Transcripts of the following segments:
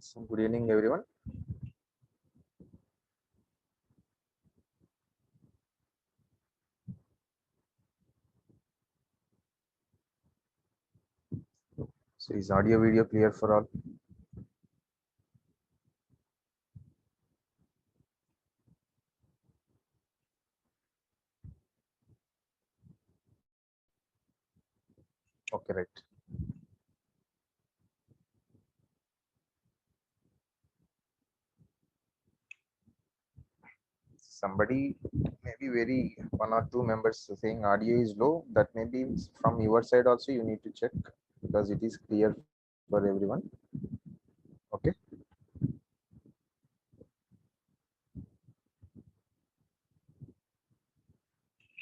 So good evening, everyone. So is audio video clear for all? Okay, right. Somebody maybe very one or two members saying audio is low. That may be from your side also. You need to check because it is clear for everyone. Okay.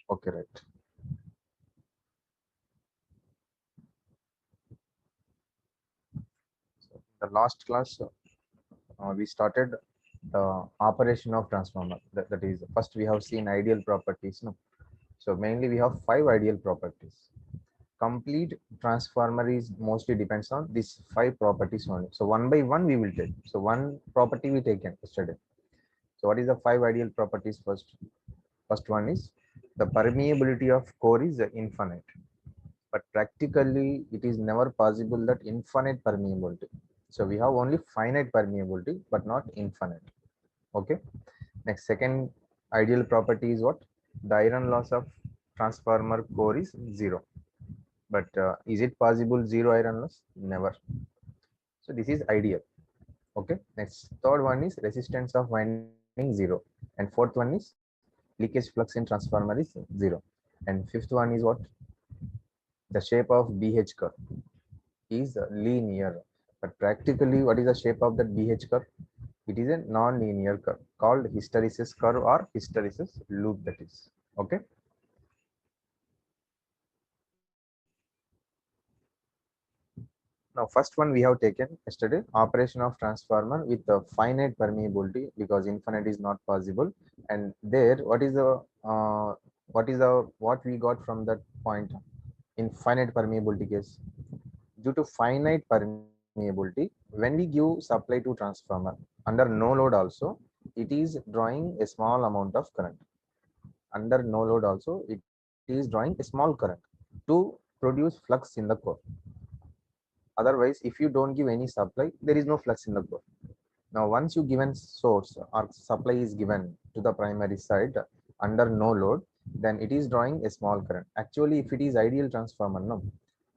Okay, right. So the last class we started the operation of transformer. That is first we have seen ideal properties. No. So mainly we have five ideal properties. Complete transformer is mostly depends on these five properties only. So one by one we will take. So one property we taken yesterday. So what is the five ideal properties first? First one is the permeability of core is infinite, but practically it is never possible that infinite permeability. So we have only finite permeability, but not infinite. Okay. Next, second ideal property is what? The iron loss of transformer core is zero. But is it possible zero iron loss? Never. So this is ideal. Okay. Next, third one is resistance of winding zero, and fourth one is leakage flux in transformer is zero, and fifth one is what? The shape of BH curve is linear. But practically, what is the shape of that BH curve? It is a non-linear curve called hysteresis curve or hysteresis loop. That is okay. Now, first one we have taken yesterday, operation of transformer with a finite permeability because infinite is not possible. And there, what we got from that point? Infinite permeability case. Due to finite permeability, when we give supply to transformer under no load also, it is drawing a small amount of current. Under no load also, it is drawing a small current to produce flux in the core. Otherwise, if you don't give any supply, there is no flux in the core. Now, once you given source or supply is given to the primary side under no load, then it is drawing a small current. Actually, if it is ideal transformer, no,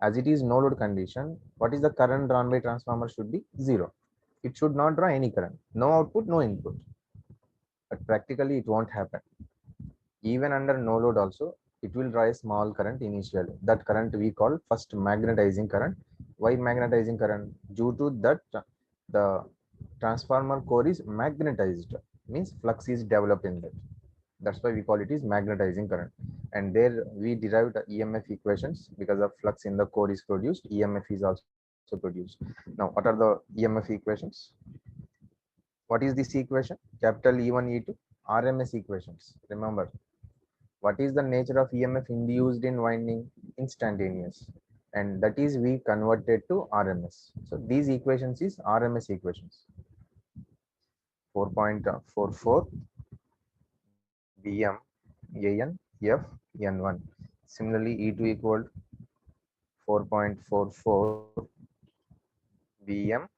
as it is no load condition, what is the current drawn by transformer should be zero. It should not draw any current, no output, no input. But practically, it won't happen. Even under no load also, it will draw a small current initially. That current we call first magnetizing current. Why magnetizing current? Due to that the transformer core is magnetized, means flux is developed in that. That's why we call it is magnetizing current. And there we derived the EMF equations because of flux in the core is produced. EMF is also produced. Now, what are the EMF equations? What is this equation? Capital E1, E2, RMS equations. Remember, what is the nature of EMF induced in winding? Instantaneous. And that is we converted to RMS. So these equations is RMS equations. 4.44 Bm AN F N1. Similarly, E2 equal 4.44 Bm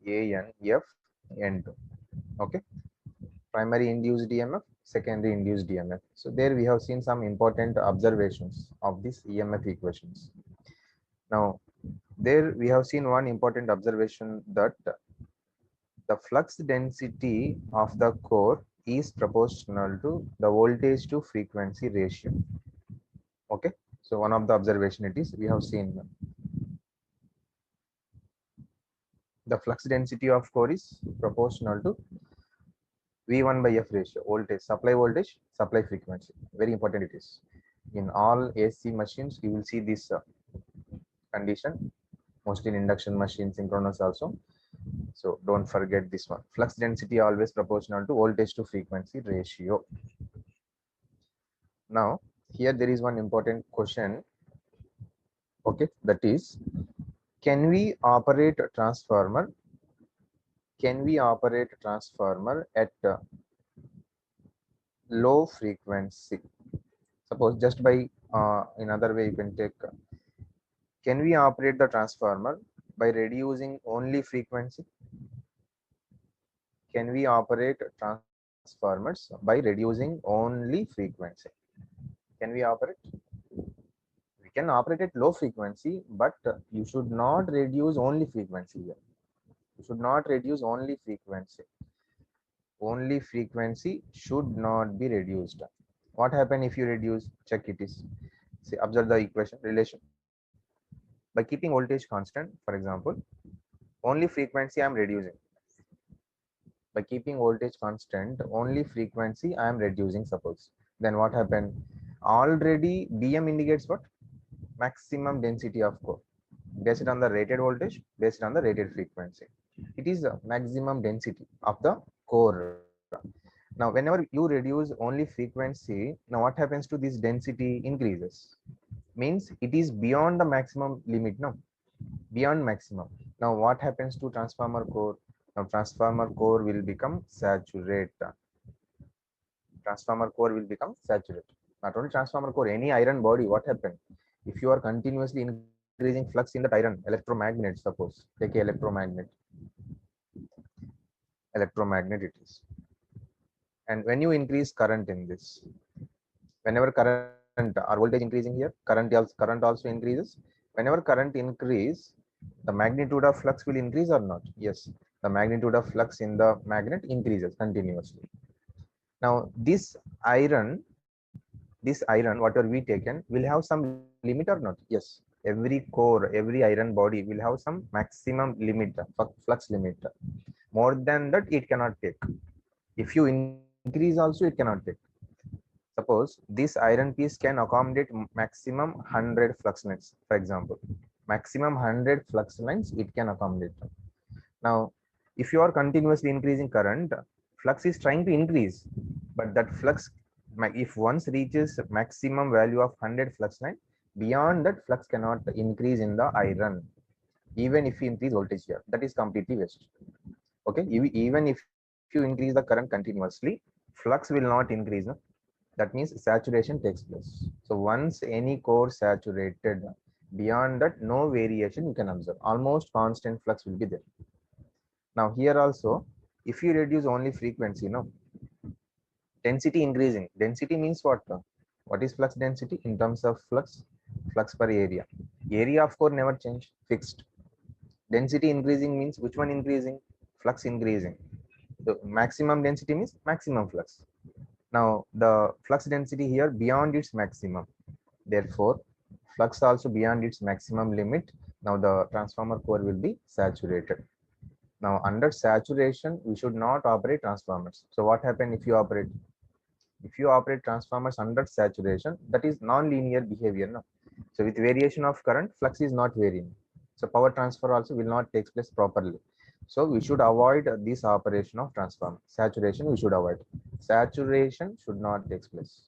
AN F N2. Okay. Primary induced EMF, secondary induced EMF. So there we have seen some important observations of these EMF equations. Now, there we have seen one important observation that the flux density of the core is proportional to the voltage to frequency ratio. Okay. So one of the observation it is we have seen the flux density of core is proportional to V1 by F ratio, voltage, supply frequency. Very important it is. In all AC machines, you will see this condition, mostly in induction machines, synchronous also. So don't forget this one. Flux density always proportional to voltage to frequency ratio. Now, here there is one important question. Okay, that is, can we operate a transformer can we operate a transformer at low frequency? Suppose just by another way you can take, can we operate the transformer by reducing only frequency? Can we operate transformers by reducing only frequency? Can we operate? We can operate at low frequency, but you should not reduce only frequency here. You should not reduce only frequency. Only frequency should not be reduced. What happen if you reduce? Check it is. See, observe the equation relation. By keeping voltage constant, for example, only frequency I am reducing. By keeping voltage constant, only frequency I am reducing, suppose. Then what happened? Already BM indicates what? Maximum density of core. Based on the rated voltage, based on the rated frequency. It is the maximum density of the core. Now, whenever you reduce only frequency, now what happens to this density increases? Means it is beyond the maximum limit, no? Beyond maximum. Now, what happens to transformer core? Now, transformer core will become saturated. Transformer core will become saturated. Not only transformer core, any iron body, what happened? If you are continuously increasing flux in that iron, electromagnet, suppose, take a electromagnet it is. And when you increase current in this, whenever current or voltage increasing here, current also increases. Whenever current increase, the magnitude of flux will increase or not? Yes, the magnitude of flux in the magnet increases continuously. Now this iron whatever we taken will have some limit or not? Yes, every core, every iron body will have some maximum limit, flux limit. More than that it cannot take. If you increase also it cannot take. Suppose this iron piece can accommodate maximum 100 flux lines, for example. Maximum 100 flux lines it can accommodate. Now, if you are continuously increasing current, flux is trying to increase, but that flux, if once reaches maximum value of 100 flux line, beyond that flux cannot increase in the iron. Even if you increase voltage here, that is completely waste. Okay, even if you increase the current continuously, flux will not increase. No? That means saturation takes place. So once any core saturated, beyond that no variation you can observe. Almost constant flux will be there. Now here also, if you reduce only frequency, no, density increasing. Density means what? What is flux density in terms of flux? Flux per area. Area of core never change, fixed. Density increasing means which one increasing? Flux increasing. The maximum density means maximum flux. Now the flux density here beyond its maximum. Therefore, flux also beyond its maximum limit. Now the transformer core will be saturated. Now under saturation, we should not operate transformers. So what happens if you operate? If you operate transformers under saturation, that is non-linear behavior. No? So with variation of current, flux is not varying. So power transfer also will not take place properly. So we should avoid this operation of transformer. Saturation we should avoid. Saturation should not take place.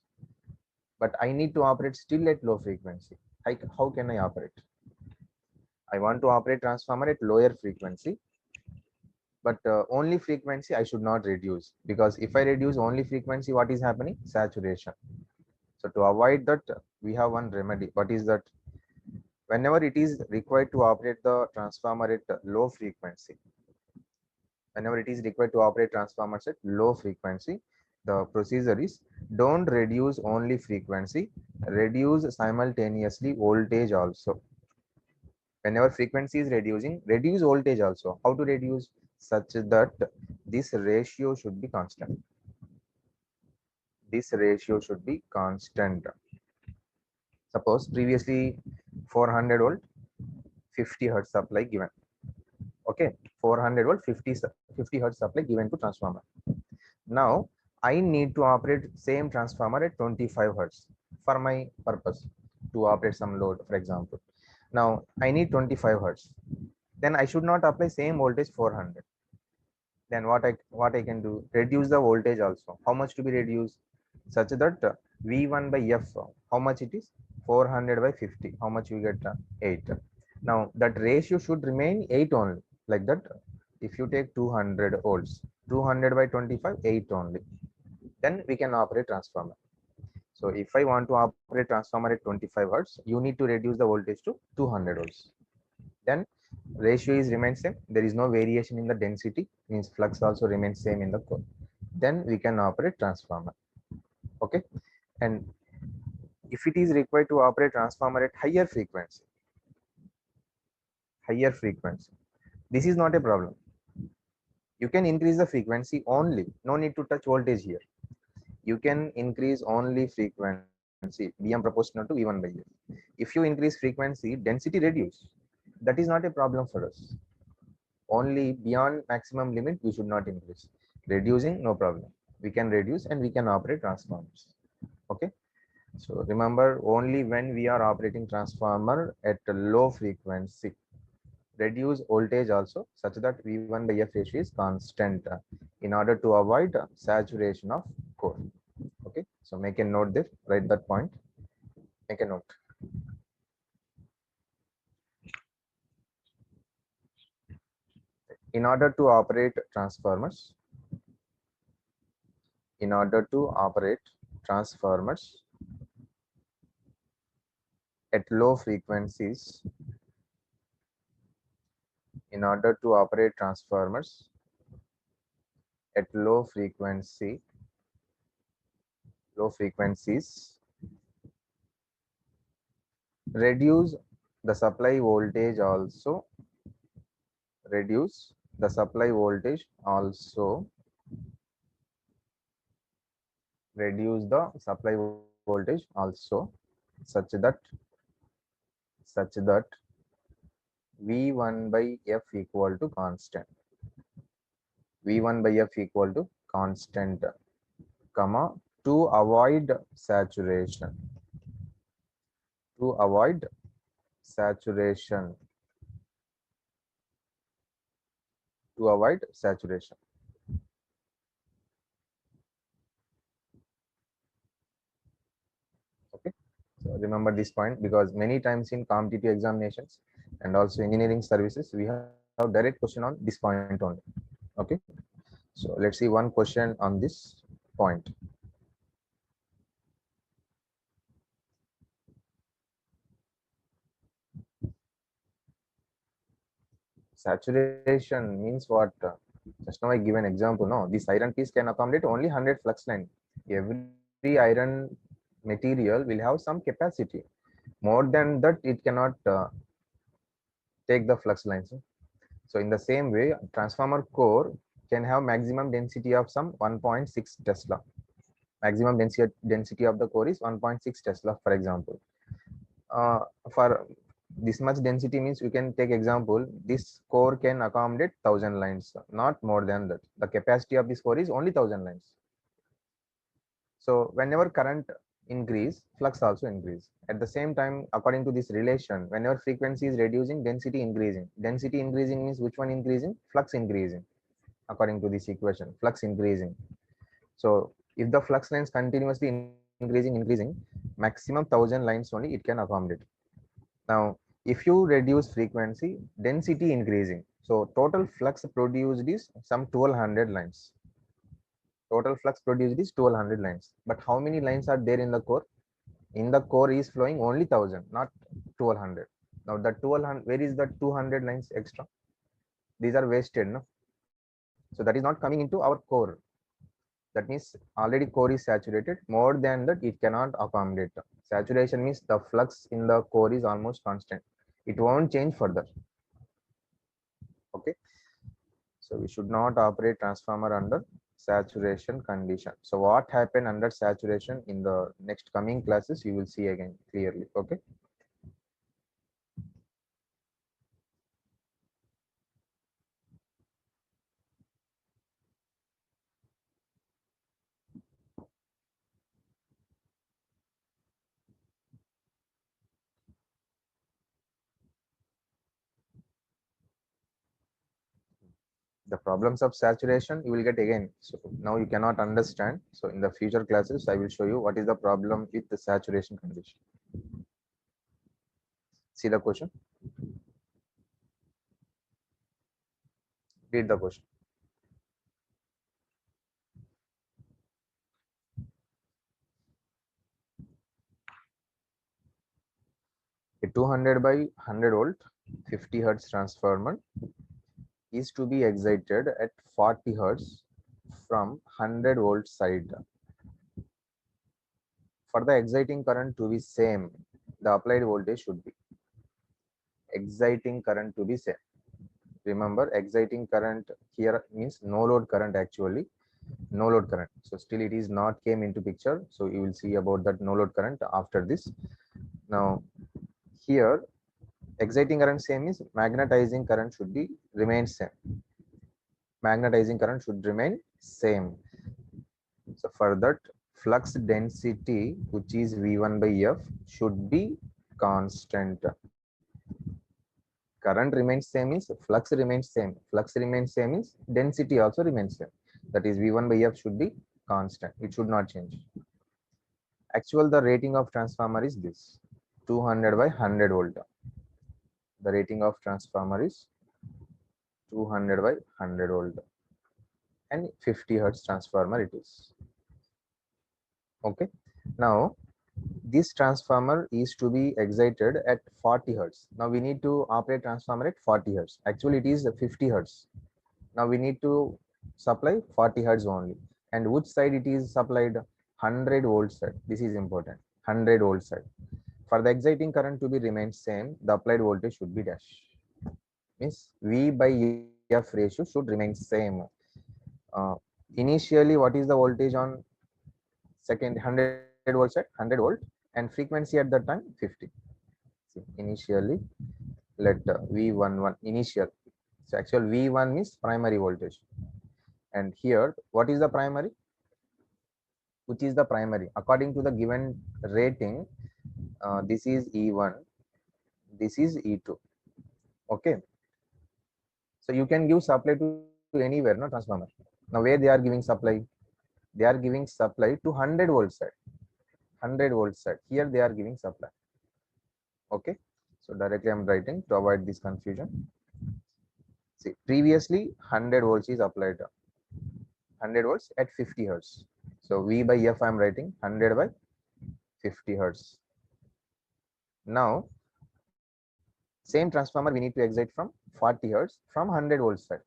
But I need to operate still at low frequency. How can I operate? I want to operate transformer at lower frequency, but only frequency I should not reduce, because if I reduce only frequency, what is happening? Saturation. So to avoid that, we have one remedy. What is that? Whenever it is required to operate the transformer at low frequency, whenever it is required to operate transformers at low frequency, the procedure is don't reduce only frequency, reduce simultaneously voltage also. Whenever frequency is reducing, reduce voltage also. How to reduce? Such that this ratio should be constant. This ratio should be constant. Suppose previously 400 volt, 50 hertz supply given. Okay, 400 volt, 50 hertz supply given to transformer. Now I need to operate same transformer at 25 hertz for my purpose, to operate some load, for example. Now I need 25 hertz. Then I should not apply same voltage 400. Then what I can do? Reduce the voltage also. How much to be reduced? Such that V1 by F, how much it is? 400 by 50. How much you get? 8. Now that ratio should remain 8 only, like that. if you take 200 volts, 200 by 25, 8 only, then we can operate transformer. So if I want to operate transformer at 25 hertz, you need to reduce the voltage to 200 volts. Then ratio is remains same. There is no variation in the density, means flux also remains same in the core. Then we can operate transformer. Okay. And if it is required to operate transformer at higher frequency, this is not a problem. You can increase the frequency only. No need to touch voltage here. You can increase only frequency, Vm proportional to V1 by F. If you increase frequency, density reduce. That is not a problem for us. Only beyond maximum limit, we should not increase. Reducing, no problem. We can reduce and we can operate transformers. Okay. So remember, only when we are operating transformer at a low frequency, reduce voltage also such that V1 by F ratio is constant in order to avoid saturation of core. Okay, so make a note there, write that point, make a note. In order to operate transformers, in order to operate transformers at low frequencies, in order to operate transformers at low frequencies, reduce the supply voltage also, reduce the supply voltage also, reduce the supply voltage also, such that V1 by F equal to constant. V1 by F equal to constant, comma, to avoid saturation. To avoid saturation. To avoid saturation. Okay. So remember this point, because many times in competitive examinations and also engineering services, we have direct question on this point only. Okay. So let's see one question on this point. Saturation means what? Just now I give an example. No, this iron piece can accommodate only 100 flux line. Every iron material will have some capacity. More than that, it cannot take the flux lines. So in the same way, transformer core can have maximum density of some 1.6 Tesla. Maximum density of the core is 1.6 Tesla, for example. For this much density means you can take example, this core can accommodate 1000 lines, not more than that. The capacity of this core is only 1000 lines. So whenever current increase, flux also increase. At the same time, according to this relation, whenever frequency is reducing, density increasing. Density increasing means which one increasing? Flux increasing. According to this equation, flux increasing. So if the flux lines continuously increasing, maximum 1000 lines only it can accommodate. Now, if you reduce frequency, density increasing. So total flux produced is some 1200 lines. Total flux produced is 1200 lines. But how many lines are there in the core? In the core is flowing only 1000, not 1200. Now the 1200, where is the 200 lines extra? These are wasted, no? So that is not coming into our core. That means already core is saturated. More than that, it cannot accommodate. Saturation means the flux in the core is almost constant. It won't change further. Okay. So we should not operate transformer under saturation condition. So what happened under saturation in the next coming classes, you will see again clearly. Okay. The problems of saturation you will get again. So now you cannot understand. So in the future classes, I will show you what is the problem with the saturation condition. See the question. Read the question. A 200 by 100 volt 50 hertz transformer is to be excited at 40 hertz from 100 volt side. For the exciting current to be same, the applied voltage should be exciting current to be same. Remember, exciting current here means no load current actually, no load current. So still it is not came into picture. So you will see about that no load current after this. Now here exciting current same is magnetizing current should be remain same. Magnetizing current should remain same. So for that, flux density, which is V1 by F, should be constant. Current remains same means flux remains same. Flux remains same means density also remains same. That is V1 by F should be constant. It should not change. Actual the rating of transformer is this 200 by 100 volt. The rating of transformer is 200 by 100 volt and 50 hertz transformer it is. Okay. Now this transformer is to be excited at 40 hertz. Now we need to operate transformer at 40 hertz. Actually it is 50 hertz. Now we need to supply 40 hertz only. And which side it is supplied? 100 volt side. This is important. 100 volt side. For the exciting current to be remain same, the applied voltage should be dash. Means V by F ratio should remain same. Initially, what is the voltage on second 100 volt side? 100 volt, and frequency at that time 50. See, initially, let V11 initial. So actual V1 means primary voltage. And here, what is the primary? Which is the primary? According to the given rating, this is E1, this is E2. Okay. So you can give supply to anywhere, no transformer. Now where they are giving supply? They are giving supply to 100 volt side. 100 volt side. Here they are giving supply. Okay. So directly I'm writing to avoid this confusion. See, previously 100 volts is applied. 100 volts at 50 hertz. So V by F I'm writing 100 by 50 hertz. Now same transformer we need to excite from 40 hertz from 100 volt side.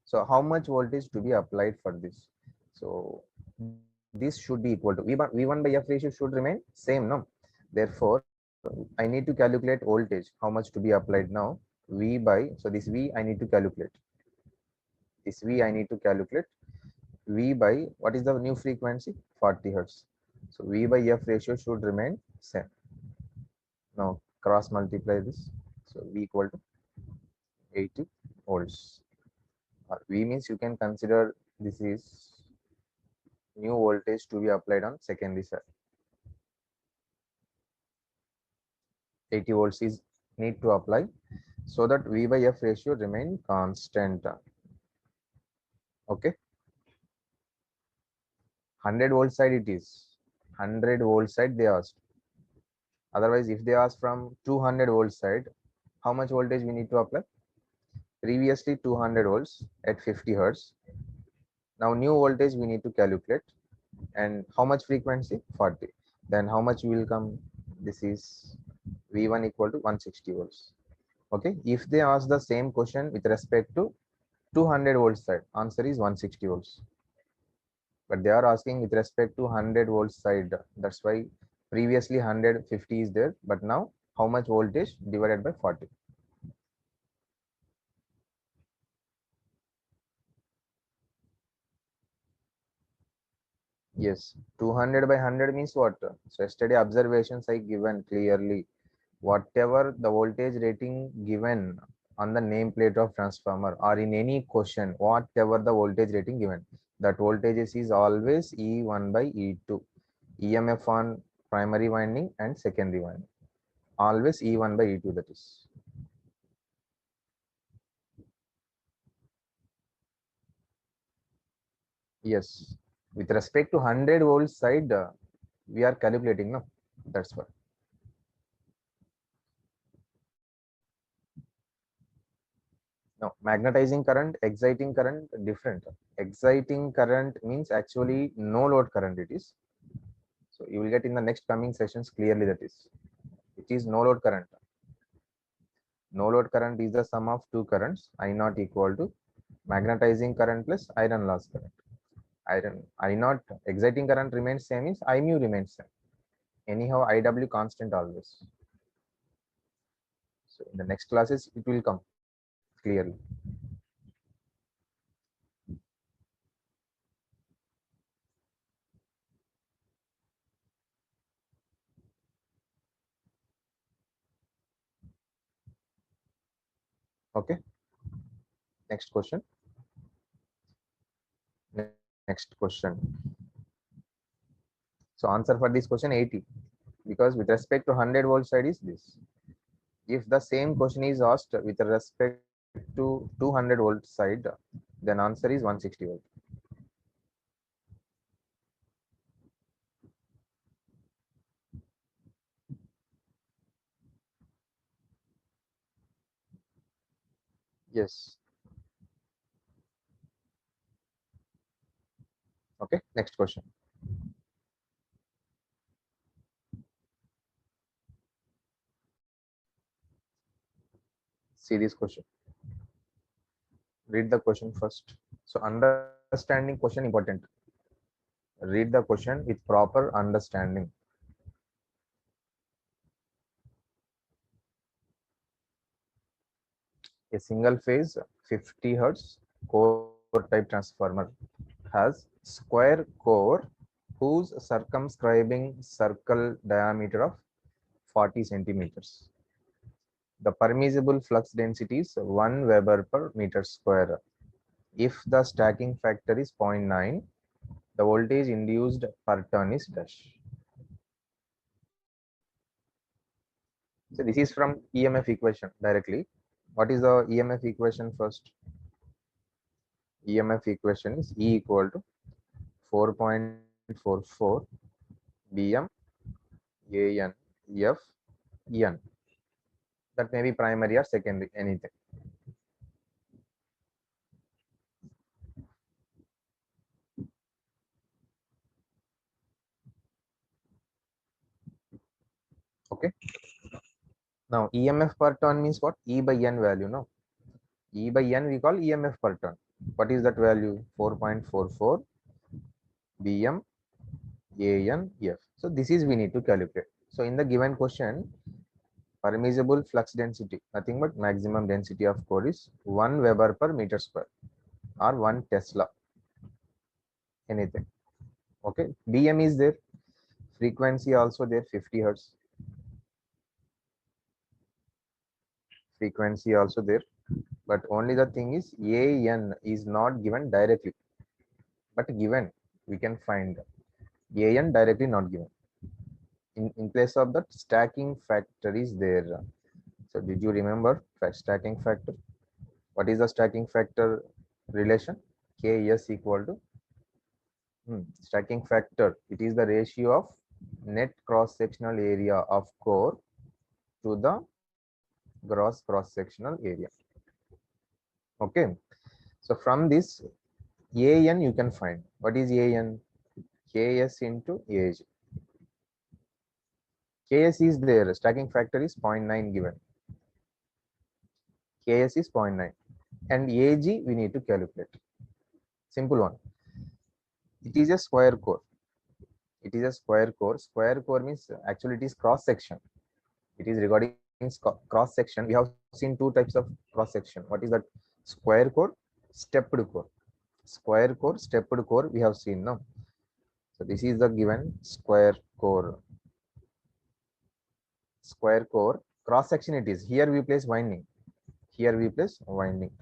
So how much voltage to be applied for this? So this should be equal to V1 by F ratio should remain same, no? Therefore, I need to calculate voltage, how much to be applied now. V by, so this V I need to calculate. This V I need to calculate. V by, what is the new frequency? 40 hertz. So V by F ratio should remain same. Now cross multiply this. So V equal to 80 volts. V means you can consider this is new voltage to be applied on secondary side. 80 volts is need to apply so that V by F ratio remain constant. Okay. 100 volt side it is. 100 volt side they asked. Otherwise, if they ask from 200 volt side, how much voltage we need to apply? Previously 200 volts at 50 hertz. Now new voltage we need to calculate, and how much frequency? 40. Then how much will come? This is V1 equal to 160 volts. Okay, if they ask the same question with respect to 200 volts side, answer is 160 volts. But they are asking with respect to 100 volts side. That's why previously 150 is there, but now how much voltage divided by 40? Yes, 200 by 100 means what? So yesterday observations I given clearly. Whatever the voltage rating given on the nameplate of transformer or in any question, whatever the voltage rating given, that voltage is always E1 by E2. EMF on primary winding and secondary winding. Always E1 by E2 that is. Yes. With respect to 100 volts side, we are calculating, no? That's what. Now, magnetizing current, exciting current, different. Exciting current means actually no load current it is. So you will get in the next coming sessions clearly that is. It is no load current. No load current is the sum of two currents, I naught equal to magnetizing current plus iron loss current. I naught exciting current remains same is I mu remains same. Anyhow, IW constant always. So in the next classes, it will come clearly. Okay. Next question. Next question. So answer for this question 80, because with respect to 100-volt side is this. If the same question is asked with respect to 200-volt side, then answer is 160 volt. Yes. Okay. Next question. See this question. Read the question first. So understanding question important. Read the question with proper understanding. A single phase 50 hertz core type transformer has square core whose circumscribing circle diameter of 40 centimeters. The permissible flux density is 1 Weber per meter square. If the stacking factor is 0.9, the voltage induced per turn is dash. So this is from EMF equation directly. What is the EMF equation first? EMF equation is E equal to 4.44 Bm AN F N. That may be primary or secondary, anything. Okay. Now EMF per turn means what? E by N value, no? E by N we call EMF per turn. What is that value? 4.44 Bm AN F. So this is we need to calculate. So in the given question, permissible flux density, nothing but maximum density of core is 1 Weber per meter square or 1 Tesla, anything. Okay. Bm is there, frequency also there, 50 hertz. Frequency also there, but only the thing is AN is not given directly, but given we can find AN directly not given. In place of that, stacking factor is there. So did you remember stacking factor? What is the stacking factor relation? Ks equal to stacking factor. It is the ratio of net cross sectional area of core to the gross cross sectional area. Okay. So from this AN you can find. What is AN? Ks into AG. Ks is there. Stacking factor is 0.9 given. Ks is 0.9. And AG we need to calculate. Simple one. It is a square core. It is a square core. Square core means actually it is cross section. It is regarding cross section. We have seen two types of cross section. What is that? Square core, stepped core. Square core, stepped core we have seen now. So this is the given square core. Square core cross section it is. Here we place winding. Here we place winding.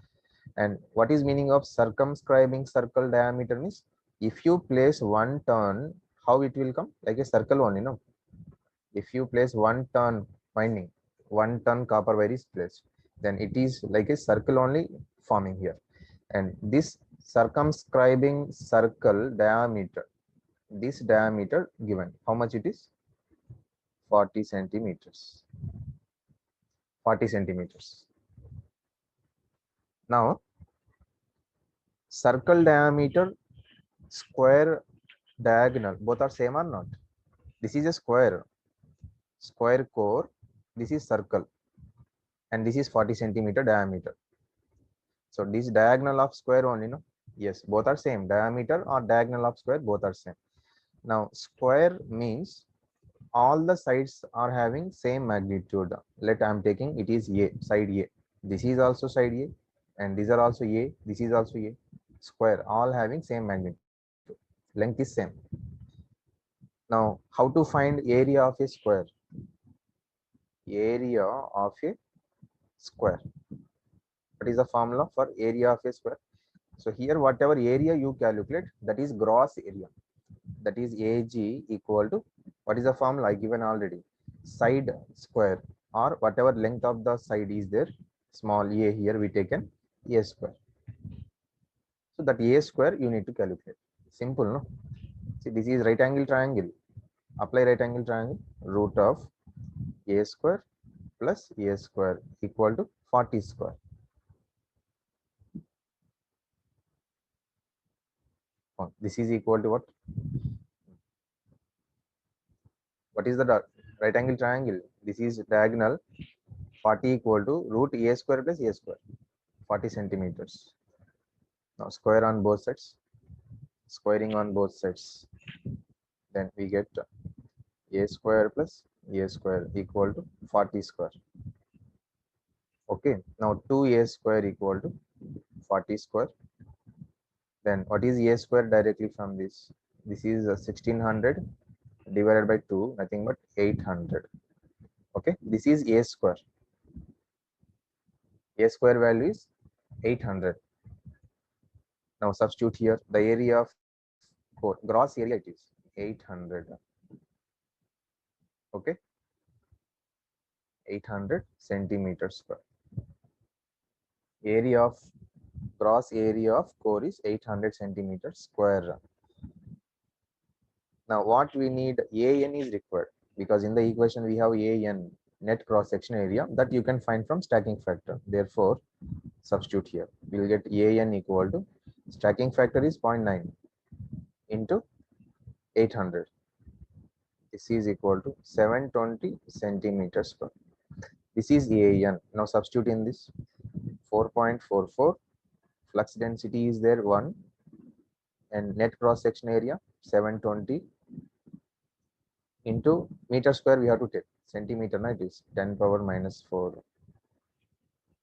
And what is meaning of circumscribing circle diameter means if you place one turn, how it will come? Like a circle only, no? If you place one turn winding, one turn copper wire is placed, then it is like a circle only forming here. And this circumscribing circle diameter, this diameter given, how much it is? 40 centimeters. 40 centimeters. Now circle diameter, square diagonal, both are same or not? This is a square core, this is circle, and this is 40 centimeter diameter. So this diagonal of square only, no? Yes, both are same. Diameter or diagonal of square, both are same. Now square means all the sides are having same magnitude. Let I am taking it is A, side A. This is also side A, and these are also A. This is also A. Square, all having same magnitude. Length is same. Now, how to find area of a square? Area of a square. What is the formula for area of a square? So here, whatever area you calculate, that is gross area. That is AG equal to, what is the formula I given already? Side square, or whatever length of the side is there, small a, here we taken a square. So that a square you need to calculate. Simple, no? See, this is right angle triangle. Apply right angle triangle. Root of a square plus a square equal to 40 square. Oh, this is equal to what? What is the right angle triangle? This is diagonal. 40 equal to root a square plus a square. 40 centimeters. Now square on both sides. Squaring on both sides. Then we get a square plus a square equal to 40 square. Okay. Now 2a square equal to 40 square. Then what is a square directly from this? This is 1600 divided by 2, nothing but 800. Okay. This is a square. A square value is 800. Now substitute here the area of core, gross area it is 800. Okay. 800 centimeters square. Area of gross area of core is 800 centimeters square. Now what we need, AN is required, because in the equation we have AN, net cross section area, that you can find from stacking factor. Therefore substitute here. We will get AN equal to, stacking factor is 0.9 into 800. This is equal to 720 centimeters square. This is AN. Now substitute in this. 4.44, flux density is there 1, and net cross section area 720 into meter square we have to take centimeter, no, it is 10 power minus 4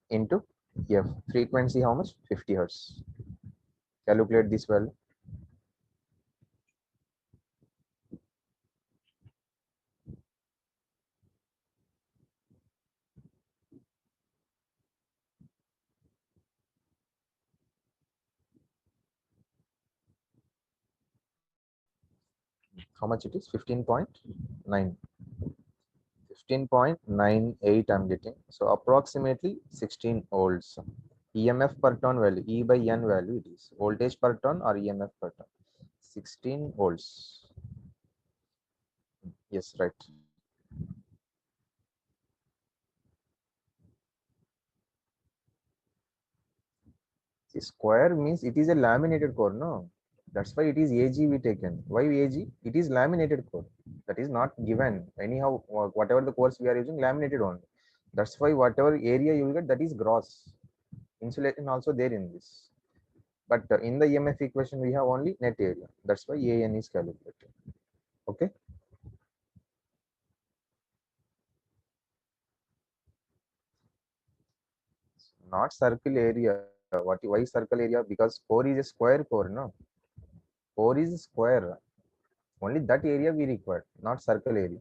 into F. Frequency how much? 50 hertz. Calculate this value. How much it is? 15.9. 15.98 I'm getting. So approximately 16 volts. EMF per turn value, E by N value it is. Voltage per turn or EMF per turn. 16 volts. Yes, right. See, square means it is a laminated core, no? That's why it is AG we taken. Why AG? It is laminated core. That is not given. Anyhow, whatever the cores we are using, laminated only. That's why whatever area you will get, that is gross. Insulation also there in this. But in the EMF equation, we have only net area. That's why AN is calculated. Okay. Not circle area. Why circle area? Because core is a square core, no? Core is square. Only that area we require, not circle area.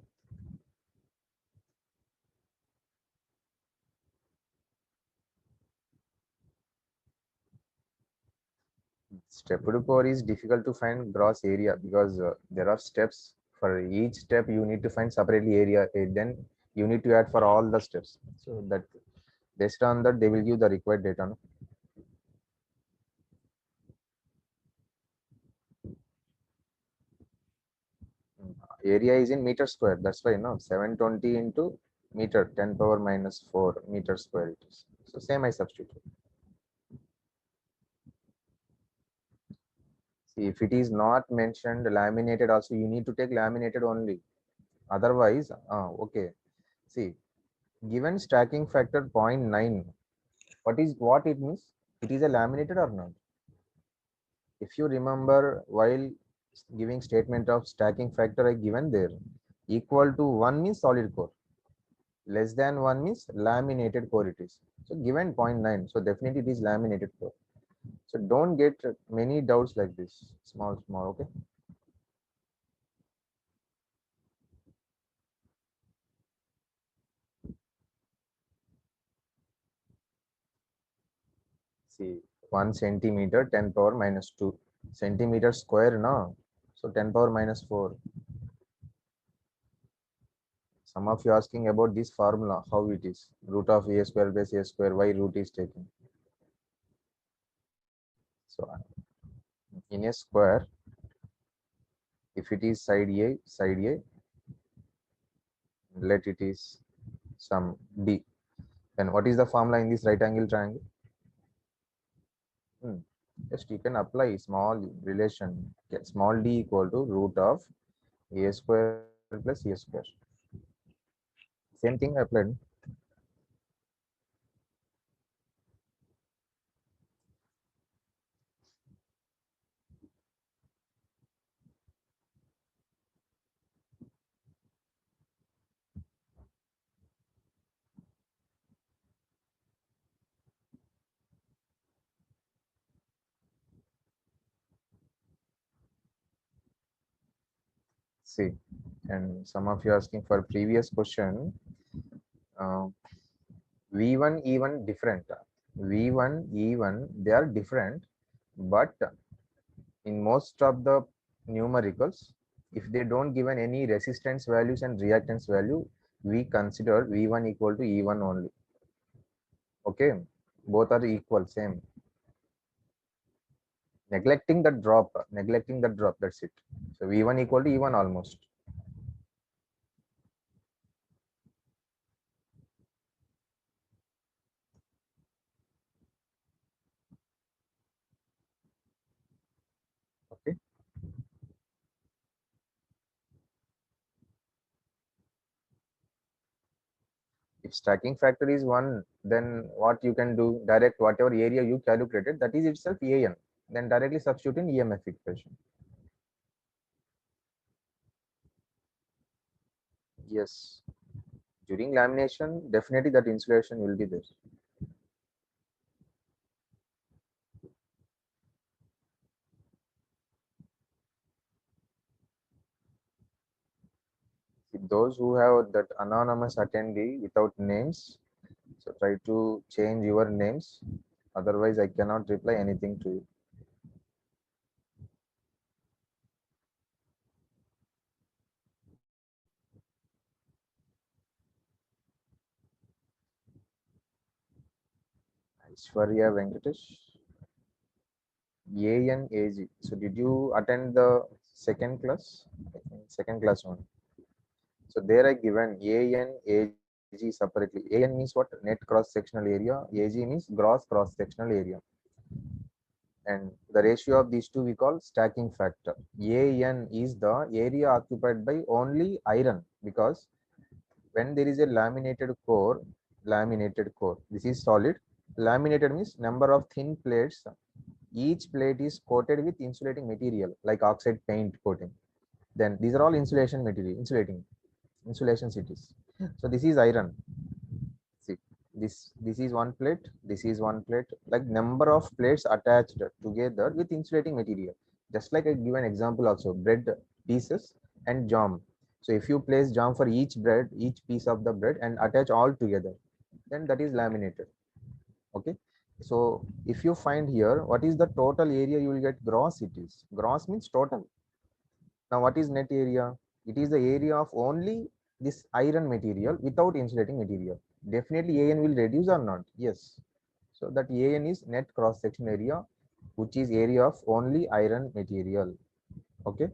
Stepped core is difficult to find gross area because there are steps. For each step, you need to find separately area. Then you need to add for all the steps. So that based on that, they will give the required data. No? Area is in meter square. That's why 720 into meter, 10 power minus 4 meter square it is. So same I substitute. See, if it is not mentioned laminated also, you need to take laminated only. Otherwise, okay. See, given stacking factor 0.9, what it means? It is a laminated or not? If you remember, while giving statement of stacking factor I given there, equal to 1 means solid core, less than 1 means laminated core it is. So given 0.9, so definitely it is laminated core. So don't get many doubts like this, small, okay? See, 1 centimeter, 10 power minus 2 centimeter square, no? So 10 power minus 4. Some of you asking about this formula, how it is. Root of a square plus a square, why root is taken. So in a square, if it is side A, let it is some D. Then what is the formula in this right angle triangle? Just you can apply small relation. Get small d equal to root of a square plus a square. Same thing applied. See, and some of you asking for previous question. Uh, V1 E1 different. V1 E1 they are different, but in most of the numericals, if they don't given any resistance values and reactance value, we consider V1 equal to E1 only. Okay, both are equal, same. Neglecting the drop, that's it. So V1 equal to E1 almost. Okay. If stacking factor is 1, then what you can do, direct whatever area you calculated, that is itself AN. Then directly substitute in EMF equation. Yes. During lamination, definitely that insulation will be there. Those who have that anonymous attendee without names, so try to change your names. Otherwise, I cannot reply anything to you. Aishwarya Venkatesh. ANAG. So did you attend the second class? I think second class one. So there I given ANAG separately. AN means what? Net cross sectional area. AG means gross cross sectional area. And the ratio of these two we call stacking factor. AN is the area occupied by only iron, because when there is a laminated core, this is solid. Laminated means number of thin plates. Each plate is coated with insulating material like oxide paint coating. Then these are all insulation material, insulation cities. So this is iron. See, this is one plate, this is one plate, like number of plates attached together with insulating material. Just like I give an example also, bread pieces and jam. So if you place jam for each piece of the bread and attach all together, then that is laminated. Okay. So if you find here, what is the total area you will get? Gross it is. Gross means total. Now what is net area? It is the area of only this iron material without insulating material. Definitely AN will reduce or not? Yes. So that AN is net cross section area, which is area of only iron material. Okay.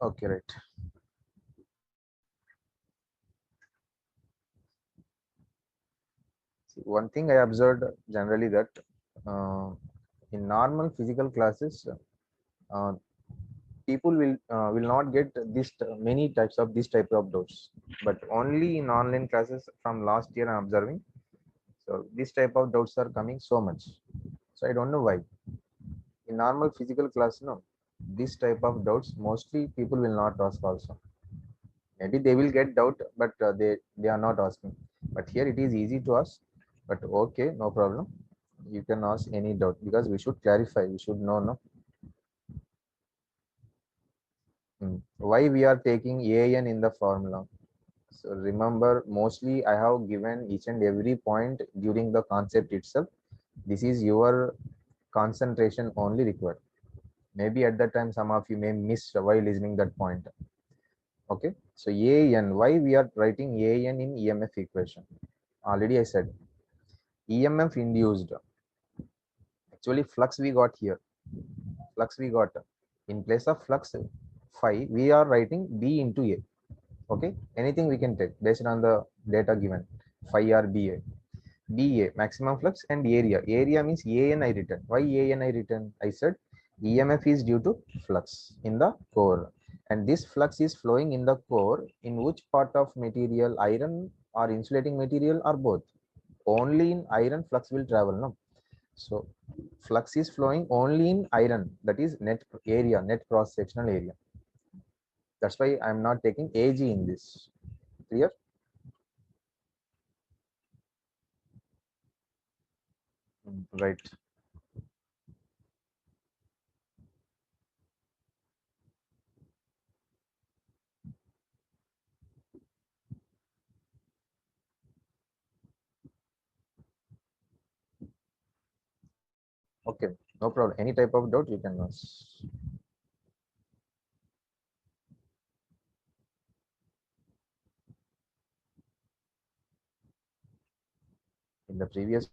Okay, right. See, one thing I observed generally that uh, in normal physical classes, uh, people will not get many types of this type of doubts, but only in online classes from last year I'm observing. So this type of doubts are coming so much. So I don't know why. In normal physical class, no, this type of doubts mostly people will not ask also. Maybe they will get doubt, but they are not asking. But here it is easy to ask. But okay, no problem. You can ask any doubt because we should clarify. We should know, no. Why we are taking an in the formula? So remember, mostly I have given each and every point during the concept itself. This is your concentration only required. Maybe at that time some of you may miss while listening that point. Okay, so an, why we are writing an in EMF equation? Already I said EMF induced. Actually, flux we got here. Flux we got in place of flux phi. We are writing B into A. Okay, anything we can take based on the data given. Phi or BA. BA maximum flux and area. Area means AN I written. Why AN I written? I said EMF is due to flux in the core, and this flux is flowing in the core. In which part of material, iron or insulating material or both? Only in iron flux will travel, no? So flux is flowing only in iron, that is net area, net cross sectional area. That's why I'm not taking AG in this. Clear? Right. Okay, no problem. Any type of doubt you can ask. In the previous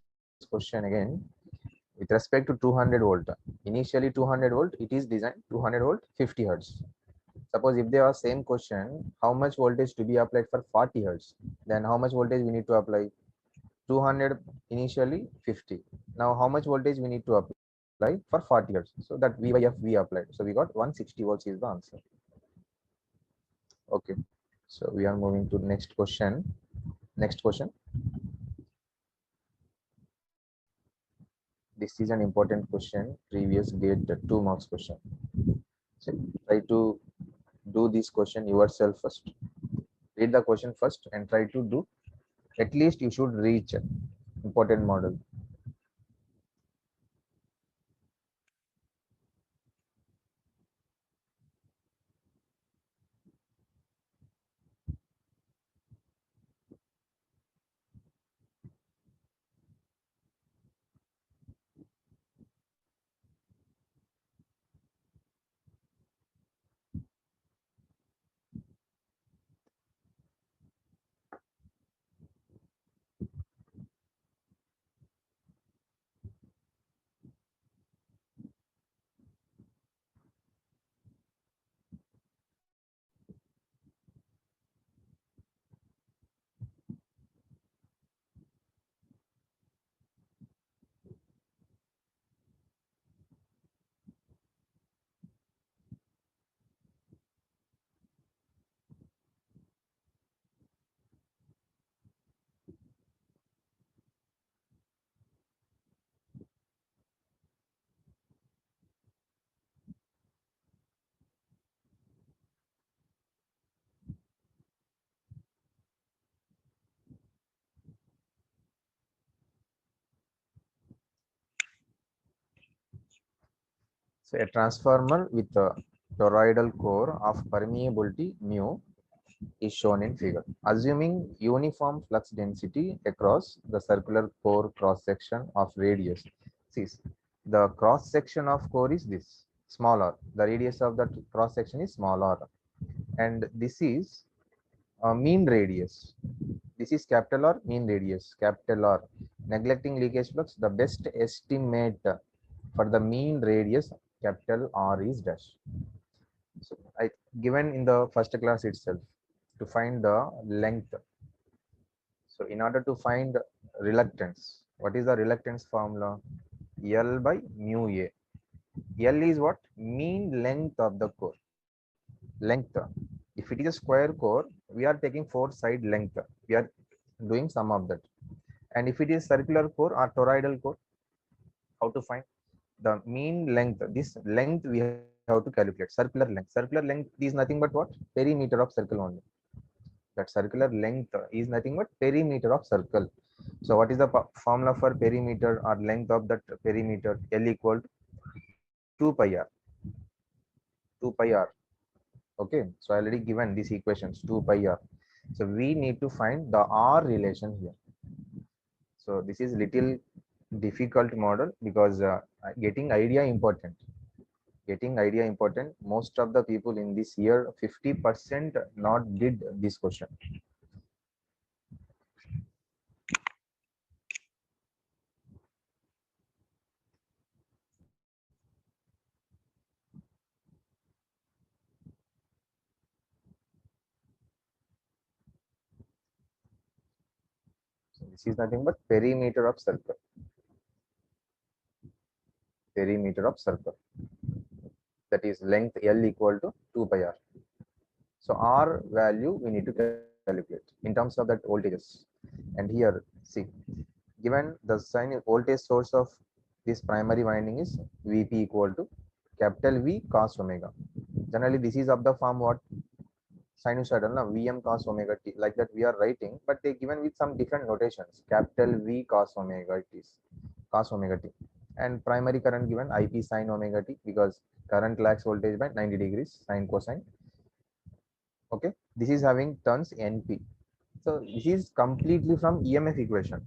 question again, with respect to 200 volt, initially 200 volt, it is designed 200 volt, 50 hertz. Suppose if they are same question, how much voltage to be applied for 40 hertz, then how much voltage we need to apply? 200 initially 50. Now how much voltage we need to apply for 40 hertz? So that V by F we applied. So we got 160 volts is the answer. Okay. So we are moving to next question. Next question. This is an important question. Previous gate 2 marks question. So try to do this question yourself first. Read the question first and try to do. At least you should reach important model. So a transformer with a toroidal core of permeability mu is shown in figure. Assuming uniform flux density across the circular core cross section of radius. See, the cross section of core is this small r. The radius of the cross section is small r, and this is mean radius. This is capital R, mean radius, capital R. Neglecting leakage flux, the best estimate for the mean radius, capital R is dash. So given in the first class itself to find the length. So in order to find reluctance, what is the reluctance formula? L by mu A. L is what? Mean length of the core. Length. If it is a square core, we are taking 4 side length. We are doing sum of that. And if it is circular core or toroidal core, how to find the mean length? This length we have to calculate. Circular length. Circular length is nothing but what? Perimeter of circle only. That circular length is nothing but perimeter of circle. So what is the formula for perimeter or length of that perimeter? L equal to 2 pi r. 2 pi r. Okay, so I already given these equations 2 pi r. So we need to find the r relation here. So this is little difficult model because getting idea important. Getting idea important. Most of the people in this year 50% not did this question. So this is nothing but perimeter of circle. Perimeter of circle. That is length L equal to 2 pi r. So R value we need to calculate in terms of that voltages. And here, see, given the sign voltage source of this primary winding is Vp equal to capital V cos omega. Generally, this is of the form what? Sinusoidal, no? Vm cos omega t, like that we are writing, but they given with some different notations. Capital V cos omega it is cos omega t, and primary current given Ip sin omega t because current lags voltage by 90 degrees sin cosine. Okay, this is having turns Np. So this is completely from EMF equation.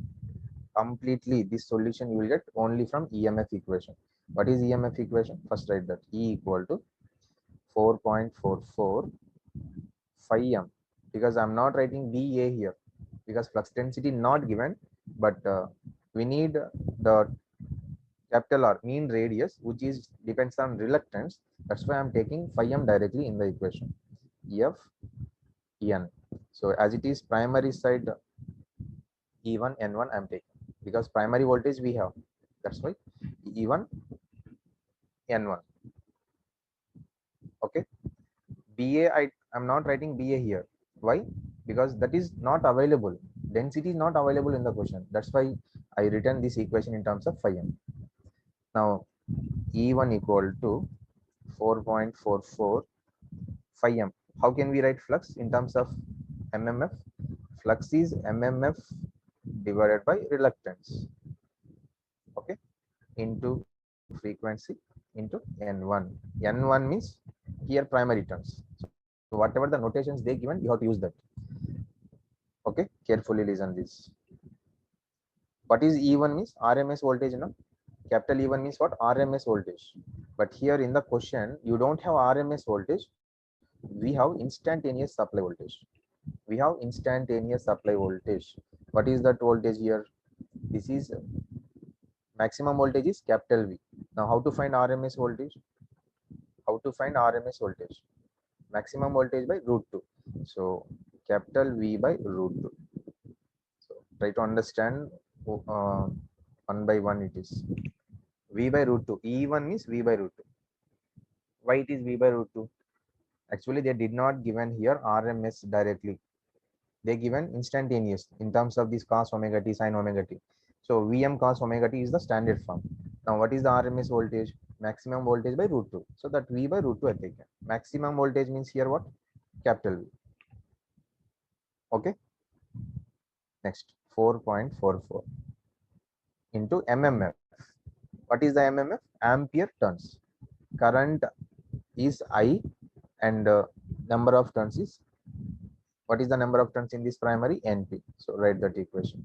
Completely this solution you will get only from EMF equation. What is EMF equation? First write that E equal to 4.44 phi m, because I'm not writing VA here because flux density not given, but we need the capital R mean radius, which is depends on reluctance. That's why I'm taking phi m directly in the equation. F N. So as it is primary side E1 N1 I'm taking because primary voltage we have. That's why E1 N1. Okay. BA I'm not writing BA here. Why? Because that is not available. Density is not available in the question. That's why I written this equation in terms of phi m. Now E1 equal to 4.44 phi m. How can we write flux in terms of MMF? Flux is MMF divided by reluctance. Okay, into frequency into N1. N1 means here primary terms. So whatever the notations they given, you have to use that. Okay, carefully listen this. What is E1 means? RMS voltage, no? Capital E1 means what? RMS voltage. But here in the question, you don't have RMS voltage. We have instantaneous supply voltage. We have instantaneous supply voltage. What is that voltage here? This is maximum voltage is capital V. Now how to find RMS voltage? How to find RMS voltage? Maximum voltage by root 2. So capital V by root 2. So try to understand one by one it is. V by root 2. E1 means V by root 2. Why it is V by root 2? Actually, they did not given here RMS directly. They given instantaneous in terms of this cos omega t sin omega t. So Vm cos omega t is the standard form. Now what is the RMS voltage? Maximum voltage by root 2. So that V by root 2 I taken. Maximum voltage means here what? Capital V. Okay. Next 4.44 into MMF. What is the MMF? Ampere turns. Current is I and number of turns is, what is the number of turns in this primary? Np. So write that equation.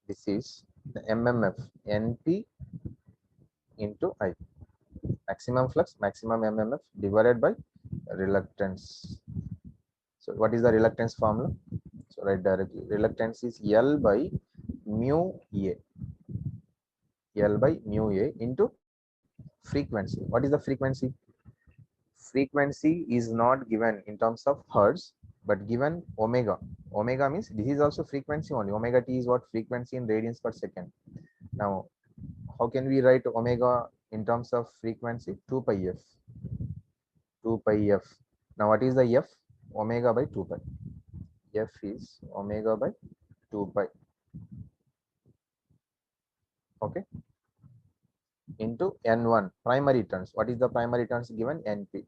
This is the MMF Np into I. Maximum flux, maximum MMF divided by reluctance. So what is the reluctance formula? So write directly. Reluctance is L by mu A. L by mu A into frequency. What is the frequency? frequency is not given in terms of hertz, but given omega. Omega means this is also frequency only. Omega t is what? Frequency in radians per second. Now, how can we write omega in terms of frequency? 2 pi f. 2 pi f. Now, what is the f? Omega by 2 pi. F is omega by 2 pi. Okay. Into n1 primary turns. What is the primary turns given? Np.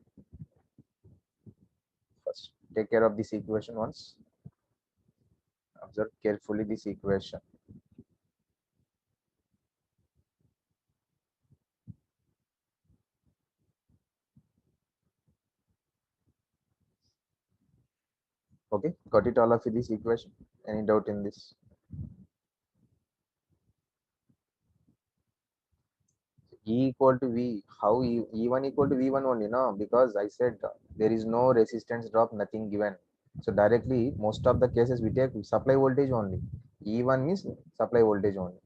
First, take care of this equation once. Observe carefully this equation. Okay, got it all of this equation? Any doubt in this? E equal to V. How E1 equal to V1 only, no? Because I said there is no resistance drop, nothing given. So directly, most of the cases we take supply voltage only. E1 means supply voltage only.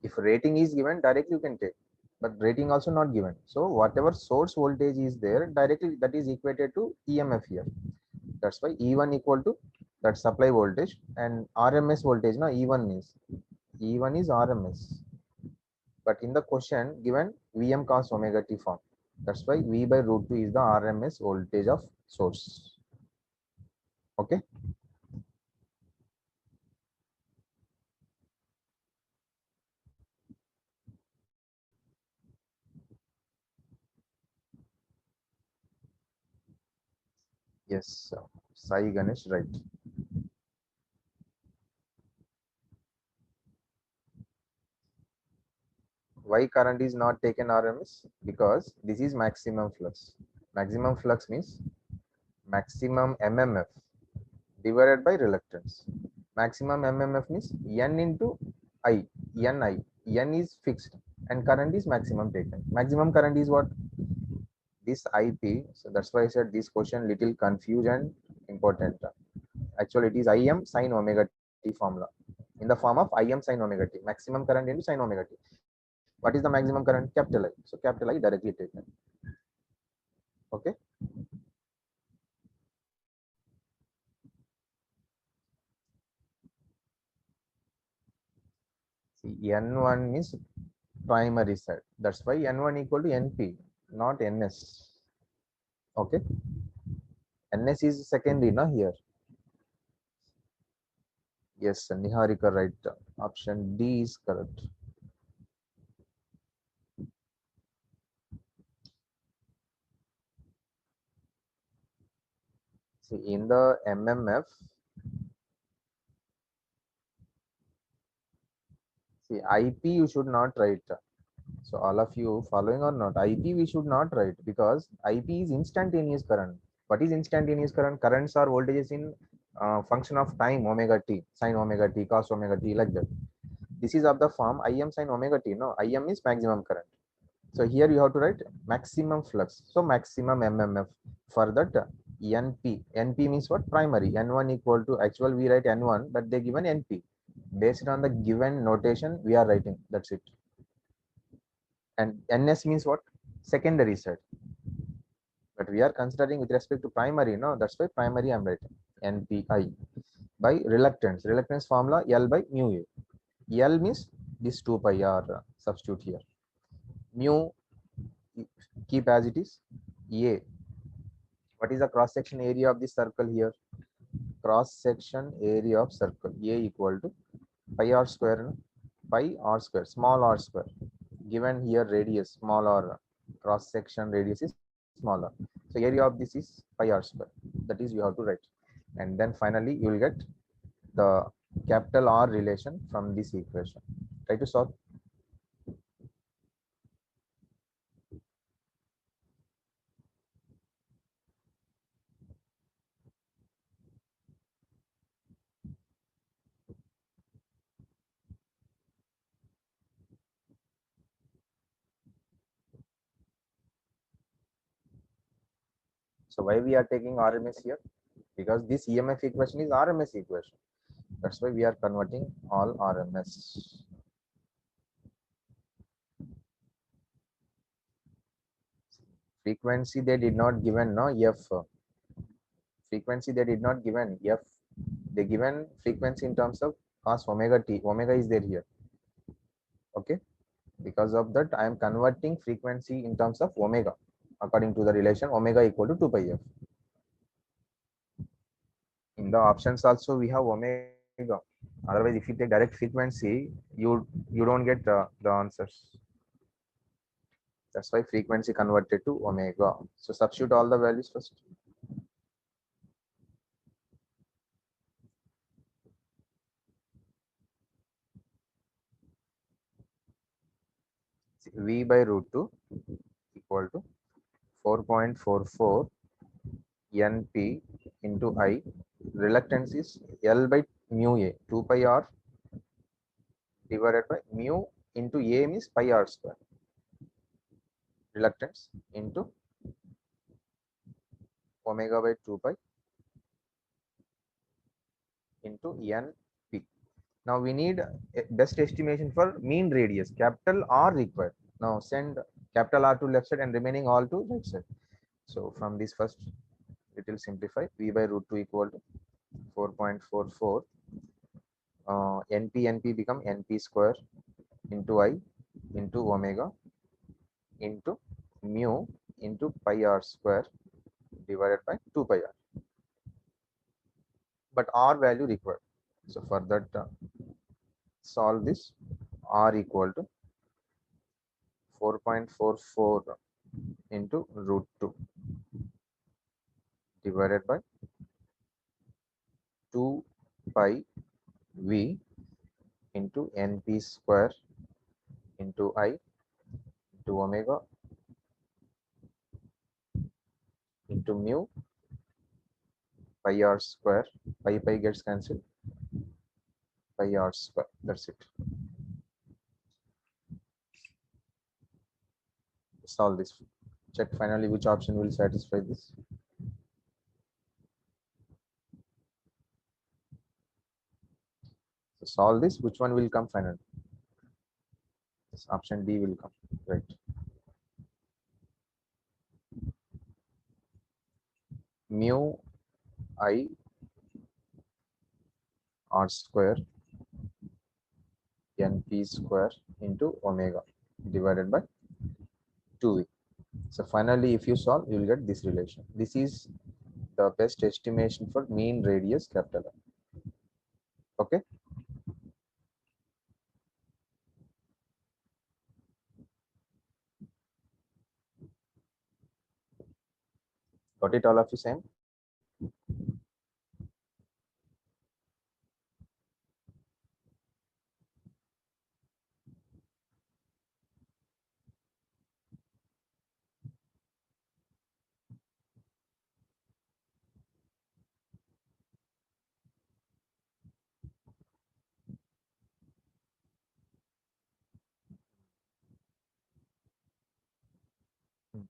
If rating is given, directly you can take, but rating also not given. So whatever source voltage is there, directly that is equated to EMF here. That's why E1 equal to that supply voltage and RMS voltage. Now E1 is RMS, but in the question given Vm cos omega t form. That's why V by root 2 is the RMS voltage of source. Okay. Yes, Sai Ganesh, right. Why current is not taken RMS? Because this is maximum flux. Maximum flux means maximum MMF divided by reluctance. Maximum MMF means N into I, Ni. N is fixed and current is maximum taken. Maximum current is what? This IP. So that's why I said this question little confused and important. Actually, it is Im sin omega t formula in the form of Im sin omega t. Maximum current into sin omega t. What is the maximum current? Capital I. So capital I directly taken. Okay. See, N1 means primary side. That's why N1 equal to NP, not NS. Okay. NS is secondary, na here. Yes, Niharika, right. Option D is correct. See, in the MMF, see, IP you should not write. So all of you following or not, IP we should not write because IP is instantaneous current. What is instantaneous current? Currents are voltages in function of time, omega t, sin omega t, cos omega t, like that. This is of the form Im sin omega t. No, Im is maximum current. So here you have to write maximum flux. So maximum MMF. For that NP. NP means what? Primary. N1 equal to, actual we write N1, but they given NP. Based on the given notation, we are writing. That's it. And NS means what? Secondary side. But we are considering with respect to primary. No, that's why primary I'm writing. NPI by reluctance. Reluctance formula L by mu A. L means this 2 pi r substitute here. Mu keep as it is. A. What is the cross section area of this circle here? Cross section area of circle A equal to pi r square, pi r square, small r square. Given here radius small r, cross section radius is smaller. So area of this is pi r square. That is you have to write. And then finally you will get the capital R relation from this equation. Try to solve. So why we are taking RMS here? Because this EMF equation is RMS equation. That's why we are converting all RMS. Frequency they did not given, no, F. Frequency they did not given F. They given frequency in terms of cos omega t. Omega is there here. Okay. Because of that, I am converting frequency in terms of omega according to the relation omega equal to 2 pi f. In the options also we have omega. Otherwise, if you take direct frequency, you don't get the answers. That's why frequency converted to omega. So substitute all the values first. V by root 2 equal to 4.44 NP into I. Reluctance is L by mu A, 2 pi R divided by mu into A means pi R square. Reluctance into omega by 2 pi into NP. Now we need a best estimation for mean radius, capital R required. Now send capital R to left side and remaining all to right side. So from this first, it will simplify. V by root 2 equal to 4.44. NP become NP square into I into omega into mu into pi R square divided by 2 pi R. But R value required. So for that, solve this. R equal to 4.44 into root 2 divided by 2 pi V into NP square into I into omega into mu pi R square. Pi gets cancelled. Pi R square. That's it. Solve this. Check finally which option will satisfy this. So solve this. Which one will come finally? This option D will come. Right. Mu I R square NP square into omega divided by 2V. So finally, if you solve, you will get this relation. This is the best estimation for mean radius capital R. Okay. Got it all of you same?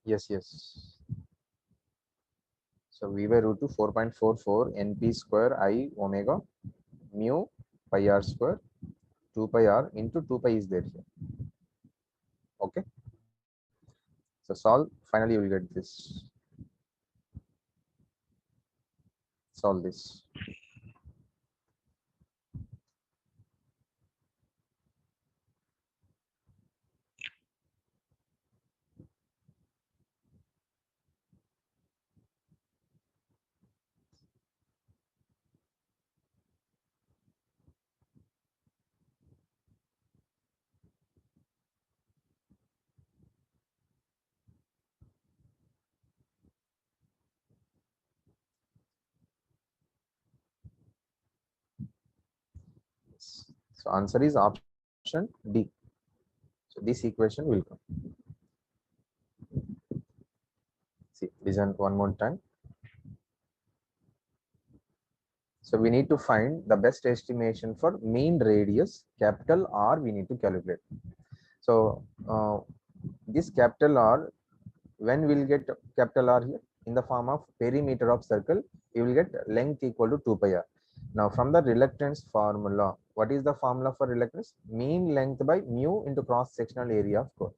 Yes, yes. So V by root 2 4.44 NP square I omega mu pi R square 2 pi R into 2 pi is there here. Okay. So solve. Finally, you will get this. Solve this. So answer is option D. So this equation will come. See, listen one more time. So we need to find the best estimation for mean radius, capital R we need to calculate. So this capital R, when we'll get capital R here? In the form of perimeter of circle, you will get length equal to 2 pi R. Now from the reluctance formula, what is the formula for reluctance? Mean length by mu into cross sectional area of core.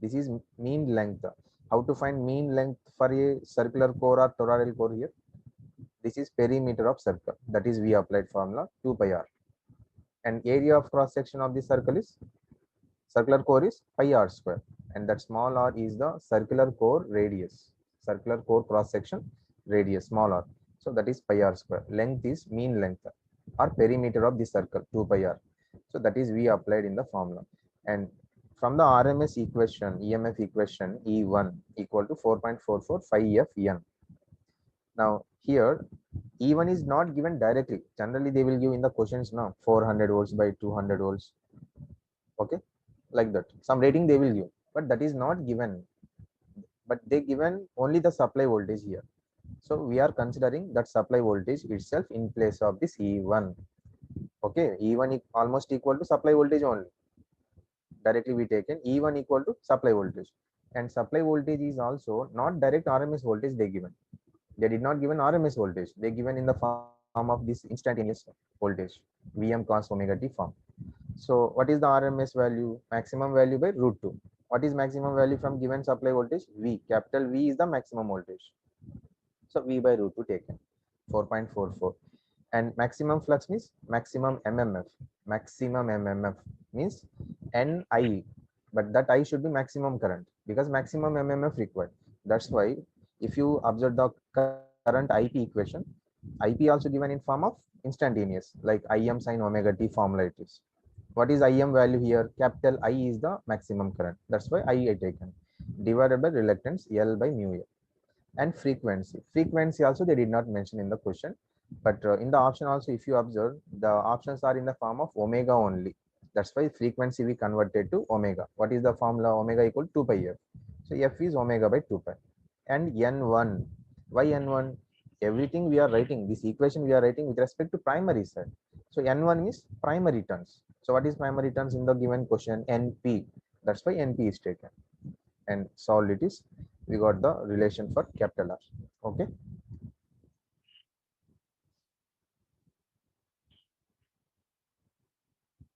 This is mean length. How to find mean length for a circular core or toroidal core here? This is perimeter of circle. That is we applied formula 2 pi r. And area of cross section of the circle is circular core is pi r square. And that small r is the circular core radius. Circular core cross section radius small r. So that is pi r square. Length is mean length or perimeter of the circle 2 pi r. So that is we applied in the formula. And from the RMS equation, EMF equation, E1 equal to 4.44 5 Fn. Now here E1 is not given directly. Generally they will give in the questions now 400 volts by 200 volts. Okay, like that. Some rating they will give, but that is not given. But they given only the supply voltage here. So we are considering that supply voltage itself in place of this E1. Okay, E1 is almost equal to supply voltage only. Directly we taken E1 equal to supply voltage, and supply voltage is also not direct RMS voltage they given. They did not given RMS voltage. They given in the form of this instantaneous voltage, Vm cos omega t form. So what is the RMS value? Maximum value by root 2. What is maximum value from given supply voltage? V. Capital V is the maximum voltage. So V by root 2 taken 4.44. And maximum flux means maximum MMF. Maximum MMF means NI, but that I should be maximum current because maximum MMF required. That's why if you observe the current IP equation, IP also given in form of instantaneous, like Im sin omega t formula it is. What is Im value here? Capital I is the maximum current. That's why I taken divided by reluctance L by mu A. And frequency also they did not mention in the question, but in the option also if you observe the options are in the form of omega only. That's why frequency we converted to omega. What is the formula? Omega equal to 2 pi f. So f is omega by 2 pi. And n1, why n1? Everything we are writing, this equation we are writing with respect to primary side. So n1 is primary turns. So what is primary turns in the given question? Np. That's why np is taken and solved it is, we got the relation for capital R. Okay.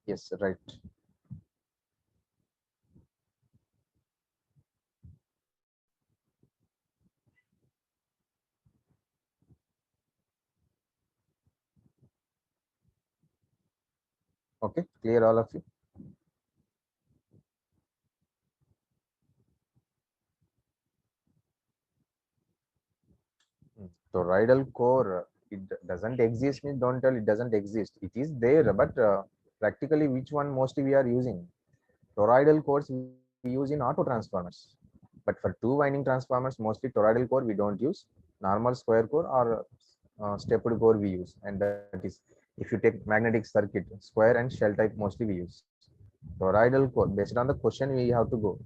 Yes, right. Okay, clear all of you. Toroidal core, it doesn't exist means don't tell it doesn't exist. It is there, but practically which one mostly we are using? Toroidal cores we use in auto transformers. But for two winding transformers, mostly toroidal core we don't use. Normal square core or stepped core we use, and that is if you take magnetic circuit, square and shell type mostly we use. Toroidal core, based on the question we have to go.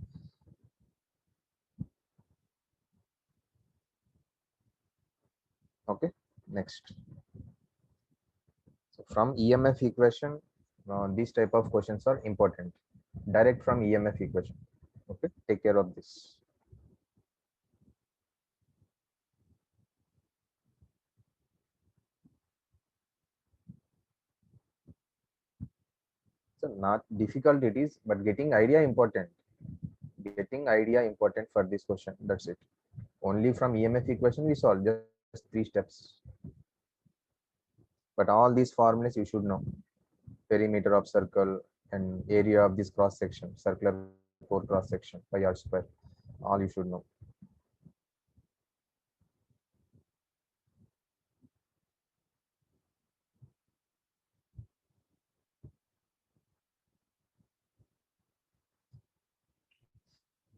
Okay, next. So from EMF equation, these type of questions are important. Direct from EMF equation. Okay, take care of this. So not difficult it is, but getting idea important. Getting idea important for this question. That's it. Only from EMF equation we solve just 3 steps. But all these formulas you should know. Perimeter of circle and area of this cross section, circular core cross section, pi r square. All you should know.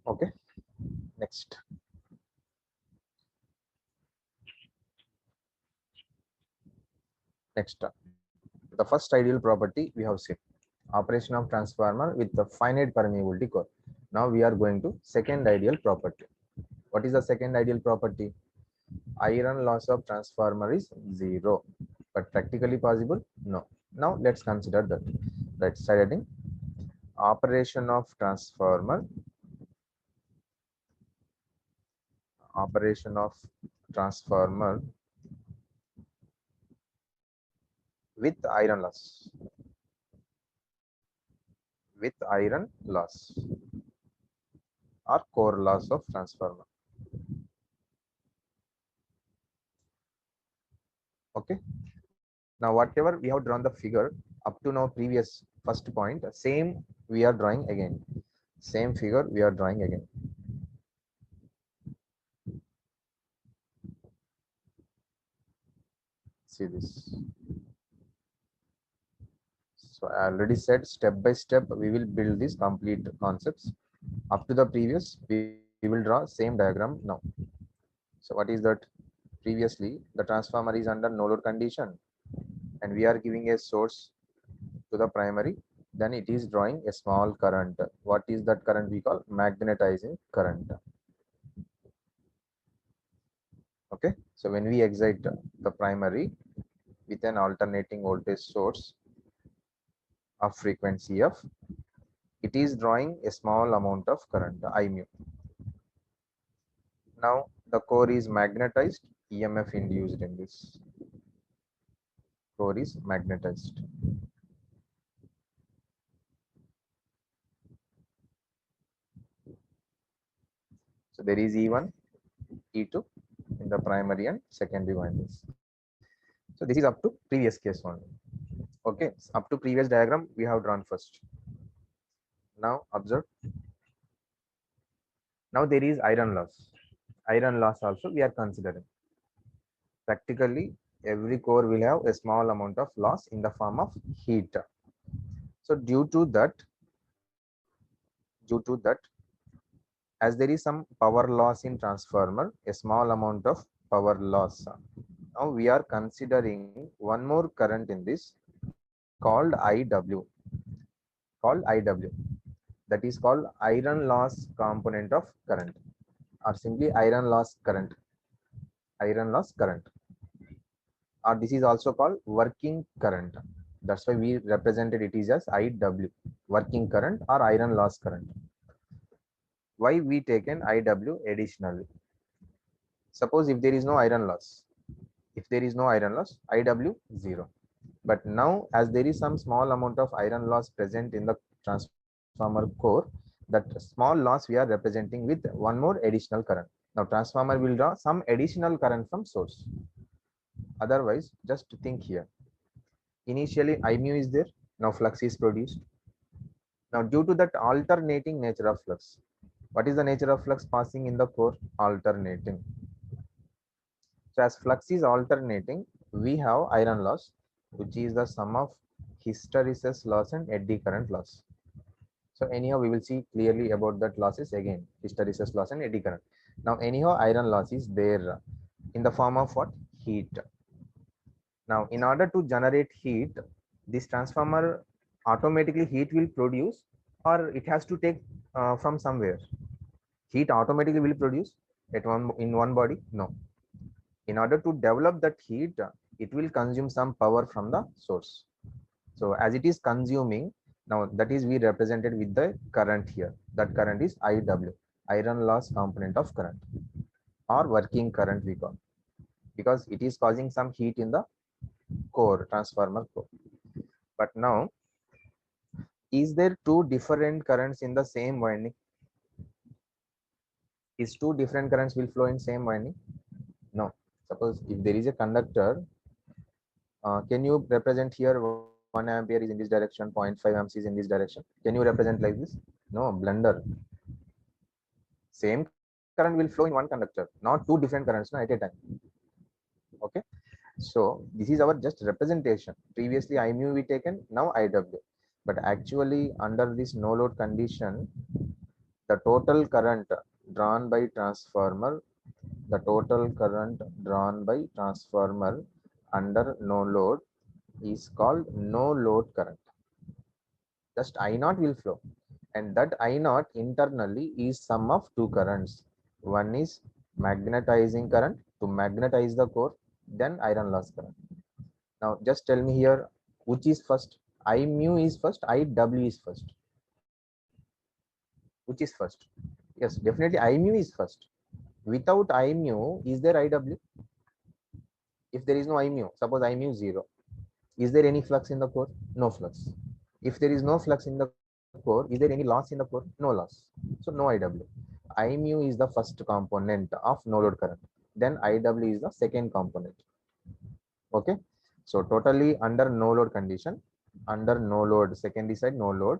Okay, next. Next, the first ideal property we have seen, operation of transformer with the finite permeability core. Now we are going to second ideal property. What is the second ideal property? Iron loss of transformer is 0, but practically possible? No. Now let's consider that. Right side heading, operation of transformer, operation of transformer with iron loss, with iron loss. or core loss of transformer. Okay. Now, whatever we have drawn the figure up to now previous first point, same we are drawing again. Same figure we are drawing again. See this. So I already said step by step we will build these complete concepts. Up to the previous, we will draw same diagram now. So what is that? Previously, the transformer is under no load condition and we are giving a source to the primary. Then it is drawing a small current. What is that current? We call magnetizing current. Okay. So when we excite the primary with an alternating voltage source of frequency f, it is drawing a small amount of current, I mu. Now the core is magnetized, EMF induced in this. Core is magnetized. So there is E1, E2 in the primary and secondary windings. So this is up to previous case only. Okay, so up to previous diagram we have drawn first. Now observe. Now there is iron loss. Iron loss also we are considering. Practically every core will have a small amount of loss in the form of heat. So due to that, as there is some power loss in transformer, a small amount of power loss. Now we are considering one more current in this called IW. That is called iron loss component of current, or simply iron loss current. Or this is also called working current. That's why we represented it is as IW, working current or iron loss current. Why we taken IW additionally? Suppose if there is no iron loss, IW 0. But now as there is some small amount of iron loss present in the transformer core, that small loss we are representing with one more additional current. Now transformer will draw some additional current from source. Otherwise, just think here. Initially I mu is there, now flux is produced. Now due to that alternating nature of flux, what is the nature of flux passing in the core? Alternating. So as flux is alternating, we have iron loss, which is the sum of hysteresis loss and eddy current loss. So anyhow, we will see clearly about that losses again, hysteresis loss and eddy current. Now anyhow, iron loss is there in the form of what? Heat. Now in order to generate heat, this transformer automatically heat will produce, or it has to take from somewhere. Heat automatically will produce at one body? No. In order to develop that heat, it will consume some power from the source. So as it is consuming, now that is we represented with the current here. That current is IW, iron loss component of current, or working current we call, because it is causing some heat in the core, transformer core. But now, is there two different currents in the same winding? Is two different currents will flow in same winding? No. Suppose if there is a conductor, can you represent here 1 ampere is in this direction, 0.5 amps is in this direction? Can you represent like this? No, blunder. Same current will flow in one conductor, not two different currents at a time. Okay, so this is our just representation. Previously I mu we taken, now IW, but actually under this no load condition, the total current drawn by transformer, under no load is called no load current. Just I naught will flow, and that I naught internally is sum of two currents. One is magnetizing current to magnetize the core, then iron loss current. Now just tell me here, which is first? I mu is first, IW is first. Which is first? Yes, definitely I mu is first. Without I mu, is there IW? If there is no I mu, suppose I mu 0, is there any flux in the core? No flux. If there is no flux in the core, is there any loss in the core? No loss. So no IW. I mu is the first component of no load current. Then IW is the second component. Okay. So totally under no load condition, under no load, secondary side no load,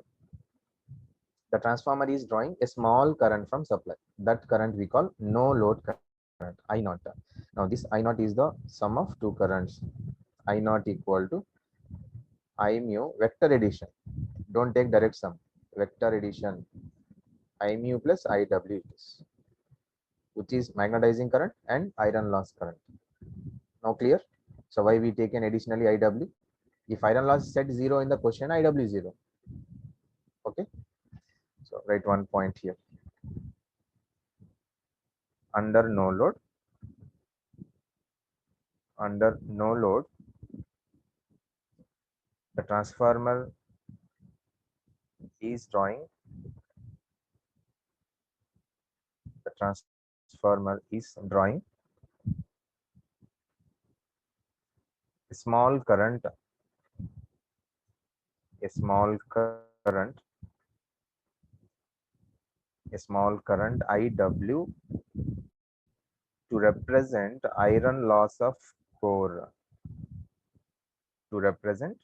the transformer is drawing a small current from supply. That current we call no load current, I naught. Now this I naught is the sum of two currents. I naught equal to I mu vector addition. Don't take direct sum. Vector addition I mu plus IW is, which is magnetizing current and iron loss current. Now clear? So why we taken additionally IW? If iron loss is set 0 in the question, IW is 0. Okay. So write one point here. Under no load, the transformer is drawing, a small current, a small current IW to represent iron loss of core, to represent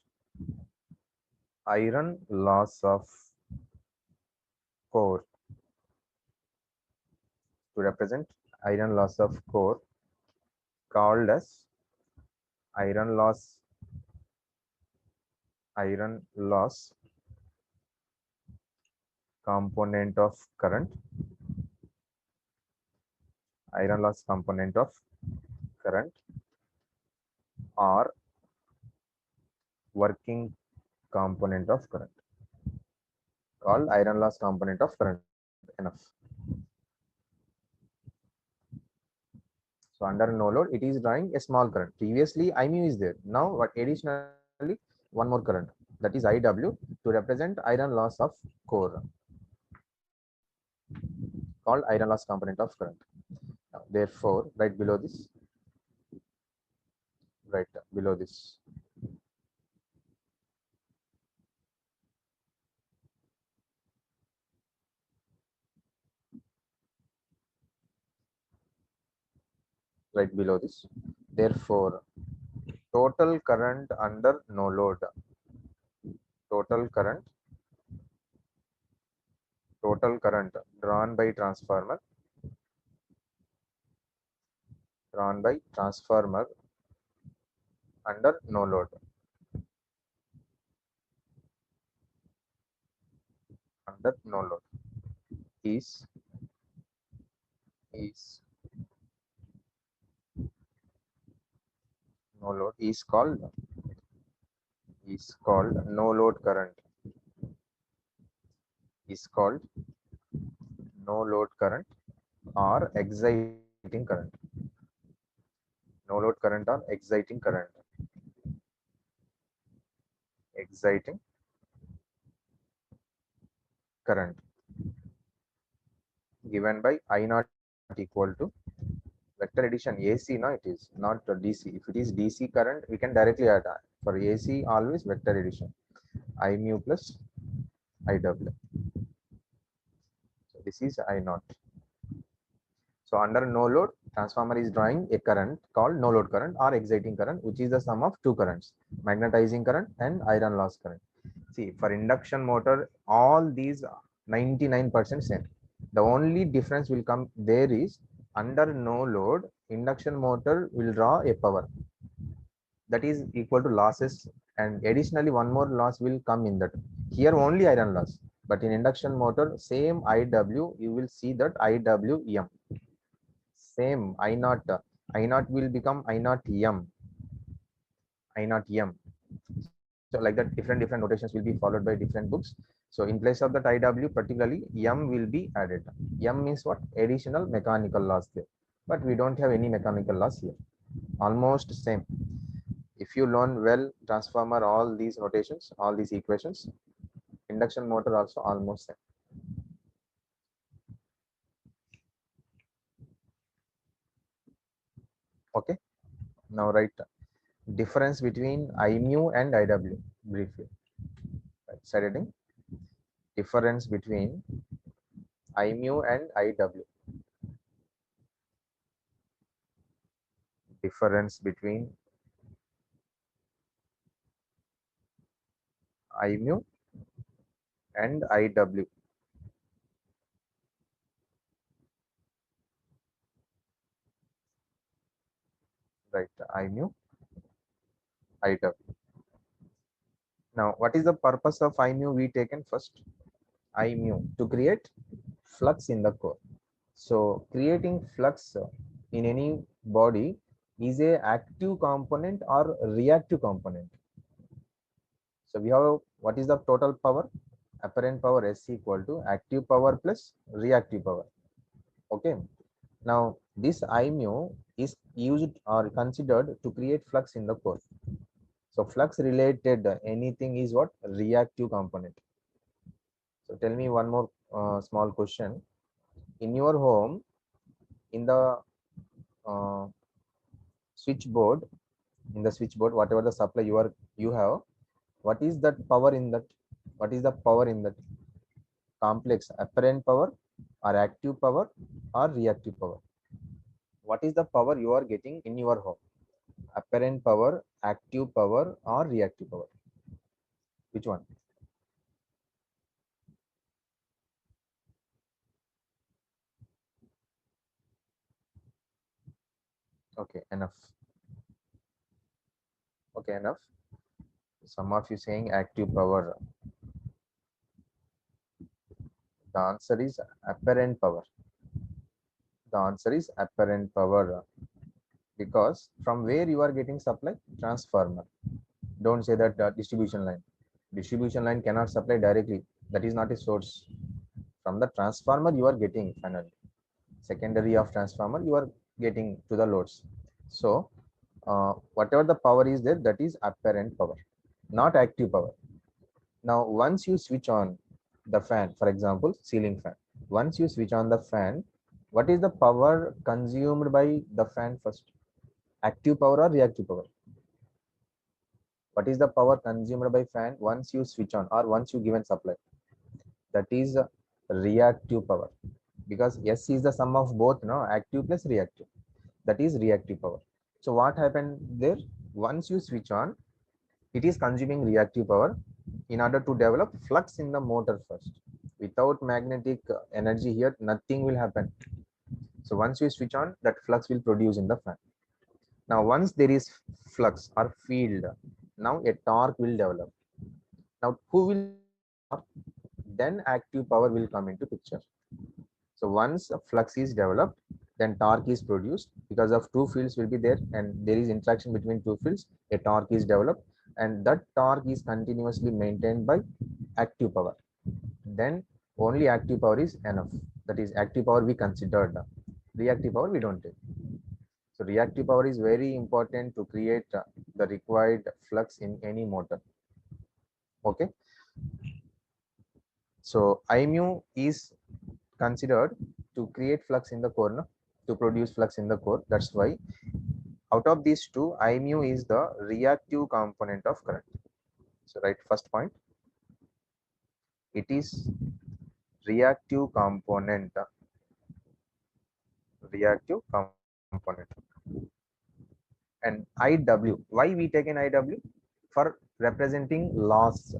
iron loss of core, to represent iron loss of core, called as iron loss component of current, iron loss component of current, or working component of current, called iron loss component of current. Enough. So under no load, it is drawing a small current. Previously, I mu is there. Now, what additionally one more current, that is IW, to represent iron loss of core, called iron loss component of current. Now, therefore, right below this, right below this. Therefore, total current under no load, total current drawn by transformer, under no load, is no load is called no load current, is called no load current or exciting current, no load current or exciting current, exciting current, given by I naught equal to vector addition AC. Now it is not DC. If it is DC current, we can directly add. For AC, always vector addition I mu plus IW. So this is I naught. So under no load, transformer is drawing a current called no load current or exciting current, which is the sum of two currents, magnetizing current and iron loss current. See, for induction motor, all these 99% same. The only difference will come there is under no load, induction motor will draw a power that is equal to losses, and additionally one more loss will come in that. Here only iron loss, but in induction motor, same IW, you will see that IWM. Same I naught will become I naught M. So like that, different notations will be followed by different books. So in place of that IW, particularly M will be added. M means what? Additional mechanical loss there. But we don't have any mechanical loss here. Almost same. If you learn well transformer, all these notations, all these equations, induction motor also almost same. Okay. Now write difference between I mu and IW briefly. Right. Difference between I mu and IW. Difference between I mu and IW. Right, I mu, IW. Now, what is the purpose of I mu we taken first? I mu to create flux in the core. So creating flux in any body is a active component or reactive component. So we have what is the total power? Apparent power S equal to active power plus reactive power. Okay. Now this I mu is used or considered to create flux in the core. So flux related anything is what? Reactive component. So tell me one more small question. In your home, in the uh, switchboard, whatever the supply you have, what is that power in that? What is the power in that? Complex apparent power or active power or reactive power? What is the power you are getting in your home? Apparent power, active power or reactive power? Which one? Okay, enough. Okay, enough. Some of you saying active power. The answer is apparent power. The answer is apparent power because from where you are getting supply? Transformer. Don't say that distribution line. Distribution line cannot supply directly. That is not a source. From the transformer you are getting finally. Secondary of transformer you are getting to the loads. So whatever the power is there, that is apparent power, not active power. Now once you switch on the fan, for example ceiling fan, once you switch on the fan, what is the power consumed by the fan first? Active power or reactive power? What is the power consumed by fan once you switch on or once you given supply? That is reactive power, because S is the sum of both, no, active plus reactive. That is reactive power. So what happened there? Once you switch on, it is consuming reactive power in order to develop flux in the motor first. Without magnetic energy here, nothing will happen. So once you switch on, that flux will produce in the fan. Now once there is flux or field, now a torque will develop. Now who will torque? Then active power will come into picture. So once a flux is developed, then torque is produced because of two fields will be there and there is interaction between two fields. A torque is developed and that torque is continuously maintained by active power. Then only active power is enough. That is active power we considered. Reactive power we don't take. So reactive power is very important to create the required flux in any motor. Okay. So I mu is considered to create flux in the core, no? To produce flux in the core. That's why out of these two, I mu is the reactive component of current. So right, first point, it is reactive component, reactive component. And IW, why we take an IW? For representing loss.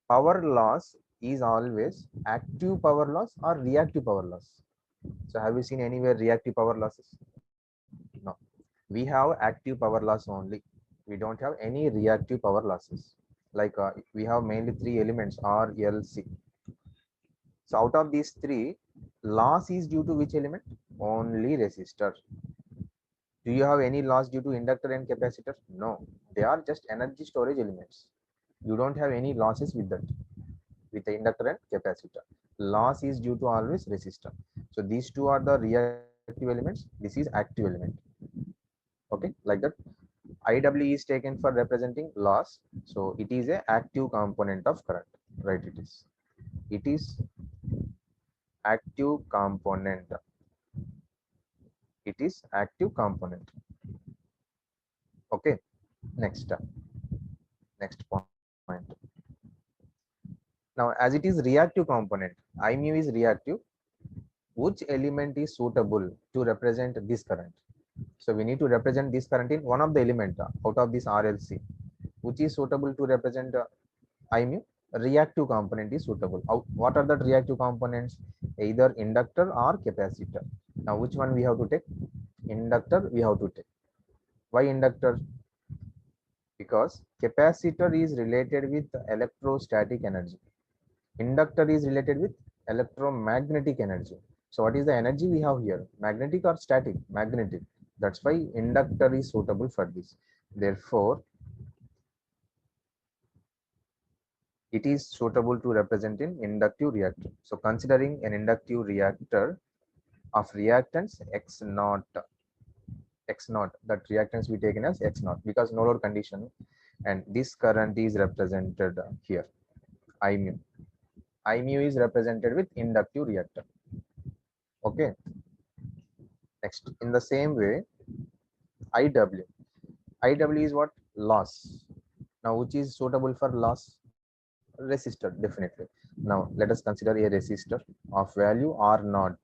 Power loss is always active power loss or reactive power loss. So have you seen anywhere reactive power losses? No. We have active power loss only. We don't have any reactive power losses. Like we have mainly three elements R, L, C. So out of these three, loss is due to which element? Only resistor. Do you have any loss due to inductor and capacitor? No, they are just energy storage elements. You don't have any losses with that, with the inductor and capacitor. Loss is due to always resistor. So these two are the reactive elements. This is active element. Okay, like that. IW is taken for representing loss. So it is a active component of current. Right, it is. It is active component. It is active component. Okay, next next point. Now as it is reactive component, I mu is reactive, which element is suitable to represent this current. So we need to represent this current in one of the element out of this RLC, which is suitable to represent I mu. Reactive component is suitable. What are the reactive components? Either inductor or capacitor. Now which one we have to take? Inductor we have to take. Why inductor? Because capacitor is related with electrostatic energy. Inductor is related with electromagnetic energy. So what is the energy we have here? Magnetic or static? Magnetic. That's why inductor is suitable for this. Therefore, it is suitable to represent in inductive reactor. So considering an inductive reactor of reactance X naught, that reactance we taken as X naught because no load condition, and this current is represented here, I mu. I mu is represented with inductive reactor. Okay. Next, in the same way, IW. IW is what? Loss. Now, which is suitable for loss? Resistor, definitely. Now, let us consider a resistor of value R naught.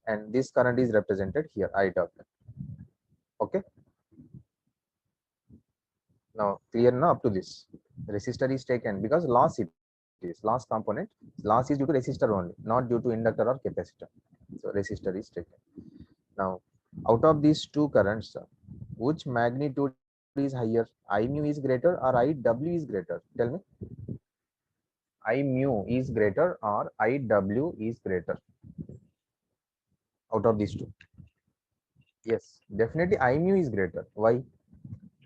And this current is represented here, IW. Okay. Now, clear now up to this. Resistor is taken because loss it is. Loss component. Loss is due to resistor only, not due to inductor or capacitor. So, resistor is taken. Now, out of these two currents, which magnitude is higher? I mu is greater or IW is greater? Tell me. I mu is greater or IW is greater out of these two? Yes, definitely I mu is greater. Why?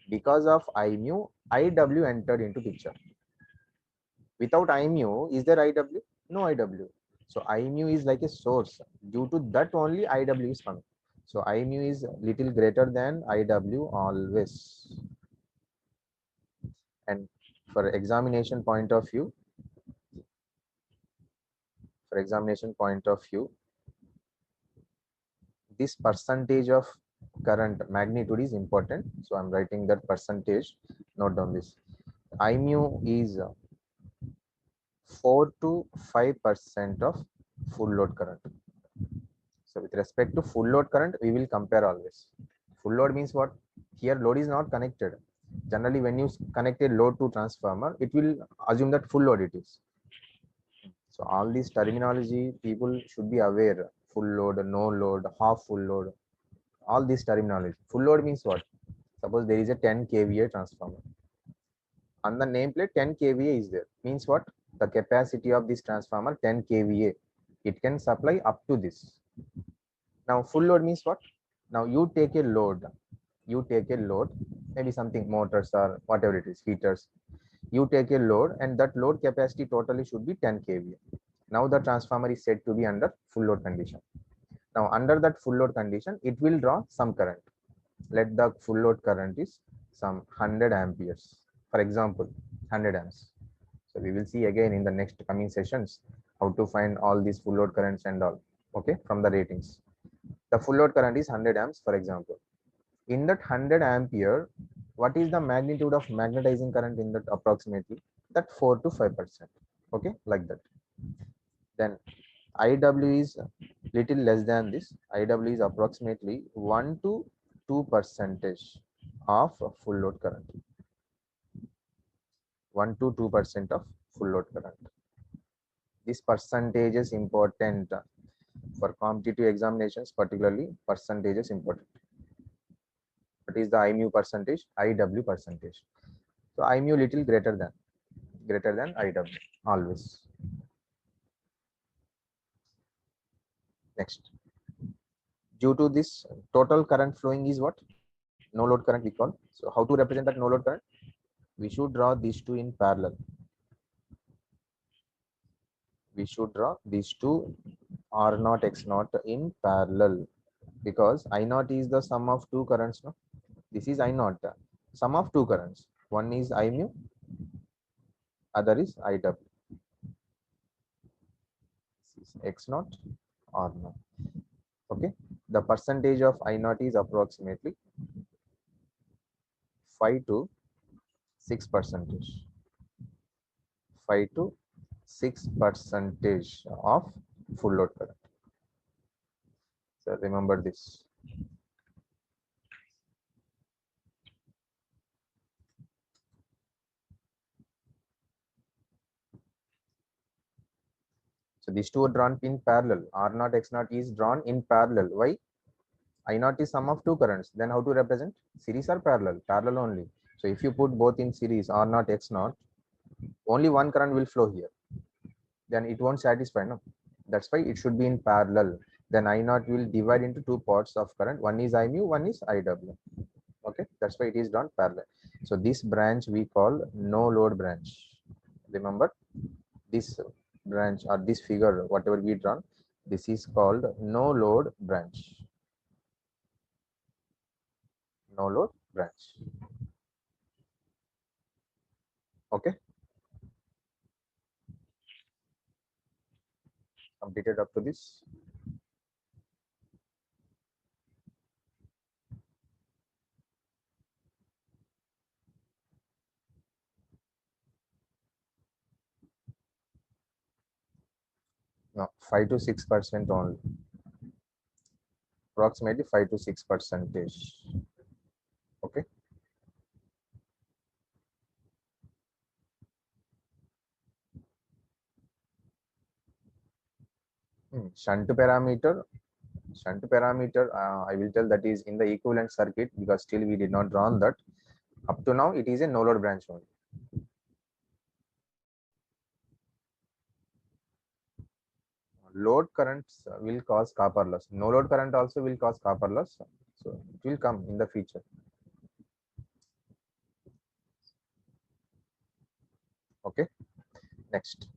Because of I mu, IW entered into picture. Without I mu, is there IW? No IW. So I mu is like a source. Due to that only IW is coming. So I mu is little greater than IW always. And for examination point of view, this percentage of current magnitude is important. So I'm writing that percentage. Note down this. I mu is 4 to 5% of full load current. So with respect to full load current, we will compare always. Full load means what? Here load is not connected. Generally, when you connect a load to transformer, it will assume that full load it is. So all these terminology people should be aware. Full load, no load, half full load, all these terminology. Full load means what? Suppose there is a 10 kVA transformer. On the nameplate 10 kVA is there. Means what? The capacity of this transformer 10 kVA. It can supply up to this. Now full load means what? Now you take a load, maybe something motors or whatever it is, heaters. You take a load and that load capacity totally should be 10 kVA. Now the transformer is said to be under full load condition. Now under that full load condition, it will draw some current. Let the full load current is some 100 amperes. For example, 100 amps. So we will see again in the next coming sessions how to find all these full load currents and all. Okay, from the ratings. The full load current is 100 amps, for example. In that 100 ampere, what is the magnitude of magnetizing current in that approximately? That 4 to 5%. Okay, like that. Then IW is little less than this. IW is approximately 1 to 2% of full load current. 1 to 2% of full load current. This percentage is important for competitive examinations, particularly percentage is important. What is the I mu percentage? IW percentage. So I mu little greater than IW always. Next, due to this total current flowing is what? No load current we call. So how to represent that no load current? We should draw these two in parallel. We should draw these two R naught X naught in parallel, because I naught is the sum of two currents. No, this is I naught, sum of two currents. One is I mu, other is IW. This is X naught, R naught. Okay, the percentage of I naught is approximately 5 to 6%. 5 to 6% of full load current. So remember this. So these two are drawn in parallel. R naught X naught is drawn in parallel. Why? I naught is sum of two currents. Then how to represent? Series or parallel? Parallel only. So if you put both in series, R naught X naught, only one current will flow here. Then it won't satisfy. No, that's why it should be in parallel. Then I naught will divide into two parts of current. One is I mu, one is IW. Okay, that's why it is done parallel. So this branch we call no load branch. Remember this branch or this figure, whatever we drawn, this is called no load branch. No load branch. Okay, completed up to this. No, 5 to 6% only. Approximately 5 to 6%. Okay. Shunt parameter. Shunt parameter. I will tell that is in the equivalent circuit because still we did not draw that. Up to now, it is a no load branch only. Load currents will cause copper loss. No load current also will cause copper loss. So it will come in the future. Okay. Next.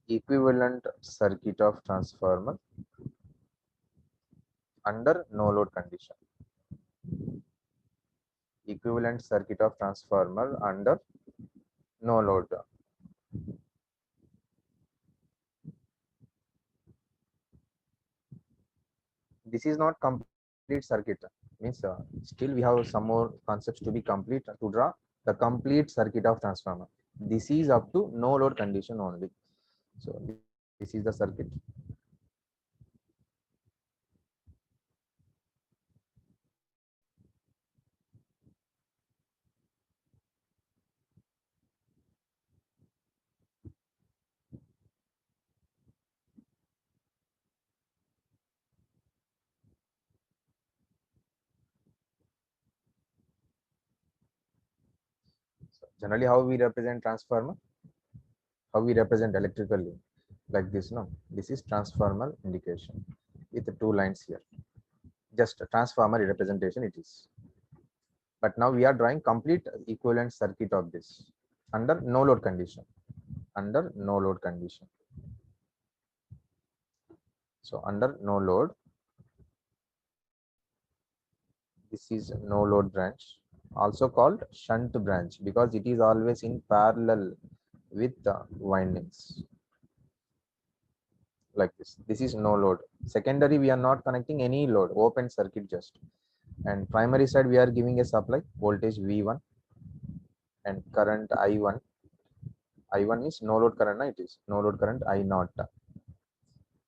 Equivalent circuit of transformer under no load condition. Equivalent circuit of transformer under no load. This is not complete circuit. Means still we have some more concepts to be complete to draw the complete circuit of transformer. This is up to no load condition only. So this is the circuit. So generally, how we represent transformer? How we represent electrically? Like this, no? This is transformer indication with the two lines here. Just a transformer representation it is. But now we are drawing complete equivalent circuit of this under no load condition. Under no load condition. So under no load, this is no load branch, also called shunt branch because it is always in parallel with the windings. Like this. This is no load. Secondary, we are not connecting any load, open circuit just. And primary side, we are giving a supply voltage V1 and current I1. I1 is no load current, it is no load current I0.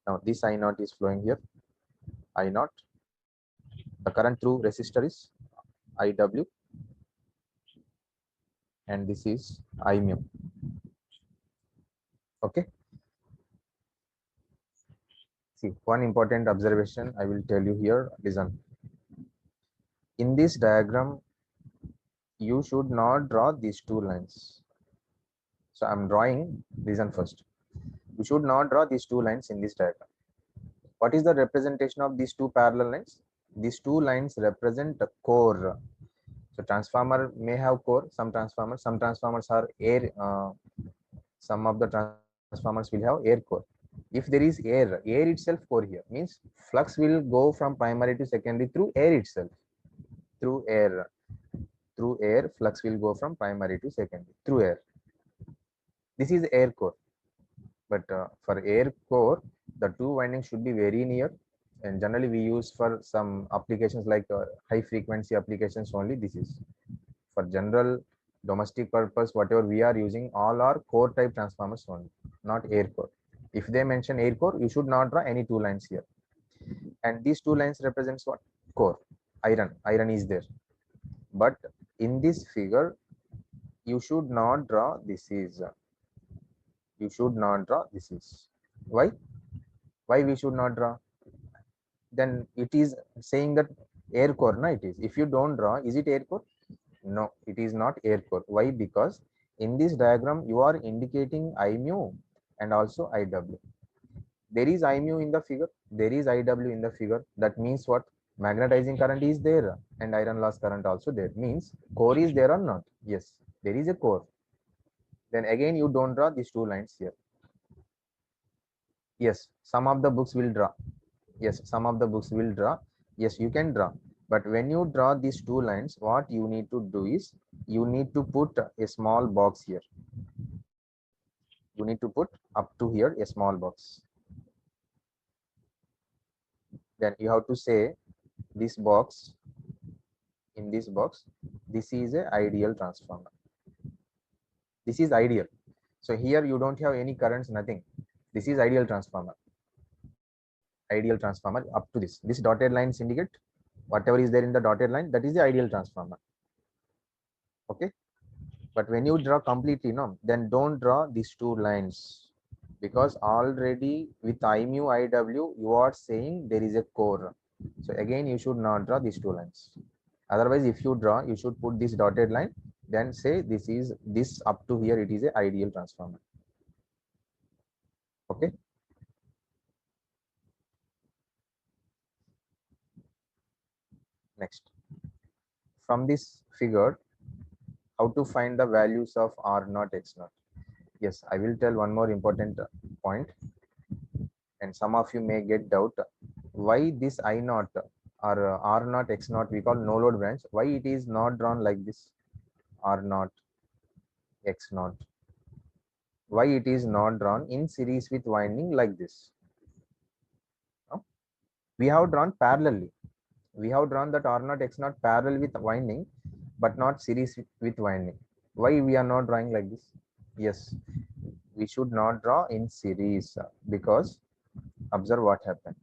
Now this I0 is flowing here. I0. The current through resistor is IW, and this is I mu. Okay. See, one important observation I will tell you here. Listen. In this diagram, you should not draw these two lines. So I'm drawing, listen first. You should not draw these two lines in this diagram. What is the representation of these two parallel lines? These two lines represent the core. So transformer may have core, some transformers are air, some of the transformers will have air core. If there is air itself core here means flux will go from primary to secondary through air itself. Through air, flux will go from primary to secondary through air. This is air core. But for air core, the two windings should be very near. and generally we use for some applications like high frequency applications only. This is for general domestic purpose, whatever we are using, all are core type transformers only, not air core. If they mention air core, you should not draw any two lines here. And these two lines represents what? Core. Iron is there. But in this figure, you should not draw this is. You should not draw this is. Why? Why we should not draw? Then it is saying that air core, na it is. If you don't draw, is it air core? No, it is not air core. Why? Because in this diagram, you are indicating I mu and also IW. There is I mu in the figure, there is IW in the figure. That means what? Magnetizing current is there and iron loss current also there. Means core is there or not? Yes, there is a core. Then again, you don't draw these two lines here. Yes, some of the books will draw. Yes, some of the books will draw. Yes, you can draw. But when you draw these two lines, what you need to do is you need to put a small box here. You need to put up to here a small box. Then you have to say this box, in this box, this is a ideal transformer. This is ideal. So here you don't have any currents, nothing. This is ideal transformer. Ideal transformer up to this. This dotted lines indicate whatever is there in the dotted line, that is the ideal transformer. Okay. But when you draw completely, no, then don't draw these two lines, because already with I mu IW, you are saying there is a core. So again, you should not draw these two lines. Otherwise, if you draw, you should put this dotted line, then say this is this up to here, it is a ideal transformer. Okay. Next, from this figure, how to find the values of R naught X naught? Yes, I will tell one more important point, and some of you may get doubt why this I naught or R naught X naught we call no load branch, why it is not drawn like this R naught X naught, why it is not drawn in series with winding like this. No? We have drawn parallelly. We have drawn that R naught X naught parallel with winding, but not series with winding. Why we are not drawing like this? Yes, we should not draw in series because observe what happened.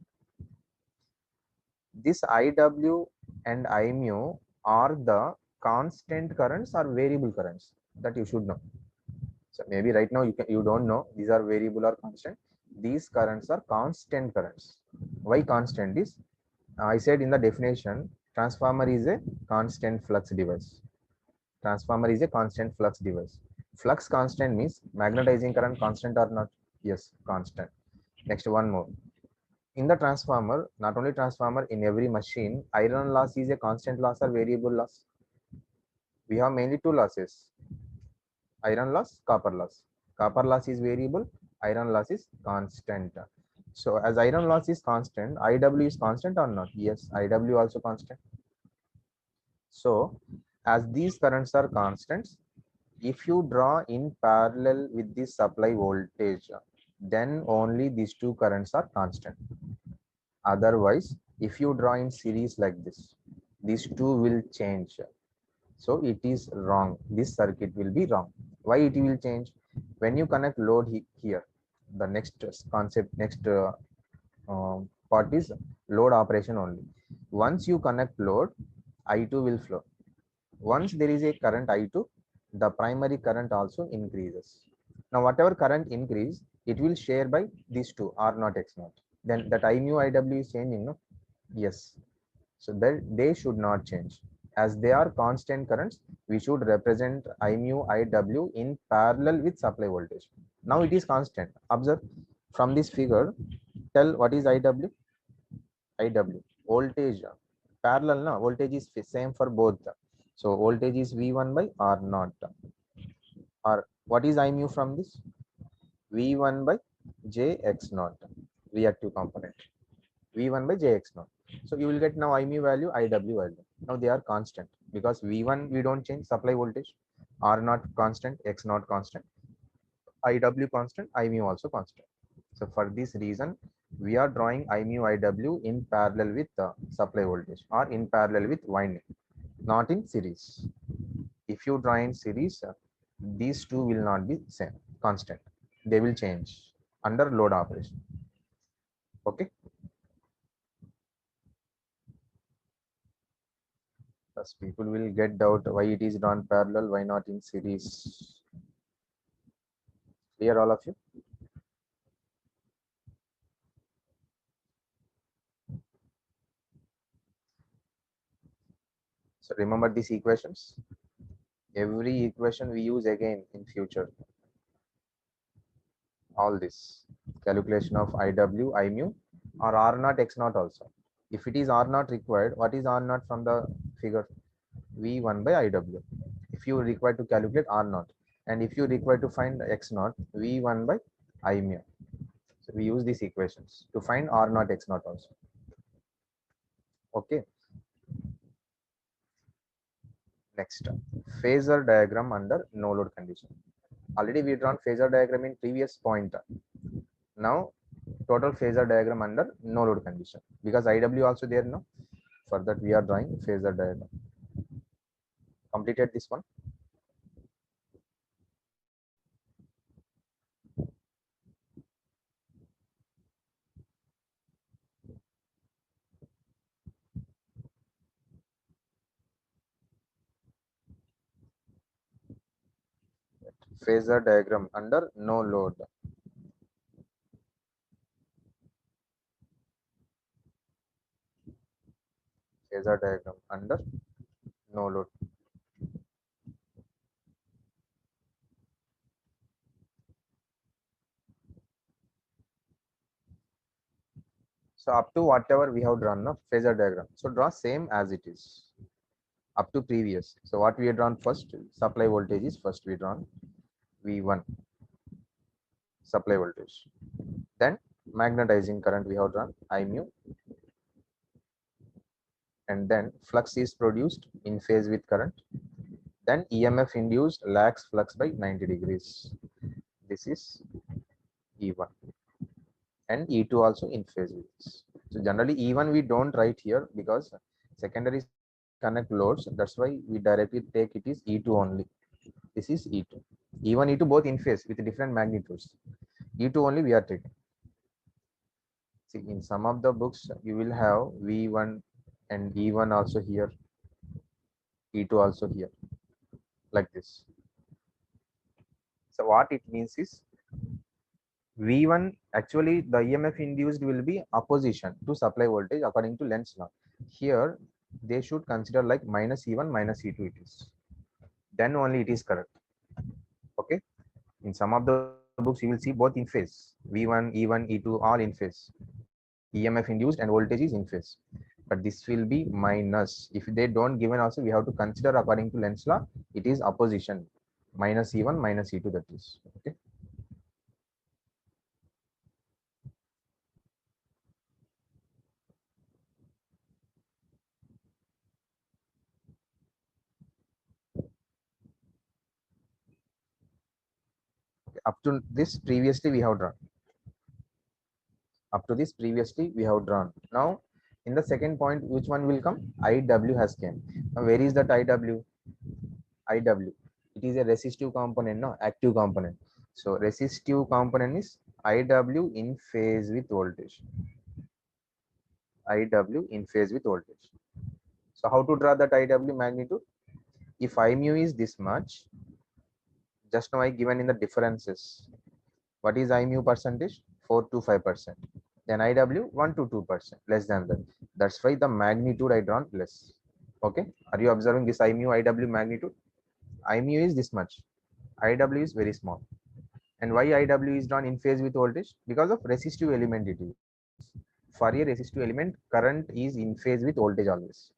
This IW and I mu are the constant currents or variable currents, that you should know. So maybe right now you don't know these are variable or constant. These currents are constant currents. Why constant is? I said in the definition, transformer is a constant flux device. Transformer is a constant flux device. Flux constant means magnetizing current constant or not? Yes, constant. Next, one more. In the transformer, not only transformer, in every machine, iron loss is a constant loss or variable loss. We have mainly two losses: iron loss, copper loss. Copper loss is variable, iron loss is constant. So as iron loss is constant, IW is constant or not? Yes, IW also constant. So as these currents are constants, if you draw in parallel with the supply voltage, then only these two currents are constant. Otherwise, if you draw in series like this, these two will change. So it is wrong. This circuit will be wrong. Why it will change? When you connect load here, the next concept, next part is load operation only. Once you connect load, I2 will flow. Once there is a current I2, the primary current also increases. Now whatever current increase, it will share by these two, R naught X naught. Then that I mu IW is changing, no? Yes. So that they should not change. As they are constant currents, we should represent I mu IW in parallel with supply voltage. Now it is constant. Observe from this figure, tell what is IW? IW, voltage, parallel, na? Voltage is same for both. So voltage is V1 by R naught. Or what is I mu from this? V1 by Jx naught, reactive component. V1 by Jx naught. So you will get now I mu value, IW value. Now they are constant because V1 we don't change, supply voltage. R naught constant, X naught constant, IW constant, I mu also constant. So for this reason, We are drawing I mu IW in parallel with the supply voltage or in parallel with winding, not in series. If you draw in series, these two will not be same constant. They will change under load operation. Okay. Thus people will get doubt why it is drawn parallel, why not in series. Clear all of you? So remember these equations. Every equation we use again in future. All this calculation of IW, I mu, or R naught, X naught also. If it is R naught required, what is R naught from the figure? V1 by IW. If you require to calculate R naught, and if you require to find X naught, V1 by I mu. So we use these equations to find R naught, X naught also. Okay. Next, phasor diagram under no load condition. Already we drawn phasor diagram in previous point. Now total phasor diagram under no load condition, because IW also there now. For that we are drawing phasor diagram. Completed this one. Phasor diagram under no load. Phasor diagram under no load. So up to whatever we have drawn now phasor diagram. So draw same as it is up to previous. So what we have drawn first, supply voltage is first we drawn V1 supply voltage. Then magnetizing current we have drawn I mu, and then flux is produced in phase with current. Then EMF induced lags flux by 90 degrees. This is E1, and E2 also in phase with this. So generally E1 we don't write here because secondary connect loads. That's why we directly take it is E2 only. This is E2. E1, E2 both in phase with different magnitudes. E2 only we are taking. See, in some of the books you will have V1 and E1 also here, E2 also here, like this. So what it means is V1 actually the EMF induced will be opposition to supply voltage according to Lenz's law. Here they should consider like minus E1 minus E2 it is. Then only it is correct. Okay. In some of the books you will see both in phase. V1, E1, E2 all in phase. EMF induced and voltage is in phase. But this will be minus. If they don't given also we have to consider according to Lenz's law it is opposition. Minus E1 minus E2 that is. Okay. Up to this previously we have drawn. Up to this previously we have drawn. Now in the second point, which one will come? IW has came. Now where is that IW? IW. It is a resistive component, no active component. So resistive component is IW in phase with voltage. IW in phase with voltage. So how to draw that IW magnitude? If I mu is this much, just now I given in the differences. What is I mu percentage? 4 to 5%. Then IW 1 to 2%, less than that. That's why the magnitude I drawn less. Okay. Are you observing this I mu IW magnitude? I mu is this much. IW is very small. And why IW is drawn in phase with voltage? Because of resistive element it is. For a resistive element, current is in phase with voltage always.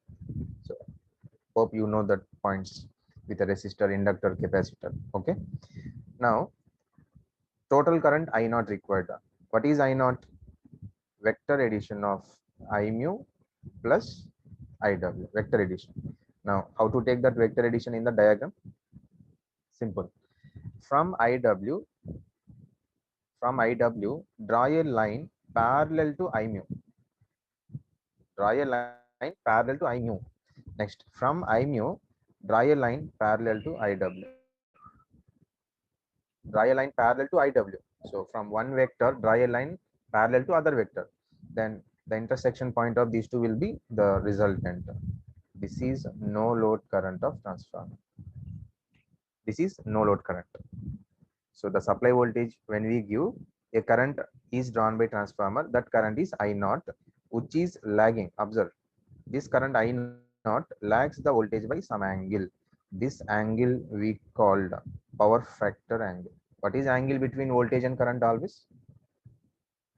So hope you know that points with a resistor, inductor, capacitor. Okay. Now total current I naught required. What is I naught? Vector addition of I mu plus IW, vector addition. Now how to take that vector addition in the diagram? Simple. From IW, draw a line parallel to I mu. Draw a line parallel to I mu. Next, from I mu, draw a line parallel to IW. Draw a line parallel to IW. So from one vector, draw a line parallel to other vector. Then the intersection point of these two will be the resultant. This is no load current of transformer. This is no load current. So the supply voltage, when we give a current is drawn by transformer, that current is I naught, which is lagging. Observe, this current I naught lags the voltage by some angle. This angle we called power factor angle. What is angle between voltage and current? Always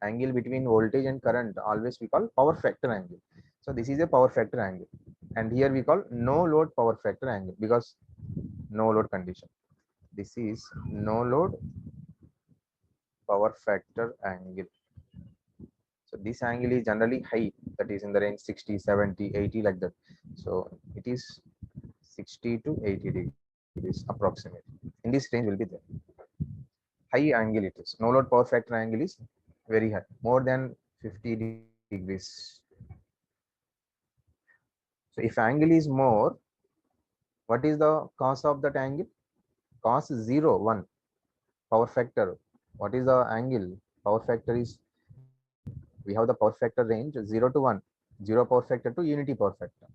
angle between voltage and current always we call power factor angle. So this is a power factor angle, and here we call no load power factor angle because no load condition. This is no load power factor angle. So this angle is generally high, that is in the range 60, 70, 80 like that. So it is 60 to 80 degrees approximately. In this range will be there. High angle it is. No load power factor angle is very high, more than 50 degrees. So if angle is more, what is the cos of that angle? Cos 0, 1. Power factor. What is the angle? Power factor is, we have the power factor range 0 to 1. 0 power factor to unity power factor.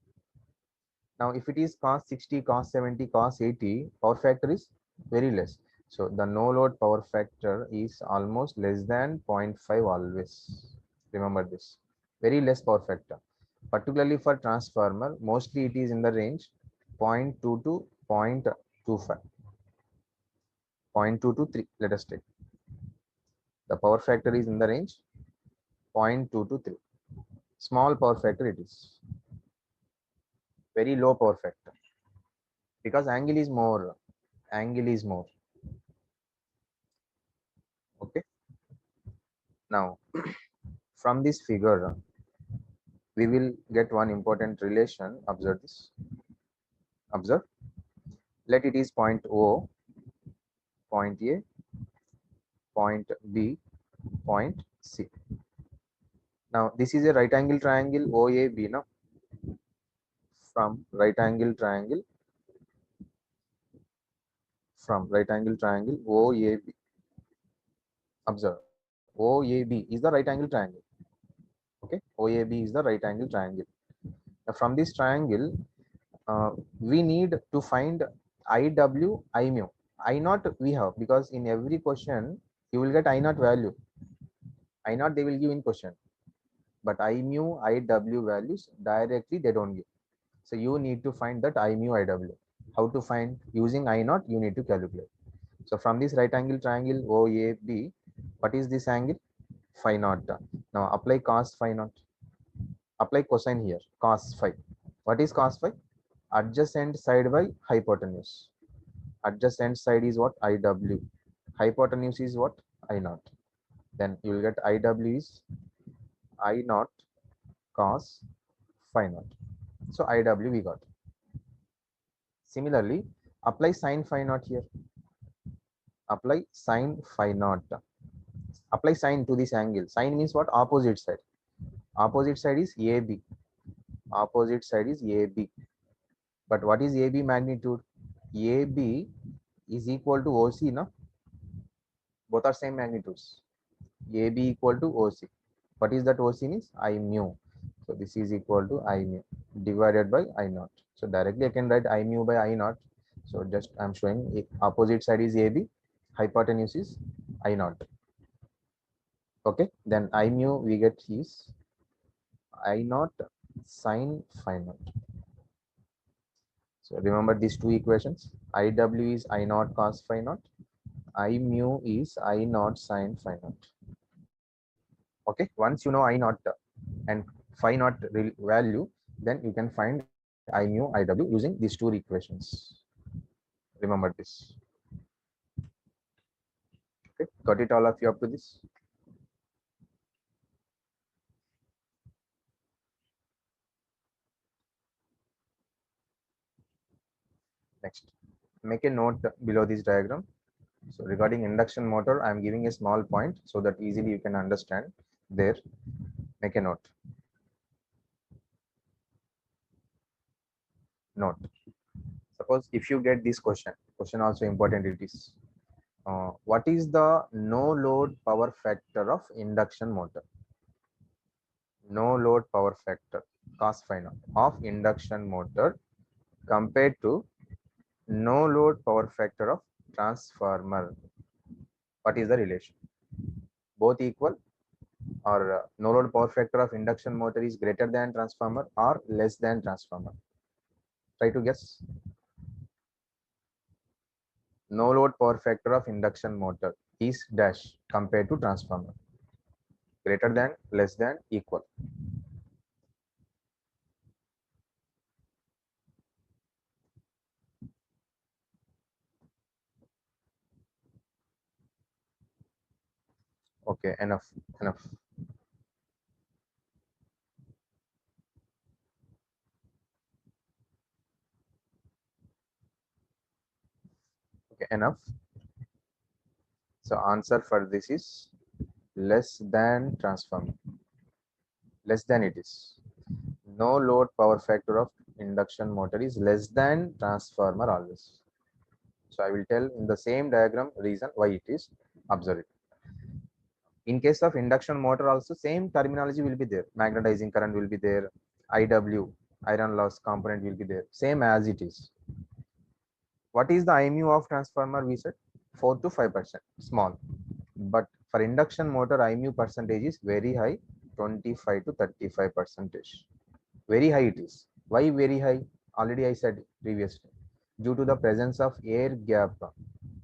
Now, if it is cos 60, cos 70, cos 80, power factor is very less. So the no load power factor is almost less than 0.5 always. Remember this. Very less power factor. Particularly for transformer, mostly it is in the range 0.2 to 0.25. 0.2 to 3, let us take. The power factor is in the range 0.2 to 3. Small power factor it is. Very low power factor. Because angle is more. Angle is more. Okay. Now, from this figure, we will get one important relation. Observe this. Observe. Let it is point O, point A, point B, point C. Now, this is a right angle triangle OAB. Now, from right angle triangle OAB. Observe, OAB is the right angle triangle. Okay, OAB is the right angle triangle. Now, from this triangle, we need to find IW, I mu. I naught we have, because in every question you will get I naught value. I naught they will give in question, but I mu, IW values directly they don't give. So you need to find that I mu, IW. How to find? Using I naught you need to calculate. So from this right angle triangle OAB, what is this angle? Phi naught. Now apply cos phi naught. Apply cosine here, cos phi. What is cos phi? Adjacent side by hypotenuse. Adjacent side is what? IW. Hypotenuse is what? I naught. Then you will get IW is I naught cos phi naught. So IW we got. Similarly, apply sin phi naught here. Apply sin phi naught. Apply sin to this angle. Sin means what? Opposite side. Opposite side is AB. Opposite side is AB. But what is AB magnitude? AB is equal to OC, no? Both are same magnitudes. AB equal to OC. What is that OC means? I mu. So this is equal to I mu divided by I naught. So directly I can write I mu by I naught. So just I'm showing opposite side is AB, hypotenuse is I naught. Okay, then I mu we get is I naught sin phi naught. So remember these two equations. IW is I naught cos phi naught. I mu is I naught sin phi naught. Okay, once you know I naught and phi naught value, then you can find I mu, IW using these two equations. Remember this. Okay, got it all of you up to this? Next, make a note below this diagram. So regarding induction motor, I am giving a small point so that easily you can understand. there. Make a note. Note. Suppose if you get this question also important it is. What is the no load power factor of induction motor? No load power factor, cos phi naught of induction motor compared to no load power factor of transformer. What is the relation? Both equal, or no load power factor of induction motor is greater than transformer or less than transformer? Try to guess. No load power factor of induction motor is dash compared to transformer. Greater than, less than, equal. Okay, enough, enough. Okay, enough. So answer for this is less than transformer. Less than it is. No load power factor of induction motor is less than transformer always. So I will tell in the same diagram reason why it is. Observe it. In case of induction motor also same terminology will be there. Magnetizing current will be there. IW, iron loss component will be there. Same as it is. What is the IMU of transformer? We said 4 to 5%, small. But for induction motor, IMU percentage is very high, 25 to 35 percentage. Very high it is. Why very high? Already I said previously. Due to the presence of air gap,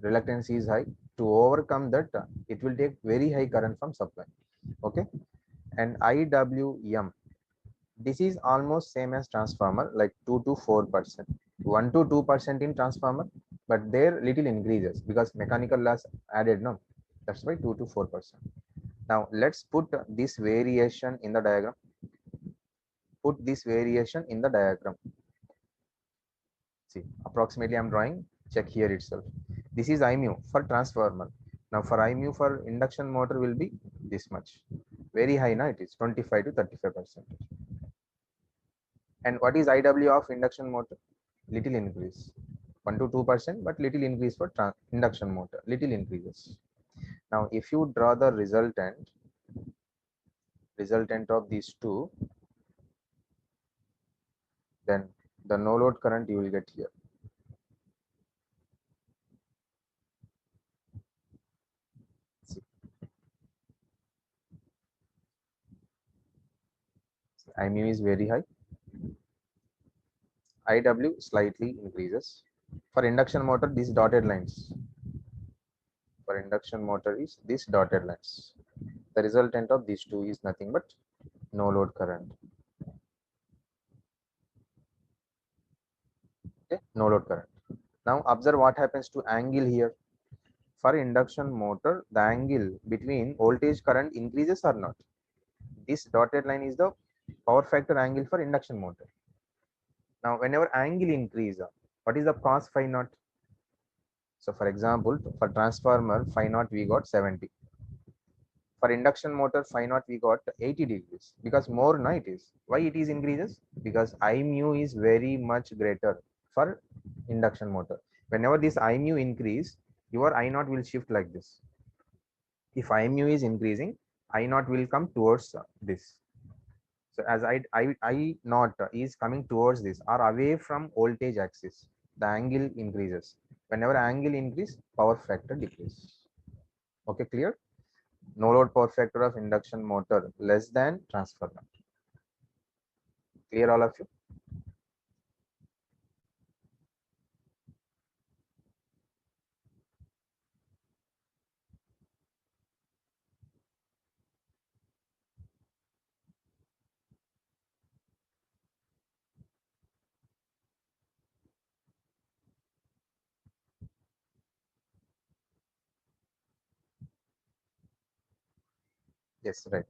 reluctance is high. To overcome that, it will take very high current from supply. Okay. And IWM, this is almost same as transformer, like 2 to 4%. 1 to 2% in transformer, but there little increases because mechanical loss added, no? That's why 2 to 4%. Now let's put this variation in the diagram. Put this variation in the diagram. See, approximately I'm drawing, check here itself. This is IMU for transformer. Now for IMU for induction motor will be this much. Very high, now it is 25 to 35%. And what is IW of induction motor? Little increase. 1 to 2%, but little increase for induction motor, little increases. Now if you draw the resultant of these two, then the no load current you will get here. See, IMU is very high. IW slightly increases. For induction motor, these dotted lines. For induction motor is these dotted lines. The resultant of these two is nothing but no load current. Okay, no load current. Now observe what happens to angle here. For induction motor, the angle between voltage current increases or not. This dotted line is the power factor angle for induction motor. Now, whenever angle increase, what is the cos phi naught? So, for example, for transformer phi naught we got 70. For induction motor phi naught we got 80 degrees because more now it is. Why it is increases? Because I mu is very much greater for induction motor. Whenever this I mu increase, your I naught will shift like this. If I mu is increasing, I naught will come towards this. So as I naught is coming towards this or away from voltage axis, the angle increases. Whenever angle increase, power factor decreases. Okay, clear? No load power factor of induction motor less than transformer. Clear all of you? Yes, right.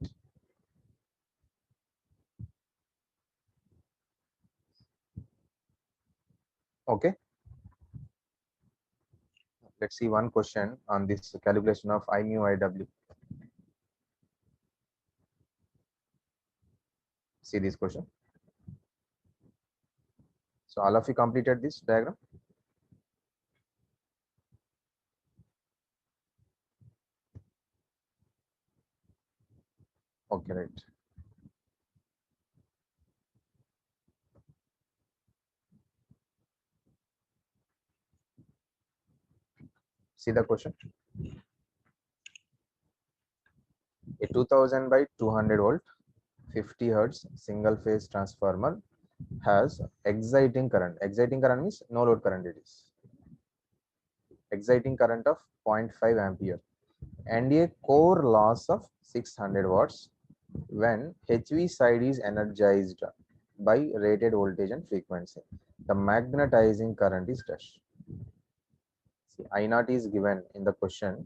Okay. Let's see one question on this calculation of I mu IW. See this question. So all of you completed this diagram. Okay, right. See the question. A 2000 by 200 volt 50 hertz single phase transformer has exciting current. Exciting current means no load current it is. Exciting current of 0.5 ampere and a core loss of 600 watts when HV side is energized by rated voltage and frequency. The magnetizing current is dash. See, I naught is given in the question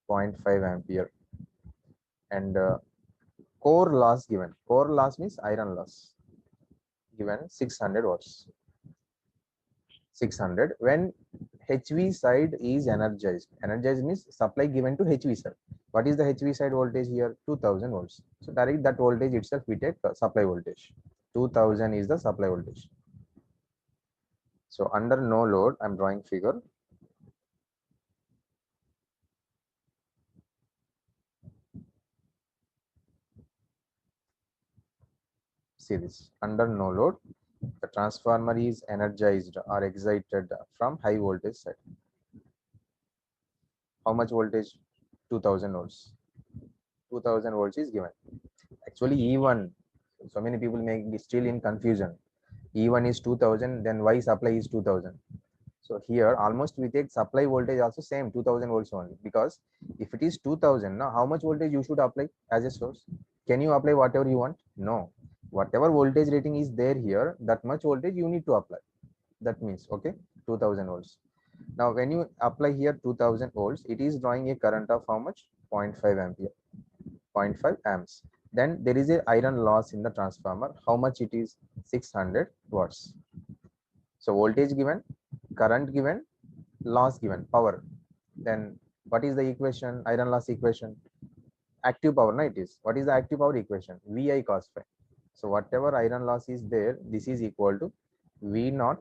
0.5 ampere and core loss given. Core loss means iron loss given 600 watts. 600 when HV side is energized. Energized means supply given to HV side. What is the HV side voltage here? 2000 volts. So directly that voltage itself we take supply voltage. 2000 is the supply voltage. So under no load, I'm drawing figure. See this. Under no load, the transformer is energized or excited from high voltage side. How much voltage? 2000 volts. 2000 volts is given. Actually, E1. So many people make still in confusion. E1 is 2000, then why supply is 2000? So here almost we take supply voltage also same 2000 volts only, because if it is 2000, now how much voltage you should apply as a source? Can you apply whatever you want? No. Whatever voltage rating is there here, that much voltage you need to apply. That means, okay, 2000 volts. Now when you apply here 2000 volts, it is drawing a current of how much? 0.5 ampere, 0.5 amps. Then there is a iron loss in the transformer. How much it is? 600 watts. So voltage given, current given, loss given, power. Then what is the equation? Iron loss equation. Active power, no, it is. What is the active power equation? VI cos phi. So whatever iron loss is there, this is equal to V naught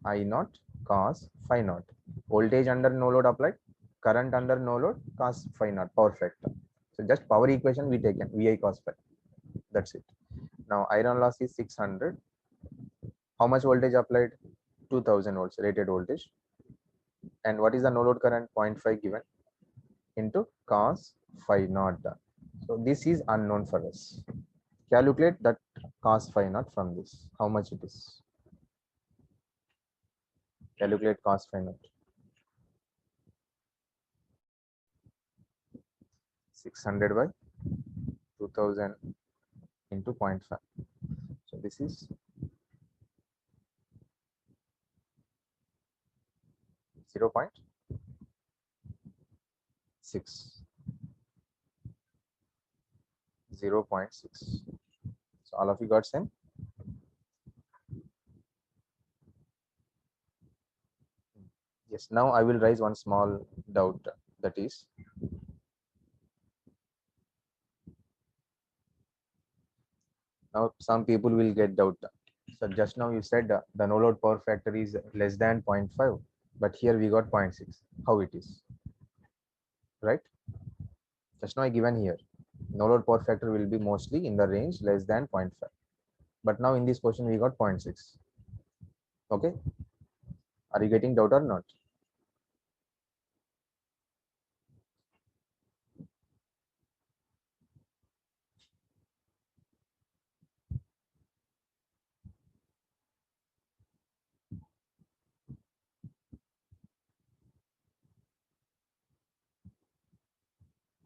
I naught cos phi naught. Voltage under no load applied, current under no load, cos phi naught, power factor. So just power equation we taken VI cos phi. That's it. Now iron loss is 600. How much voltage applied? 2000 volts rated voltage. And what is the no load current? 0.5 given into cos phi naught. So this is unknown for us. Calculate that cos phi naught from this. How much it is? Calculate cos phi naught. 600 by 2000 into 0.5. So this is 0.6. 0.6. So all of you got same? Yes, now I will raise one small doubt, that is, now some people will get doubt. So just now you said the no load power factor is less than 0.5, but here we got 0.6. How it is? Right? Just now I given here. No load power factor will be mostly in the range less than 0.5. But now in this question we got 0.6. Okay. Are you getting doubt or not?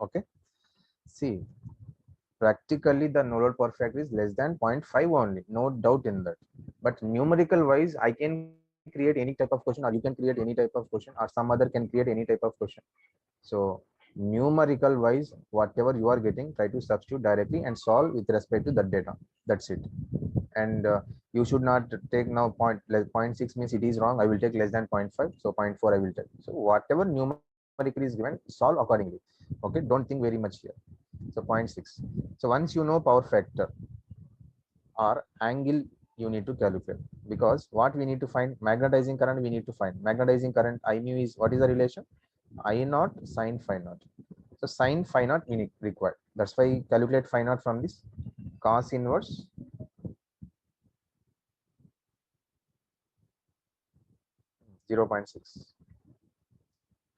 Okay. See, practically the no load power factor is less than 0.5 only. No doubt in that. But numerical wise, I can create any type of question, or you can create any type of question, or some other can create any type of question. So numerical wise, whatever you are getting, try to substitute directly and solve with respect to that data. That's it. And you should not take now 0.6 means it is wrong. I will take less than 0.5. So 0.4 I will take. So whatever numerical is given, solve accordingly. Okay. Don't think very much here. So 0.6. So once you know power factor, or angle you need to calculate, because what we need to find, magnetizing current we need to find. Magnetizing current I mu is, what is the relation? I naught sine phi naught. So sine phi naught we need required. That's why calculate phi naught from this cos inverse 0.6,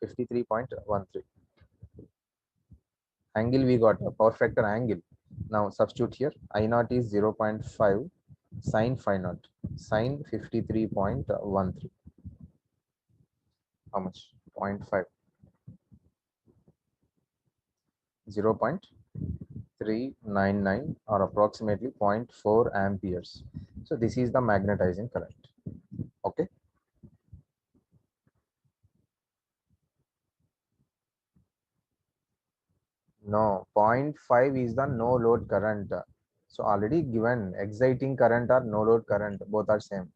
53.13. Angle we got a power factor angle. Now substitute here. I naught is 0.5 sine phi naught. Sine 53.13. How much? 0.5. 0.399 or approximately zero point 0.4 amperes. So this is the magnetizing current. Okay. No, zero point 0.5 is the no load current. So already given exciting current or no load current, both are same.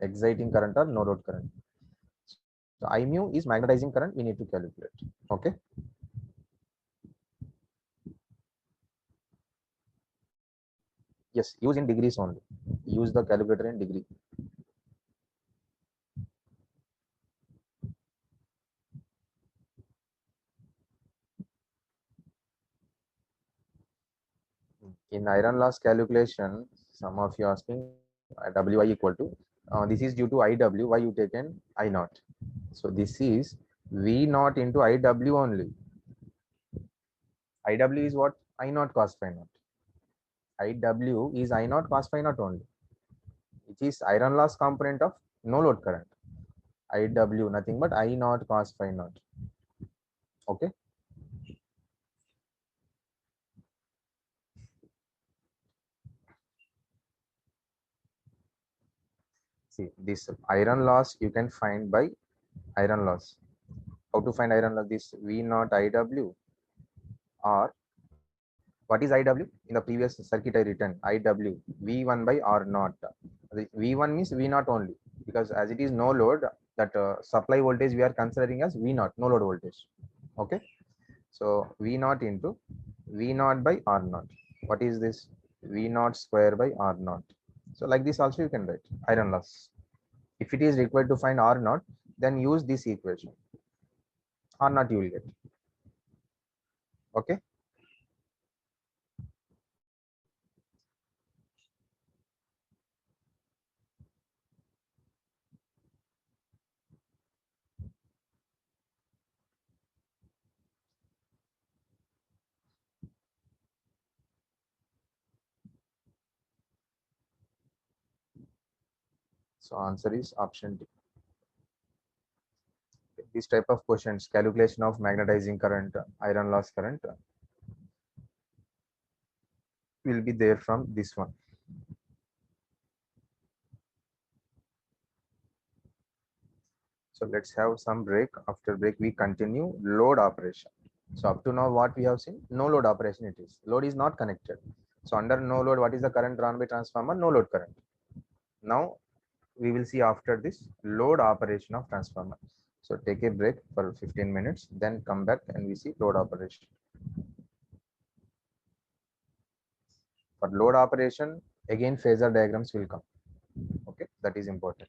Exciting current or no load current. So I mu is magnetizing current, we need to calculate. Okay. Yes, use in degrees only. Use the calculator in degree. In iron loss calculation, some of you asking Wi equal to, this is due to IW, why you taken I naught. So this is V naught into IW only. IW is what? I naught cos phi naught. IW is I naught cos phi naught only, which is iron loss component of no load current. IW nothing but I naught cos phi naught. Okay. See, this iron loss you can find by iron loss. How to find iron loss? This V naught IW, or what is IW? In the previous circuit I written IW V1 by R naught. The V1 means V naught only, because as it is no load, that supply voltage we are considering as V naught, no load voltage. Okay. So V naught into V naught by R naught. What is this? V naught square by R naught. So like this also you can write iron loss. If it is required to find R naught, then use this equation. R naught you will get. Okay. So answer is option D. This type of questions, calculation of magnetizing current, iron loss current, will be there from this one. So let's have some break. After break, we continue load operation. So up to now, what we have seen, no load operation it is. Load is not connected. So under no load, what is the current drawn by transformer? No load current. Now we will see after this load operation of transformer. So take a break for 15 minutes, then come back and we see load operation. For load operation, again phasor diagrams will come. Okay, that is important.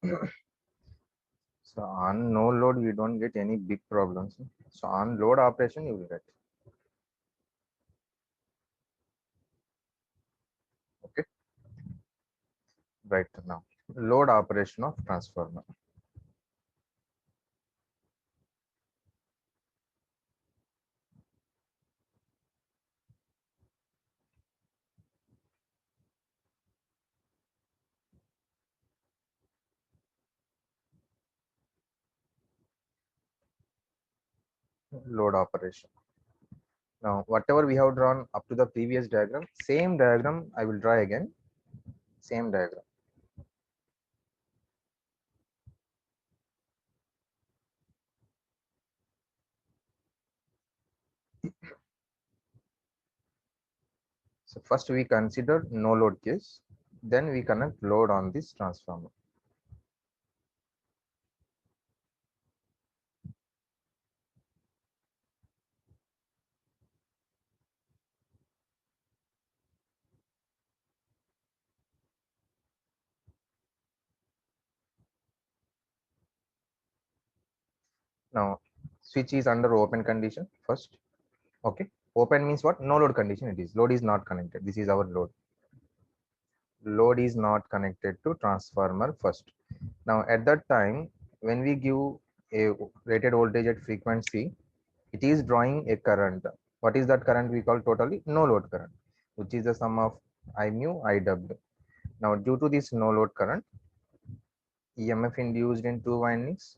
So on no load, we don't get any big problems. So on load operation, you will get. Okay, right now. Load operation of transformer. Load operation. Now, whatever we have drawn up to the previous diagram, same diagram I will draw again. Same diagram. So first we consider no load case, then we connect load on this transformer. Now switch is under open condition first. Okay, open means what? No load condition it is. Load is not connected. This is our load. Load is not connected to transformer first. Now at that time, when we give a rated voltage at frequency, it is drawing a current. What is that current we call totally? No load current, which is the sum of I mu IW. Now due to this no load current, EMF induced in two windings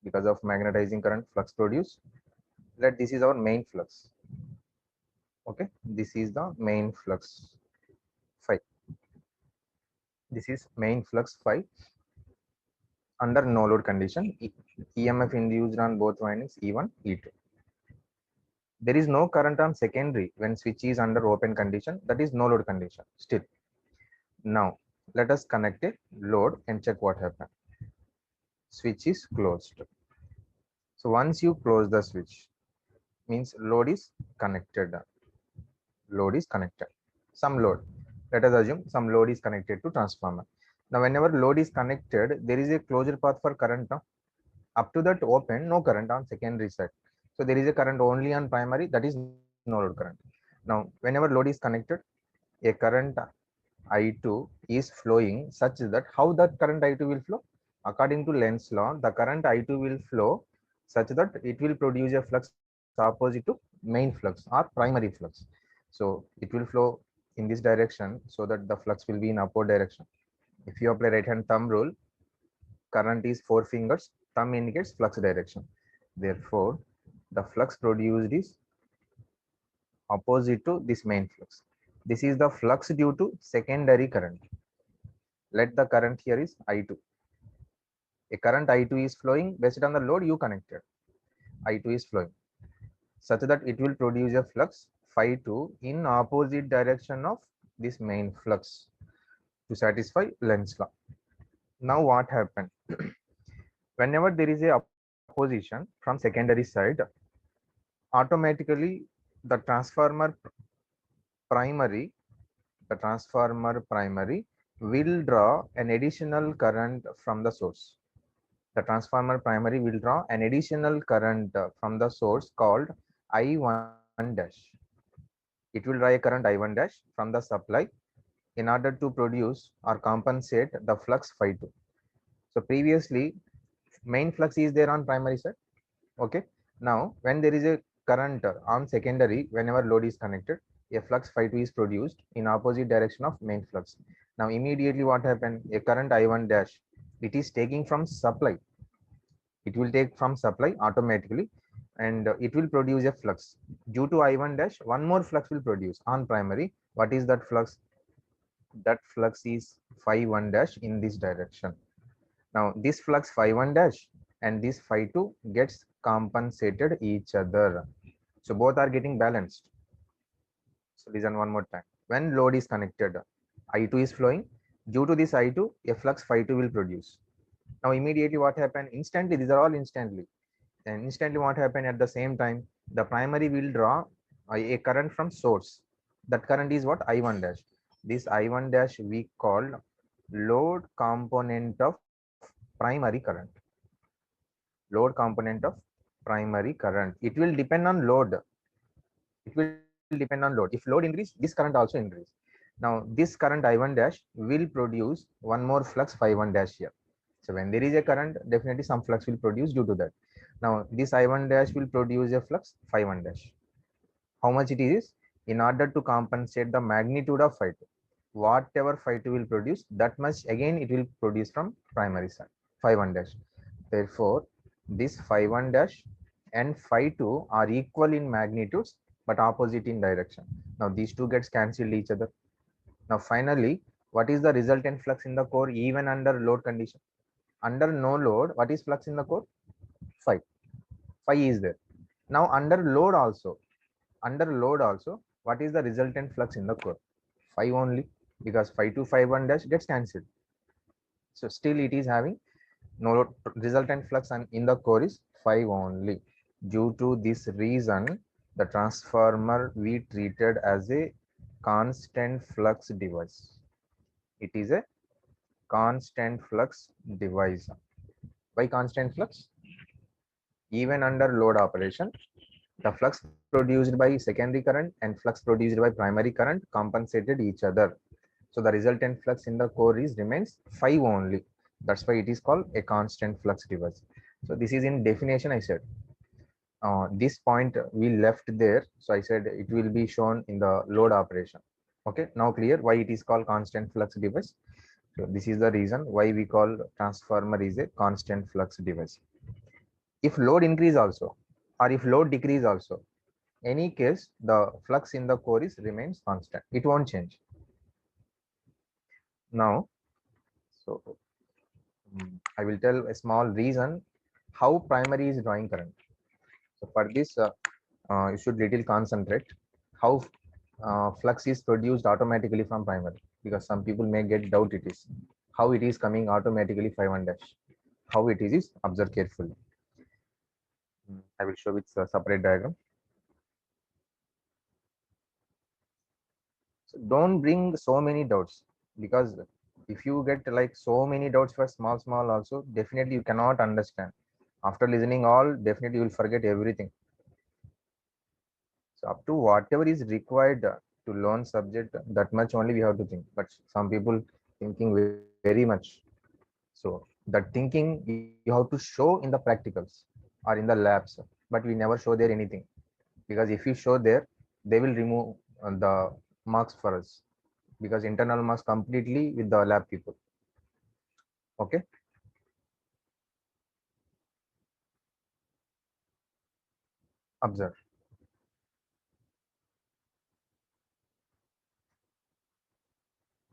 because of magnetizing current flux produced. Let this is our main flux. Okay, this is the main flux phi. This is main flux phi under no load condition. EMF induced on both windings E1, E2. There is no current on secondary when switch is under open condition. That is no load condition still. Now let us connect a load and check what happened. Switch is closed. So once you close the switch, means load is connected. Load is connected. Some load. Let us assume some load is connected to transformer. Now whenever load is connected, there is a closure path for current. Now up to that open, no current on secondary side. So there is a current only on primary, that is no load current. Now whenever load is connected, a current I2 is flowing such that how that current I2 will flow? According to Lenz's law, the current I2 will flow such that it will produce a flux opposite to main flux or primary flux. So it will flow in this direction so that the flux will be in upward direction. If you apply right hand thumb rule, current is 4 fingers, thumb indicates flux direction. Therefore, the flux produced is opposite to this main flux. This is the flux due to secondary current. Let the current here is I2. A current I2 is flowing based on the load you connected. I2 is flowing such that it will produce a flux phi 2 in opposite direction of this main flux to satisfy Lenz's law. Now what happened? Whenever there is a opposition from secondary side, automatically the primary transformer primary will draw an additional current from the source. The transformer primary will draw an additional current from the source called I1 dash. It will draw a current I1 dash from the supply in order to produce or compensate the flux phi 2. So previously main flux is there on primary side. Okay, now when there is a current on secondary, whenever load is connected, a flux phi 2 is produced in opposite direction of main flux. Now immediately what happened? A current I1 dash, it is taking from supply. It will take from supply automatically and it will produce a flux. Due to I1 dash, one more flux will produce on primary. What is that flux? That flux is phi 1 dash in this direction. Now this flux phi 1 dash and this phi 2 gets compensated each other. So both are getting balanced. So listen one more time. When load is connected, I2 is flowing. Due to this I2, a flux phi 2 will produce. Now immediately what happened? Instantly, these are all instantly. And instantly what happened at the same time? The primary will draw a current from source. That current is what? I1 dash. This I1 dash we called load component of primary current. Load component of primary current. It will depend on load. It will depend on load. If load increase, this current also increase. Now this current I1 dash will produce one more flux phi1 dash here. So when there is a current, definitely some flux will produce due to that. Now this I1 dash will produce a flux phi1 dash. How much it is? In order to compensate the magnitude of phi2, whatever phi2 will produce, that much again it will produce from primary side, phi1 dash. Therefore, this phi1 dash and phi2 are equal in magnitudes but opposite in direction. Now these two gets cancelled each other. Now finally, what is the resultant flux in the core even under load condition? Under no load, what is flux in the core? Phi. Phi is there. Now under load also, what is the resultant flux in the core? Phi only, because phi2 phi1 dash gets cancelled. So still it is having no load. Resultant flux and in the core is phi only. Due to this reason, the transformer we treated as a constant flux device. It is a constant flux device. Why constant flux? Even under load operation, the flux produced by secondary current and flux produced by primary current compensated each other. So the resultant flux in the core is remains phi only. That's why it is called a constant flux device. So this is in definition I said. This point we left there. So I said it will be shown in the load operation. Okay, now clear why it is called constant flux device. So this is the reason why we call transformer is a constant flux device. If load increase also, or if load decrease also, any case the flux in the core is remains constant. It won't change. Now, so I will tell a small reason how primary is drawing current. So for this, you should little concentrate how flux is produced automatically from primary, because some people may get doubt it is how it is coming automatically phi1 dash. How it is observe carefully. I will show with a separate diagram. So don't bring so many doubts, because if you get like so many doubts for small also, definitely you cannot understand. After listening all, definitely you will forget everything. So up to whatever is required to learn subject, that much only we have to think. But some people thinking very much. So that thinking you have to show in the practicals or in the labs, but we never show there anything, because if you show there, they will remove the marks for us, because internal marks completely with the lab people. Okay. Observe.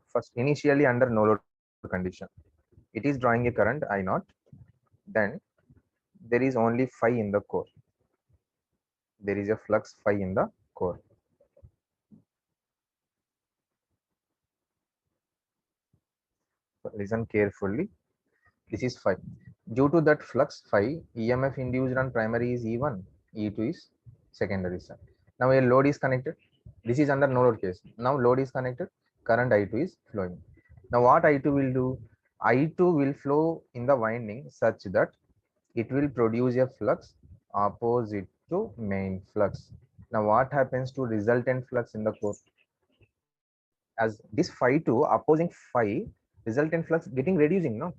First, initially under no load condition, it is drawing a current I naught. Then there is only phi in the core. There is a flux phi in the core. So listen carefully. This is phi. Due to that flux phi, EMF induced on primary is E1, E2 is secondary side. Now a load is connected. This is under no load case. Now load is connected, current I2 is flowing. Now what I2 will do? I2 will flow in the winding such that it will produce a flux opposite to main flux. Now what happens to resultant flux in the core? As this phi2 opposing phi, resultant flux getting reducing, no?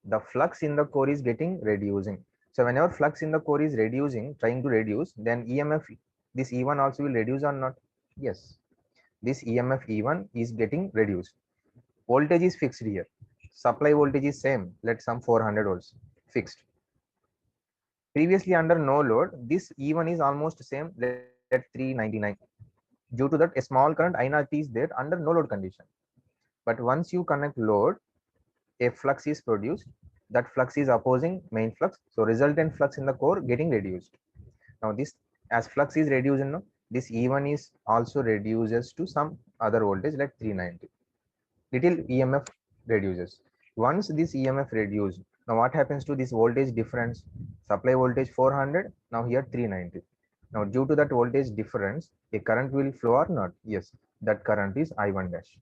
The flux in the core is getting reducing. So whenever flux in the core is reducing, trying to reduce, then EMF, this E1 also will reduce or not? Yes. This EMF E1 is getting reduced. Voltage is fixed here. Supply voltage is same. Let some 400 volts fixed. Previously under no load, this E1 is almost same. Let 399. Due to that, a small current I naught is there under no load condition. But once you connect load, a flux is produced. That flux is opposing main flux. So resultant flux in the core getting reduced. Now this, as flux is reduced, this E1 is also reduces to some other voltage like 390. Little EMF reduces. Once this EMF reduced, now what happens to this voltage difference? Supply voltage 400, now here 390. Now due to that voltage difference, a current will flow or not? Yes, that current is I1 dash.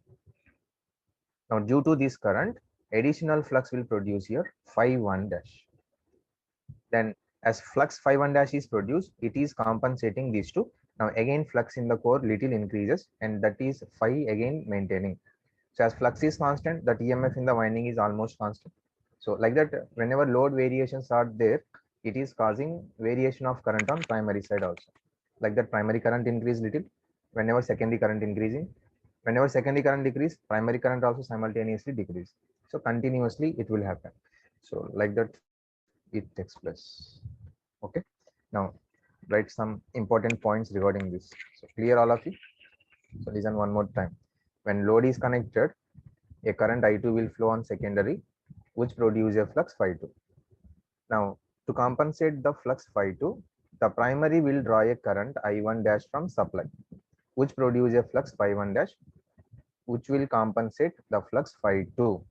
Now, due to this current, additional flux will produce here phi 1 dash. Then as flux phi 1 dash is produced, it is compensating these two. Now again flux in the core little increases, and that is phi again maintaining. So as flux is constant, the EMF in the winding is almost constant. So like that, whenever load variations are there, it is causing variation of current on primary side also. Like that, primary current increase little, whenever secondary current increasing, whenever secondary current decrease, primary current also simultaneously decrease. So continuously it will happen. So like that it takes place. Okay. Now write some important points regarding this. So clear all of you. So listen one more time. When load is connected, a current I2 will flow on secondary, which produce a flux phi 2. Now, to compensate the flux phi 2, the primary will draw a current I1 dash from supply, which produce a flux phi 1 dash, which will compensate the flux phi 2.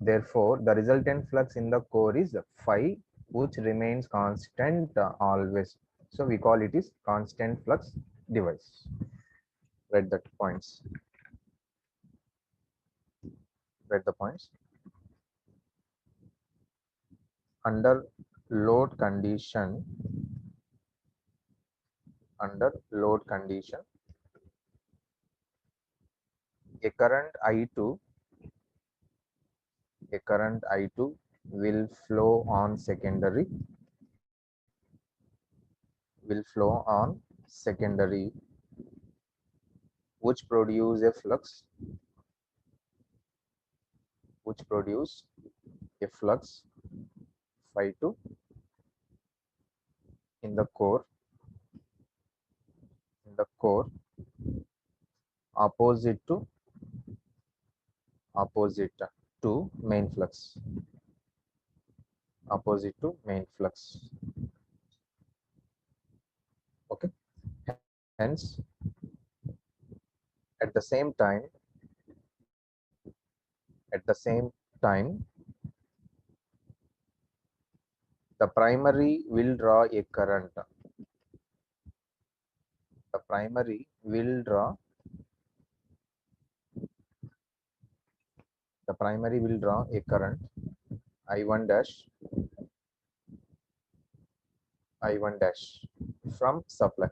Therefore, the resultant flux in the core is phi, which remains constant always. So we call it is constant flux device. Write that points. Write the points. Under load condition, under load condition, a current I2, will flow on secondary, which produce a flux, phi 2 in the core, opposite to main flux, okay. Hence, at the same time, the primary will draw a current, the primary will draw a current I1 dash, from supply,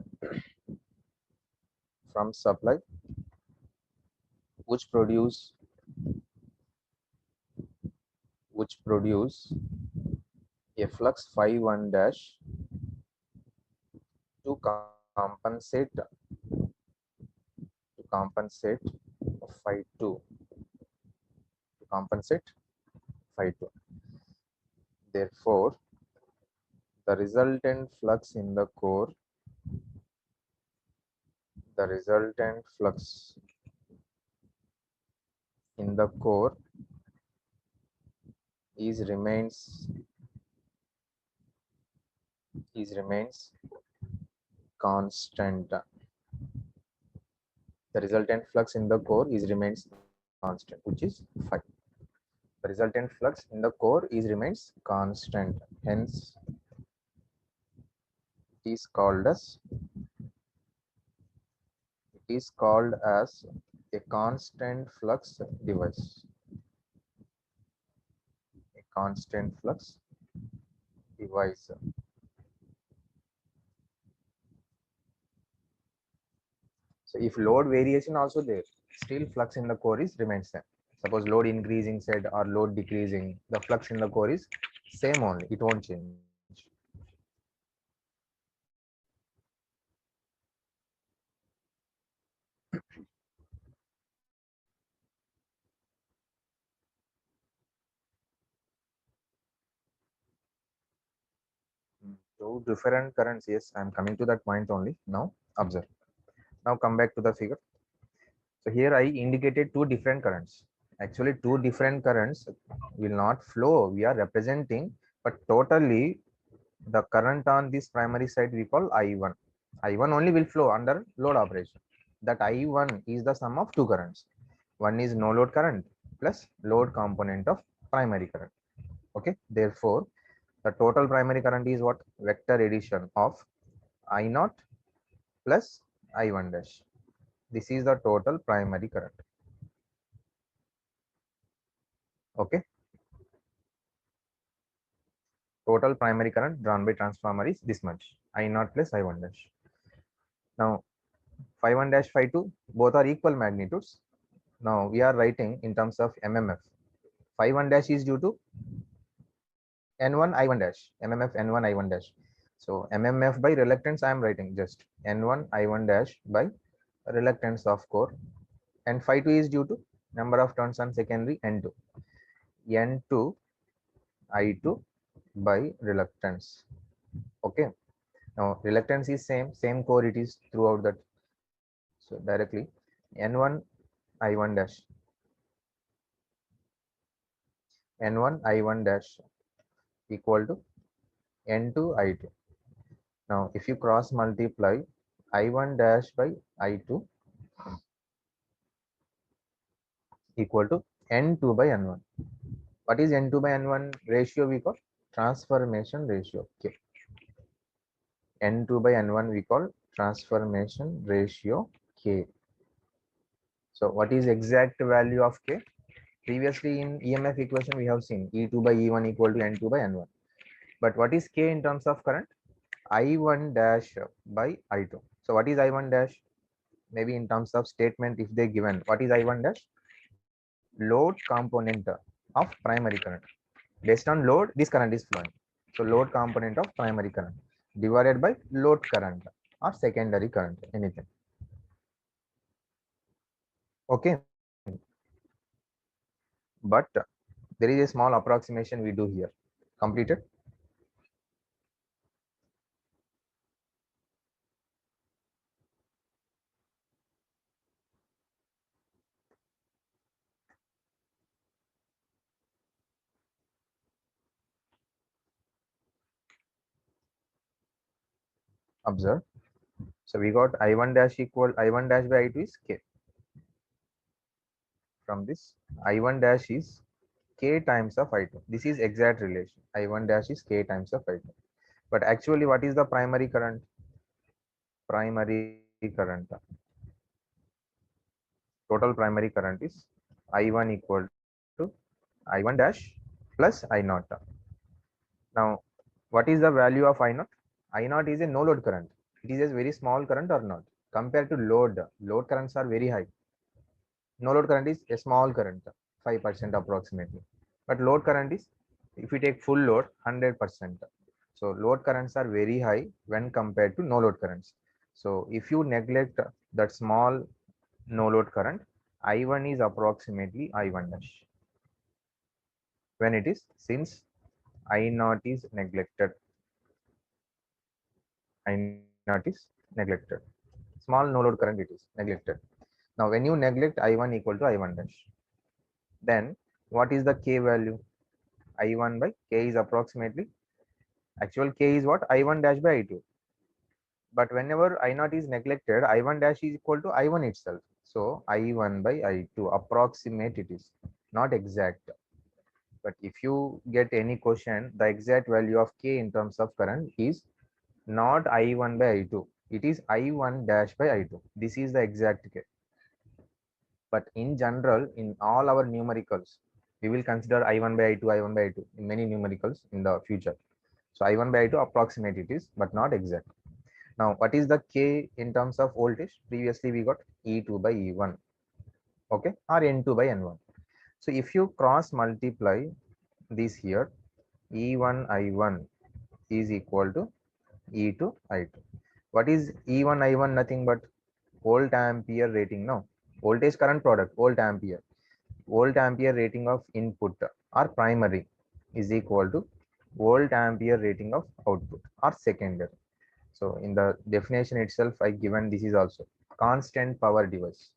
which produce a flux phi 1 dash to compensate phi 2, Therefore, the resultant flux in the core, is remains constant. The resultant flux in the core is remains constant, which is phi. The resultant flux in the core is remains constant. Hence, it is called as a constant flux device. So if load variation also there, still flux in the core is remains same. Suppose load increasing said or load decreasing, the flux in the core is same only, it won't change. So different currents, yes, I'm coming to that point only. Now observe. Now come back to the figure. So here I indicated two different currents. Actually, two different currents will not flow. We are representing, but totally the current on this primary side we call I1. I1 only will flow under load operation. That I1 is the sum of two currents. One is no load current plus load component of primary current. Okay. Therefore, the total primary current is what? Vector addition of I0 plus I1 dash. This is the total primary current. Okay. Total primary current drawn by transformer is this much, I naught plus I1 dash. Now phi 1 dash phi 2 both are equal magnitudes. Now we are writing in terms of MMF. Phi 1 dash is due to N1 I1 dash, MMF N1 I1 dash. So MMF by reluctance I am writing just N1 I1 dash by reluctance of core, and phi 2 is due to number of turns on secondary N2. N2 I2 by reluctance. Okay. Now reluctance is same core it is throughout that. So directly N1 I1 dash, N1 I1 dash equal to N2 I2. Now if you cross multiply I1 dash by I2 equal to N2 by N1. What is N2 by N1 ratio we call? Transformation ratio. Okay. N2 by N1 we call transformation ratio K. So what is exact value of K? Previously in EMF equation we have seen E2 by E1 equal to N2 by N1. But what is K in terms of current? I1 dash by I2. So what is I1 dash? Maybe in terms of statement if they given, what is I1 dash? Load component of primary current. Based on load, this current is flowing. So load component of primary current divided by load current or secondary current, anything. Okay. But there is a small approximation we do here. Completed. Observe. So we got I1 dash equal I1 dash by I2 is K. From this I1 dash is K times of I2. This is exact relation. I1 dash is K times of I2. But actually what is the primary current? Primary current. Total primary current is I1 equal to I1 dash plus I0. Now what is the value of I0? I0 is a no load current. It is a very small current or not? Compared to load, load currents are very high. No load current is a small current, 5% approximately. But load current is, if we take full load, 100%. So load currents are very high when compared to no load currents. So if you neglect that small no load current, I1 is approximately I1 dash. When it is, since I0 is neglected, I0 is neglected. Small no load current it is neglected. Now when you neglect I1 equal to I1 dash, then what is the K value? I1 by K is approximately, actual K is what? I1 dash by I2. But whenever I0 is neglected, I1 dash is equal to I1 itself. So I1 by I2, approximate it is, not exact. But if you get any question, the exact value of K in terms of current is not I1 by I2. It is I1 dash by I2. This is the exact K. But in general, in all our numericals, we will consider I1 by I2, I1 by I2 in many numericals in the future. So I1 by I2 approximate it is, but not exact. Now, what is the K in terms of voltage? Previously, we got E2 by E1, okay, or N2 by N1. So if you cross multiply this here, E1 I1 is equal to E2 I2. What is E1 I1? Nothing but volt ampere rating. No, voltage current product, volt ampere. Volt ampere rating of input or primary is equal to volt ampere rating of output or secondary. So in the definition itself, I given this is also constant power device.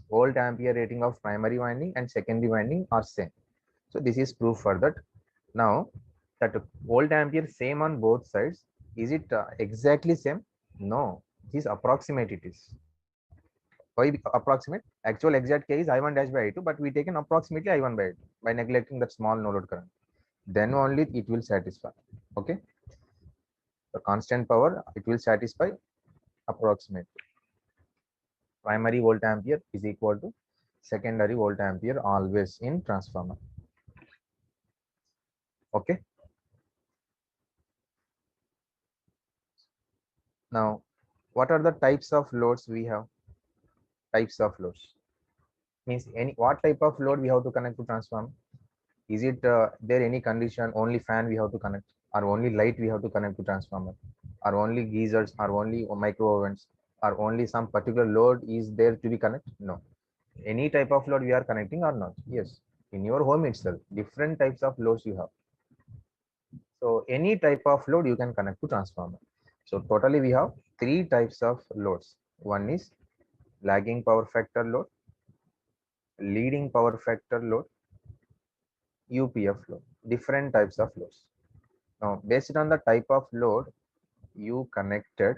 Volt ampere rating of primary winding and secondary winding are same. So this is proof for that. Now that volt ampere same on both sides, is it exactly same? No, it is approximate it is. Why approximate? Actual exact K is I1 dash by I2, but we taken approximately I1 by I2 by neglecting that small no load current. Then only it will satisfy. Okay. The constant power, it will satisfy approximate. Primary volt ampere is equal to secondary volt ampere always in transformer. Okay. Now, what are the types of loads we have? Types of loads means any what type of load we have to connect to transformer. Is it there any condition only fan we have to connect, or only light we have to connect to transformer, or only geysers, or only micro ovens, or only some particular load is there to be connected? No, any type of load we are connecting or not? Yes, in your home itself different types of loads you have. So any type of load you can connect to transformer. So totally we have three types of loads. One is lagging power factor load, leading power factor load, UPF load. Different types of loads. Now based on the type of load you connected,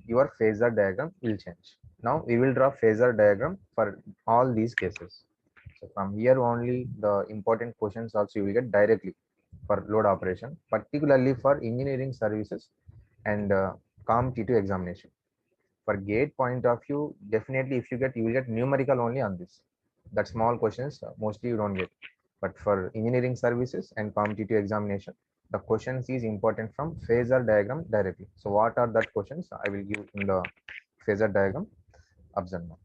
your phasor diagram will change. Now we will draw phasor diagram for all these cases. So from here only the important questions also you will get directly for load operation, particularly for engineering services and competitive examination. For gate point of view, definitely if you get, you will get numerical only on this. That small questions mostly you don't get. But for engineering services and competitive examination, the questions is important from phasor diagram directly. So what are that questions I will give in the phasor diagram. Observe now.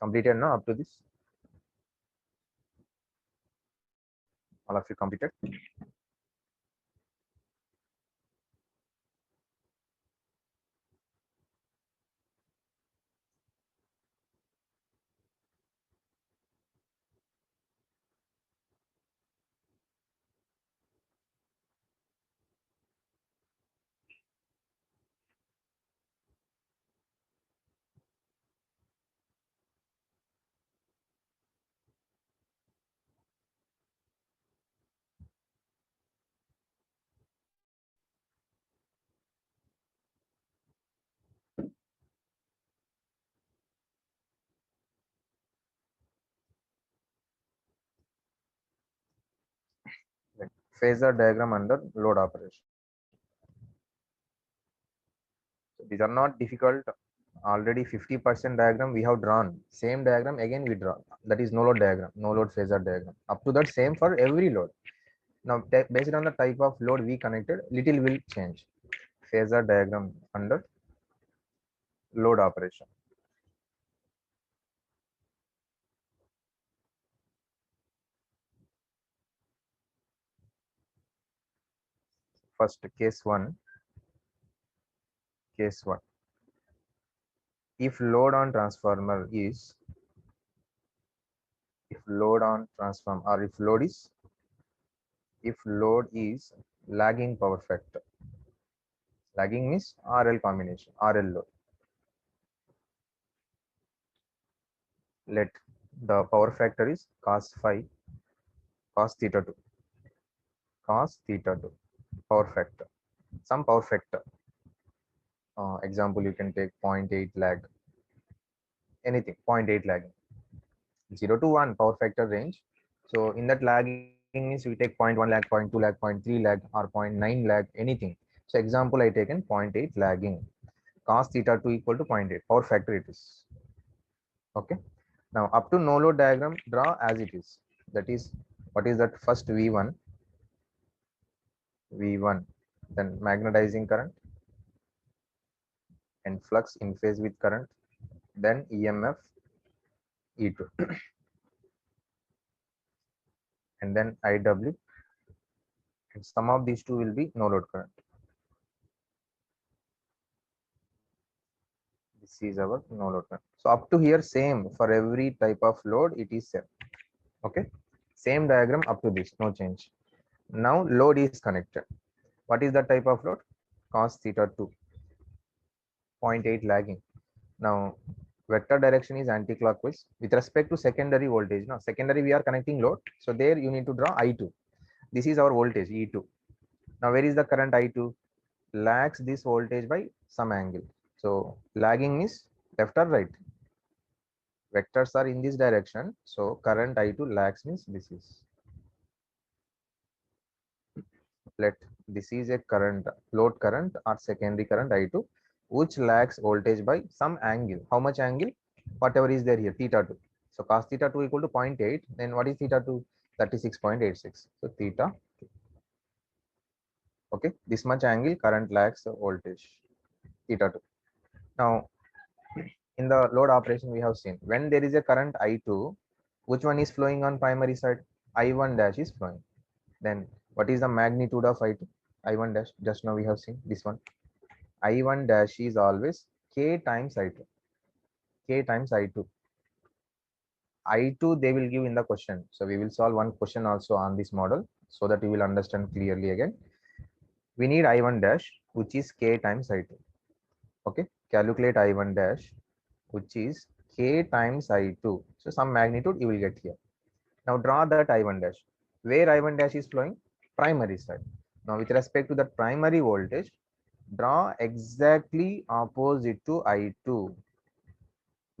Completed now up to this? All of you completed? Right. Phasor diagram under load operation. So these are not difficult. Already 50% diagram we have drawn. Same diagram again we draw. That is no load diagram, no load phasor diagram. Up to that same for every load. Now based on the type of load we connected, little will change. Phasor diagram under load operation. First case one. Case one. If load on transformer is, if load on transformer, or if load is lagging power factor. Lagging means RL combination, RL load. Let the power factor is cos phi, cos theta 2, cos theta 2, power factor. Some power factor. Example, you can take 0.8 lag, anything, 0.8 lagging, 0 to 1 power factor range. So in that lagging means we take 0.1 lag, 0.2 lag, 0.3 lag, or 0.9 lag, anything. So example, I taken 0.8 lagging, cos theta 2 equal to 0.8, power factor it is. Okay. Now up to no load diagram, draw as it is. That is, what is that? First V1, V1, then magnetizing current and flux in phase with current, then EMF E2, and then IW, and sum of these two will be no load current. This is our no load current. So up to here same for every type of load, it is same. Okay, same diagram up to this, no change. Now load is connected. What is the type of load? Cos theta 2, 0.8 lagging. Now vector direction is anti-clockwise with respect to secondary voltage. Now secondary we are connecting load, so there you need to draw I2. This is our voltage E2. Now where is the current I2? Lags this voltage by some angle. So lagging is left or right? Vectors are in this direction, so current I2 lags means this is. Let this is a current, load current or secondary current I2, which lags voltage by some angle. How much angle? Whatever is there here, theta 2. So cos theta 2 equal to 0.8. Then what is theta 2? 36.86. So theta. Okay, this much angle current lags voltage theta 2. Now in the load operation we have seen when there is a current I2, which one is flowing on primary side? I1 dash is flowing. Then what is the magnitude of I2? I1 dash, just now we have seen this one. I1 dash is always K times I2. K times I2. I2 they will give in the question. So we will solve one question also on this model so that you will understand clearly again. We need I1 dash, which is K times I2. Okay, calculate I1 dash, which is K times I2. So some magnitude you will get here. Now draw that I1 dash. Where I1 dash is flowing? Primary side. Now with respect to the primary voltage, draw exactly opposite to I2.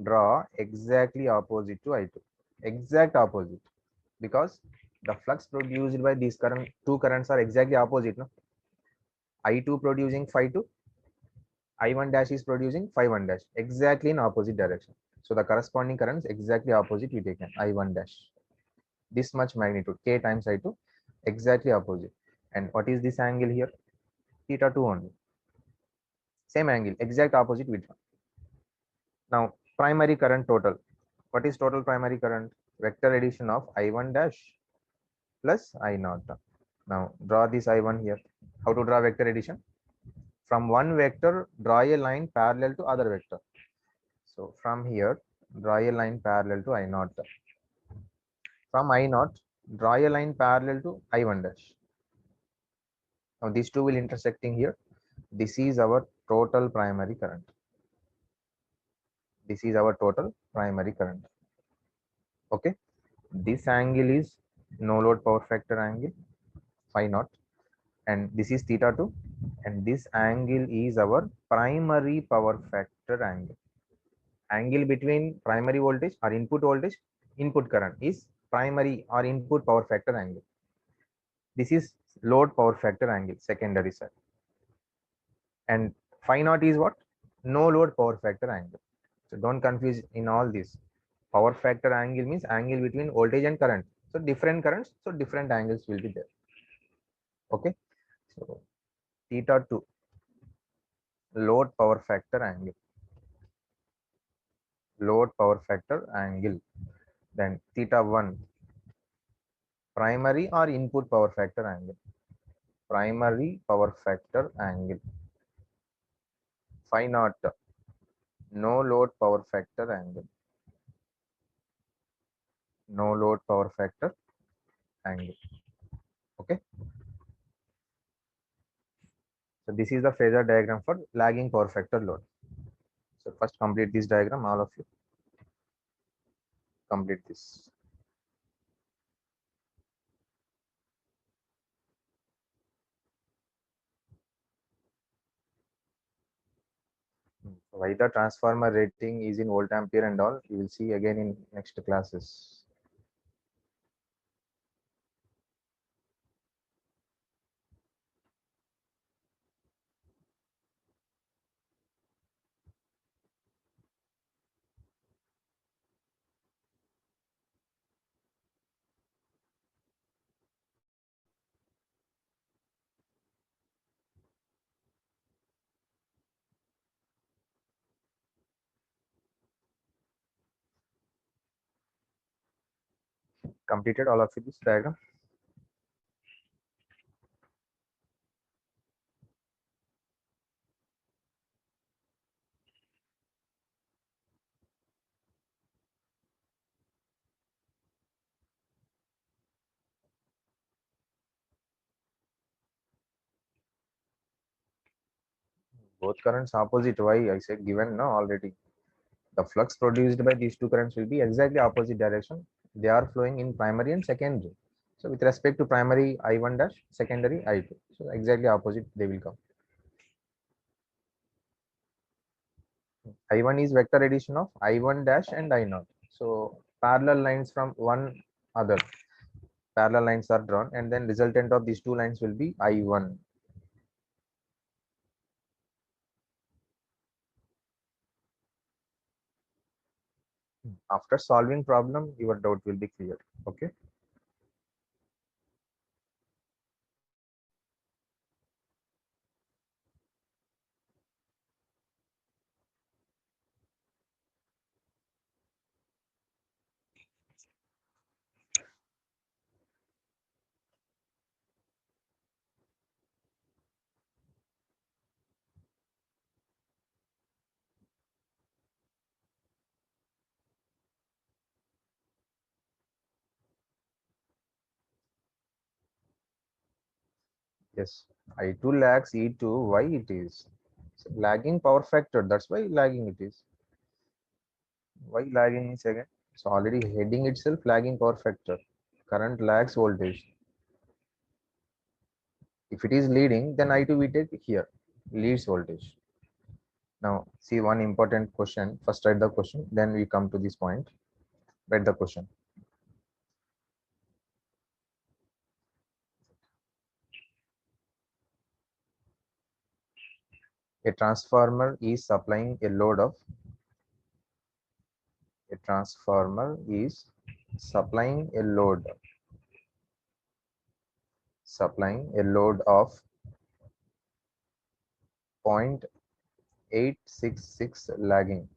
Draw exactly opposite to I2. Exact opposite. Because the flux produced by these two currents are exactly opposite. No? I2 producing phi 2, I1 dash is producing phi 1 dash, exactly in opposite direction. So the corresponding currents exactly opposite we taken I1 dash. This much magnitude K times I2, exactly opposite. And what is this angle here? Theta 2 only. Same angle, exact opposite we draw. Now primary current total. What is total primary current? Vector addition of I1 dash plus I naught. Now draw this I1 here. How to draw vector addition? From one vector, draw a line parallel to other vector. So from here, draw a line parallel to I naught. From I naught, draw a line parallel to I1 dash. Now these two will intersecting here. This is our total primary current. This is our total primary current. Okay. This angle is no load power factor angle, phi naught, and this is theta 2, and this angle is our primary power factor angle. Angle between primary voltage or input voltage, input current is primary or input power factor angle. This is load power factor angle, secondary side. And phi naught is what? No load power factor angle. So don't confuse in all this. Power factor angle means angle between voltage and current. So different currents, so different angles will be there. Okay. So theta 2, load power factor angle. Load power factor angle. Then theta 1, primary or input power factor angle. Primary power factor angle. Phi naught, no load power factor angle. No load power factor angle. Okay. So this is the phasor diagram for lagging power factor load. So first complete this diagram, all of you. Complete this. Why the transformer rating is in volt ampere and all, you will see again in next classes. Completed all of you this diagram. Both currents opposite. Why? I said given no already. The flux produced by these two currents will be exactly opposite direction. They are flowing in primary and secondary. So with respect to primary I1 dash, secondary I2. So exactly opposite they will come. I1 is vector addition of I1 dash and I0. So parallel lines from one other. Parallel lines are drawn and then resultant of these two lines will be I1. After solving problem, your doubt will be clear. Okay. Yes, I2 lags E2. Why it is? So lagging power factor. That's why lagging it is. Why lagging is again? So already heading itself lagging power factor. Current lags voltage. If it is leading, then I2 we take here leads voltage. Now see one important question. First write the question, then we come to this point. Write the question. A transformer is supplying a load of a transformer is supplying a load of 0.866 lagging.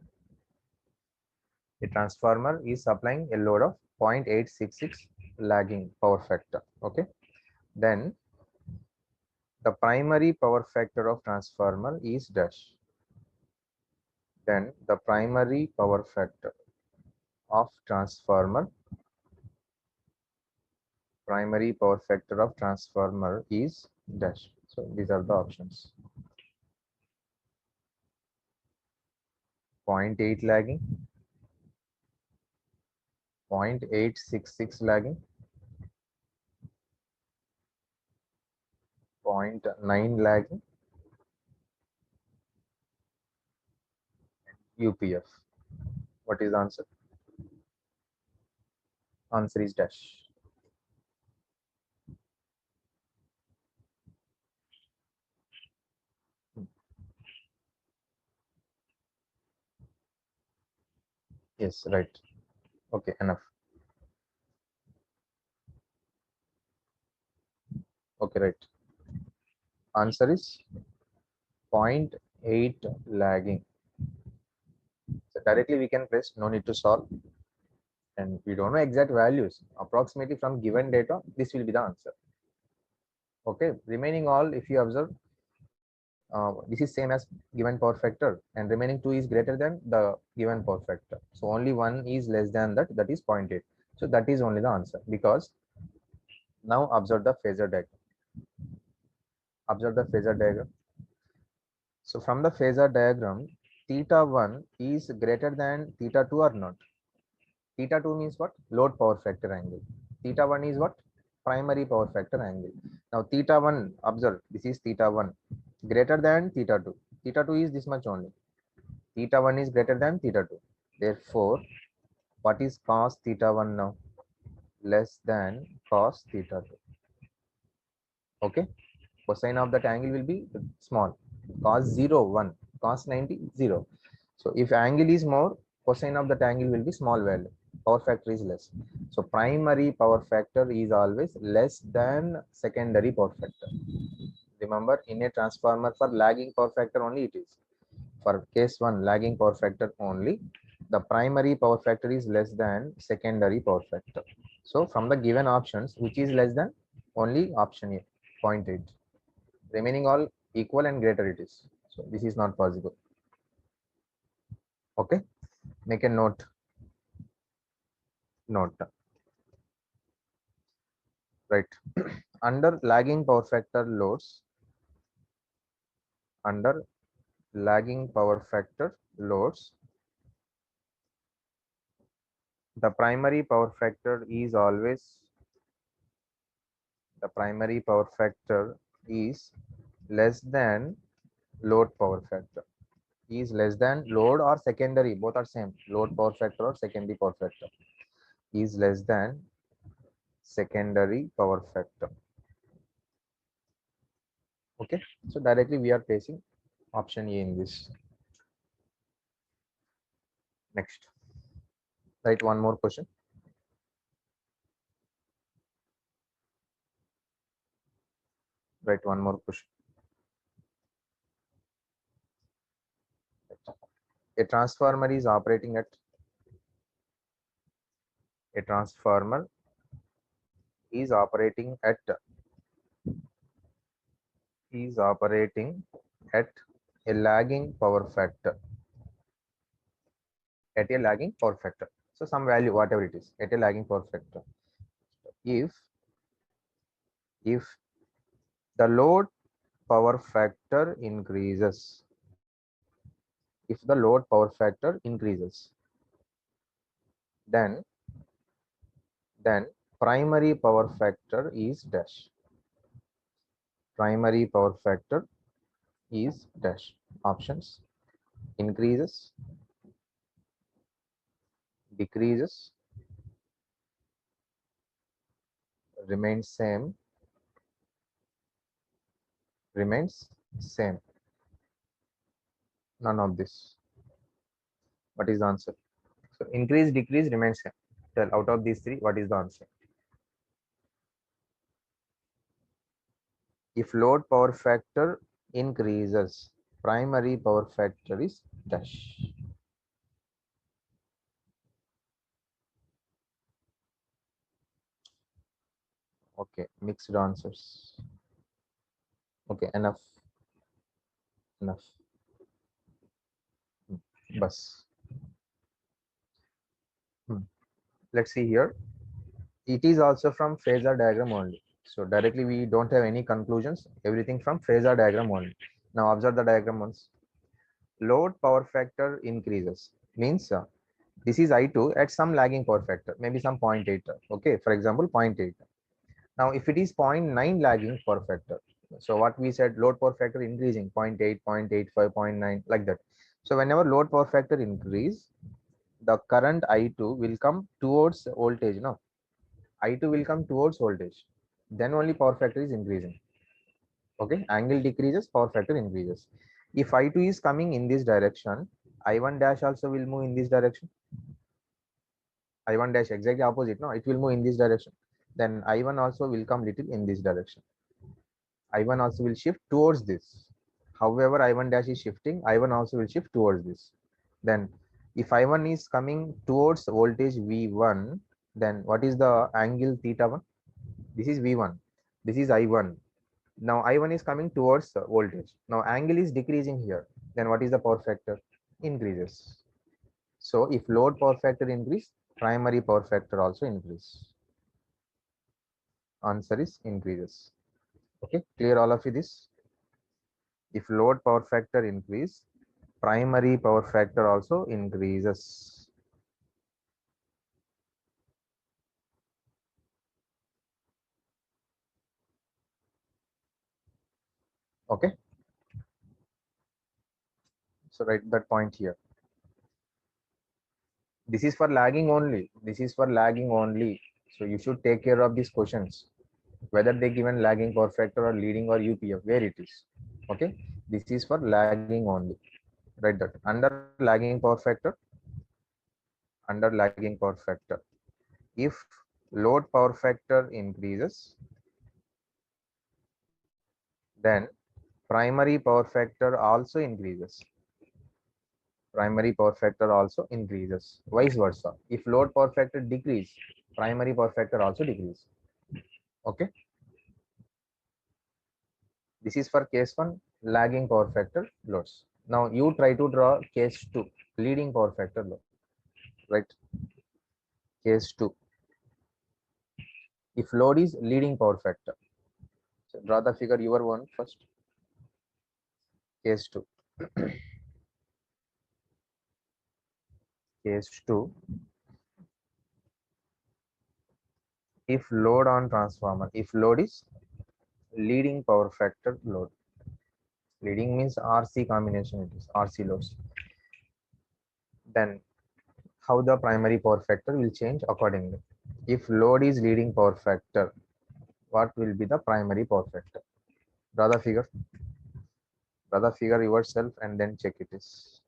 A transformer is supplying a load of 0.866 lagging power factor. Okay, then the primary power factor of transformer is dash. Then the primary power factor of transformer is dash. So these are the options. 0.8 lagging, 0.866 lagging, 0.9 lagging, UPF. What is the answer? Answer is dash. Yes, right. Okay, enough. Okay, right. Answer is 0.8 lagging. So directly we can press, no need to solve. And we don't know exact values. Approximately from given data, this will be the answer. Okay, remaining all, if you observe, this is same as given power factor, and remaining 2 is greater than the given power factor. So only one is less than that, that is 0.8. So that is only the answer, because now observe the phasor diagram. Observe the phasor diagram. So from the phasor diagram, theta 1 is greater than theta 2 or not? Theta 2 means what? Load power factor angle. Theta 1 is what? Primary power factor angle. Now theta 1, observe, this is theta 1 greater than theta 2. Theta 2 is this much only. Theta 1 is greater than theta 2. Therefore, what is cos theta 1 now? Less than cos theta 2. Okay. Cosine of that angle will be small. Cos 0, 1. Cos 90, 0. So if angle is more, cosine of that angle will be small value. Power factor is less. So primary power factor is always less than secondary power factor. Remember, in a transformer for lagging power factor only it is. For case 1 lagging power factor only, the primary power factor is less than secondary power factor. So from the given options, which is less than? Only option A, 0.8. Remaining all equal and greater it is. So this is not possible. Okay, make a note. Right. Under lagging power factor loads, under lagging power factor loads, the primary power factor is always less than load power factor. Is less than load or secondary, both are same. Load power factor or secondary power factor is less than secondary power factor. Okay, so directly we are placing option A in this. Next, write one more question. Write one more question. A transformer is operating at a transformer is operating at a lagging power factor, at a lagging power factor. So some value, whatever it is, at a lagging power factor. If The load power factor increases. If the load power factor increases, then primary power factor is dash. Primary power factor is dash. Options: increases, decreases, remains same, remains same. None of this. What is the answer? So increase, decrease, remains same. Tell out of these three, what is the answer? If load power factor increases, primary power factor is dash. Okay, mixed answers. Okay, enough. Enough. Bus. Let's see here. It is also from phasor diagram only. So directly we don't have any conclusions. Everything from phasor diagram only. Now observe the diagram once. Load power factor increases means this is I2 at some lagging power factor, maybe some 0.8. Okay, for example, 0.8. Now, if it is 0.9 lagging power factor, so what we said, load power factor increasing 0.8, 0.85, 0.9, like that. So whenever load power factor increase, the current I2 will come towards voltage. No, I2 will come towards voltage. Then only power factor is increasing. Okay, angle decreases, power factor increases. If I2 is coming in this direction, I1 dash also will move in this direction. I1 dash exactly opposite. No, it will move in this direction. Then I1 also will come little in this direction. I1 also will shift towards this. However, I1 dash is shifting, I1 also will shift towards this. Then if I1 is coming towards voltage V1, then what is the angle theta 1? This is V1. This is I1. Now I1 is coming towards voltage. Now angle is decreasing here. Then what is the power factor? Increases. So if load power factor increase, primary power factor also increase. Answer is increases. Okay, clear all of you this? If load power factor increase, primary power factor also increases. Okay, so write that point here. This is for lagging only. This is for lagging only. So you should take care of these questions, whether they given lagging power factor or leading or UPF, where it is. Okay, this is for lagging only. Write that under lagging power factor. Under lagging power factor, if load power factor increases, then primary power factor also increases. Primary power factor also increases. Vice versa. If load power factor decrease, primary power factor also decrease. Okay. This is for case 1, lagging power factor loads. Now you try to draw case 2, leading power factor load. Right. Case 2. If load is leading power factor. So draw the figure your one first. Case 2. Case 2. If load on transformer, if load is leading power factor load. Leading means RC combination, it is RC loads. Then how the primary power factor will change accordingly. If load is leading power factor, what will be the primary power factor? Draw the figure. Draw the figure yourself and then check it is.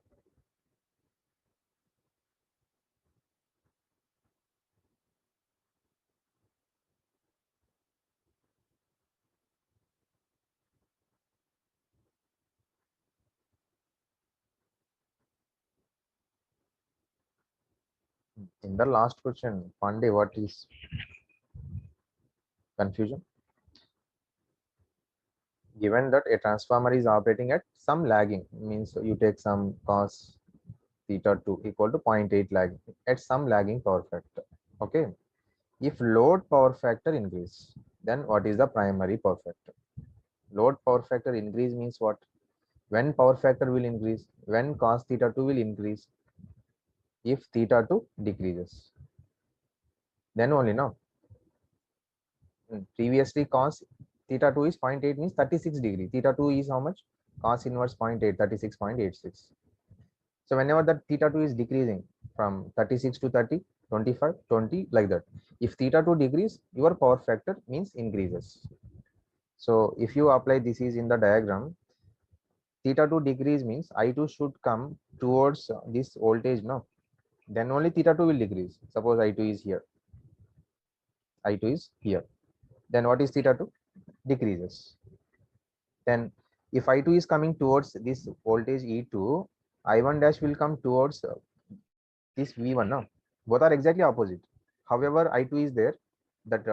In the last question, Pandey, what is confusion? Given that a transformer is operating at some lagging, means you take some cos theta 2 equal to 0.8 lagging at some lagging power factor. Okay. If load power factor increase, then what is the primary power factor? Load power factor increase means what? When power factor will increase, when cos theta 2 will increase, if theta 2 decreases. Then only now. Previously cos theta 2 is 0.8 means 36 degree. Theta 2 is how much? Cos inverse 0.8, 36.86. So whenever that theta 2 is decreasing from 36 to 30, 25, 20, like that. If theta 2 decrease, your power factor means increases. So if you apply this is in the diagram, theta 2 decrease means I2 should come towards this voltage, no? Then only theta 2 will decrease. Suppose I2 is here. I2 is here. Then what is theta 2? Decreases. Then if I2 is coming towards this voltage E2, I1 dash will come towards this V1 now. Both are exactly opposite. However, I2 is there, that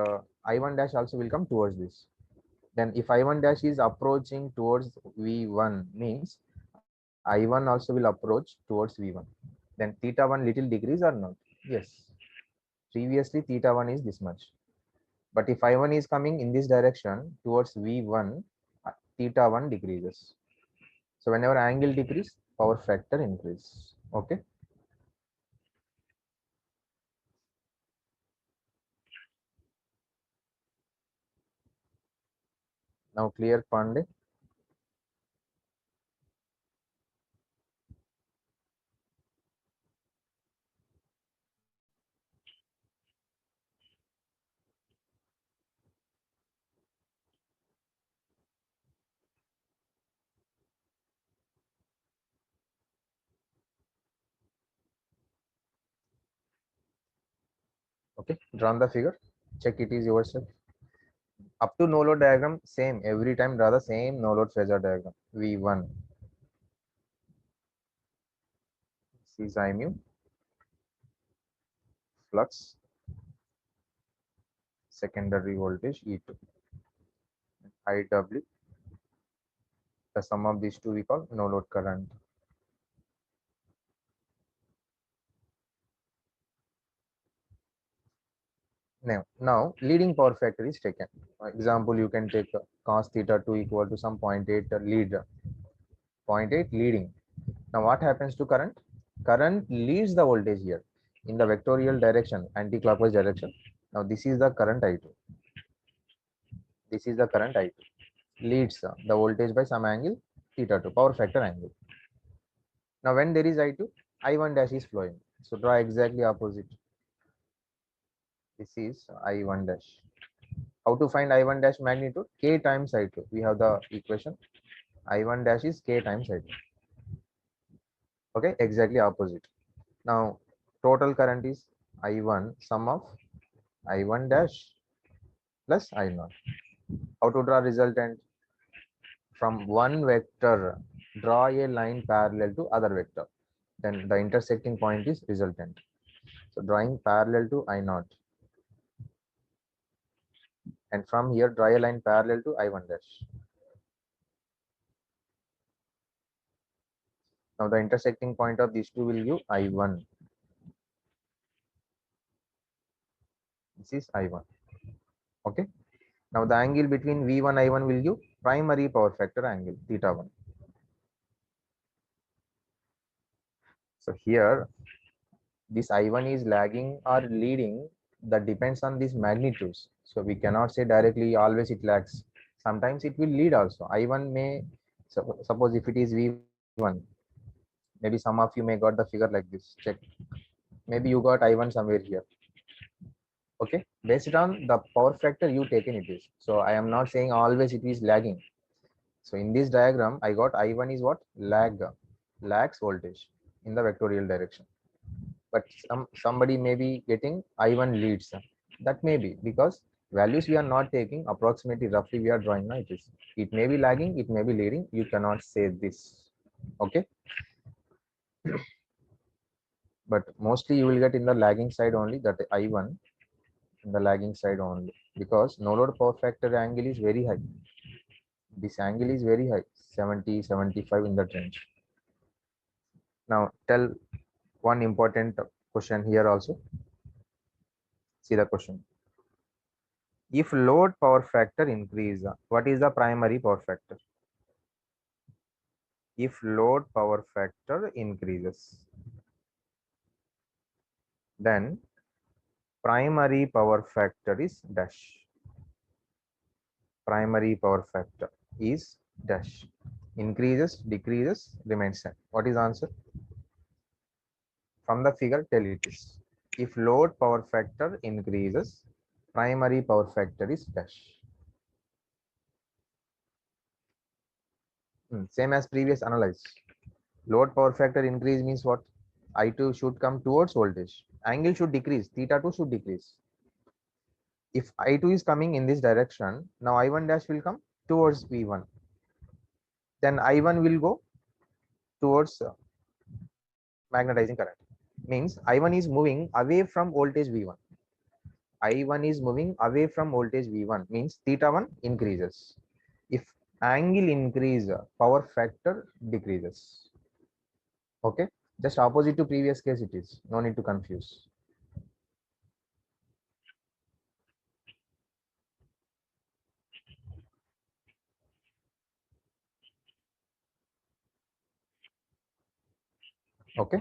I1 dash also will come towards this. Then if I1 dash is approaching towards V1 means I1 also will approach towards V1. Then theta 1 little decrease or not? Yes. Previously theta 1 is this much. But if I1 is coming in this direction towards V1, theta 1 decreases. So whenever angle decrease, power factor increase. Okay. Now clear, Pandey? Okay. Drawn the figure. Check it is yourself. Up to no load diagram, same. Every time draw the same no load phasor diagram. V1. This is I mu. Flux. Secondary voltage E2. IW. The sum of these two we call no load current. Now leading power factor is taken. Example, you can take cos theta 2 equal to some 0.8 lead. 0.8 leading. Now what happens to current? Current leads the voltage here in the vectorial direction, anti-clockwise direction. Now this is the current I2. This is the current I2. Leads the voltage by some angle theta 2, power factor angle. Now when there is I2, I1 dash is flowing. So draw exactly opposite. This is I1 dash. How to find I1 dash magnitude? K times I2. We have the equation. I1 dash is K times I2. Okay, exactly opposite. Now total current is I1 sum of I1 dash plus I0. How to draw resultant? From one vector, draw a line parallel to other vector. Then the intersecting point is resultant. So drawing parallel to I0. And from here, draw a line parallel to I1 dash. Now the intersecting point of these two will give I1. This is I1. Okay. Now the angle between V1 I1 will give primary power factor angle theta 1. So here this I1 is lagging or leading, that depends on these magnitudes. So we cannot say directly always it lags. Sometimes it will lead also. I1 may, suppose if it is V1, maybe some of you may got the figure like this. Check. Maybe you got I1 somewhere here. Okay. Based on the power factor you taken it is. So I am not saying always it is lagging. So in this diagram, I got I1 is what? Lags voltage in the vectorial direction. But somebody may be getting I1 leads. That may be because values we are not taking, approximately roughly we are drawing now. It may be lagging, it may be leading. You cannot say this. Okay. But mostly you will get in the lagging side only, that I1 in the lagging side only, because no load power factor angle is very high. This angle is very high, 70, 75 in that range. Now tell one important question here also. See the question. If load power factor increase, what is the primary power factor? If load power factor increases, then primary power factor is dash. Primary power factor is dash. Increases, decreases, remains same. What is answer? From the figure, tell it is. If load power factor increases, primary power factor is dash. Same as previous analyze. Load power factor increase means what? I2 should come towards voltage. Angle should decrease. Theta 2 should decrease. If I2 is coming in this direction, now I1 dash will come towards V1. Then I1 will go towards magnetizing current. Means I1 is moving away from voltage V1. I1 is moving away from voltage V1 means theta 1 increases. If angle increase, power factor decreases. Okay, just opposite to previous case it is. No need to confuse. Okay,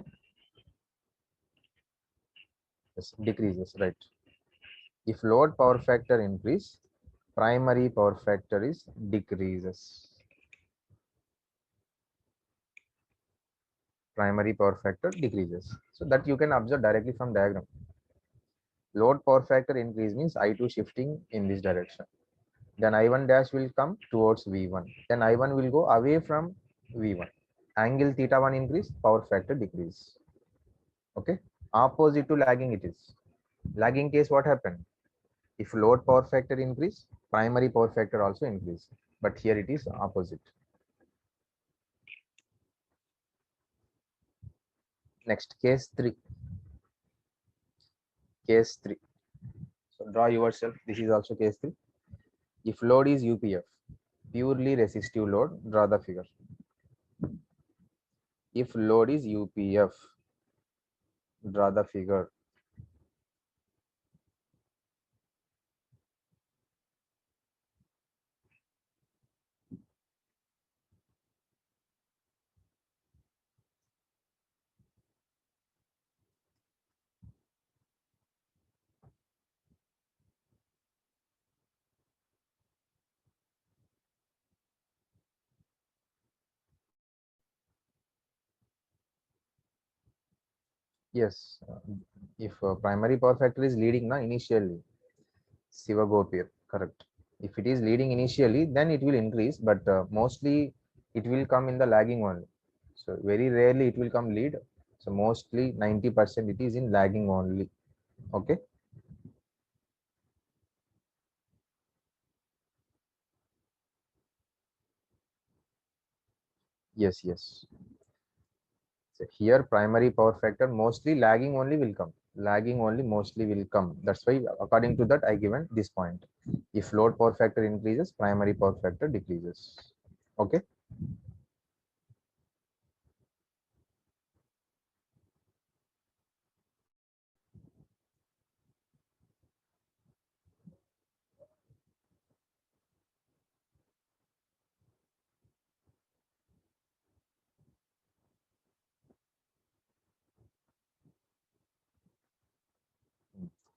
yes, decreases, right? If load power factor increase, primary power factor is decreases. Primary power factor decreases. So that you can observe directly from diagram. Load power factor increase means I2 shifting in this direction. Then I1 dash will come towards V1. Then I1 will go away from V1. Angle theta 1 increase, power factor decrease. Okay. Opposite to lagging it is. Lagging case what happened? If load power factor increase, primary power factor also increase. But here it is opposite. Next, case 3. Case 3. So draw yourself. This is also case 3. If load is UPF, purely resistive load, draw the figure. If load is UPF, draw the figure. Yes, if primary power factor is leading na initially, Siva Gopir, correct. If it is leading initially, then it will increase, but mostly it will come in the lagging only. So very rarely it will come lead. So mostly 90% it is in lagging only. Okay. Yes, yes. So here primary power factor mostly lagging only will come. Lagging only mostly will come. That's why according to that I given this point. If load power factor increases, primary power factor decreases. Okay.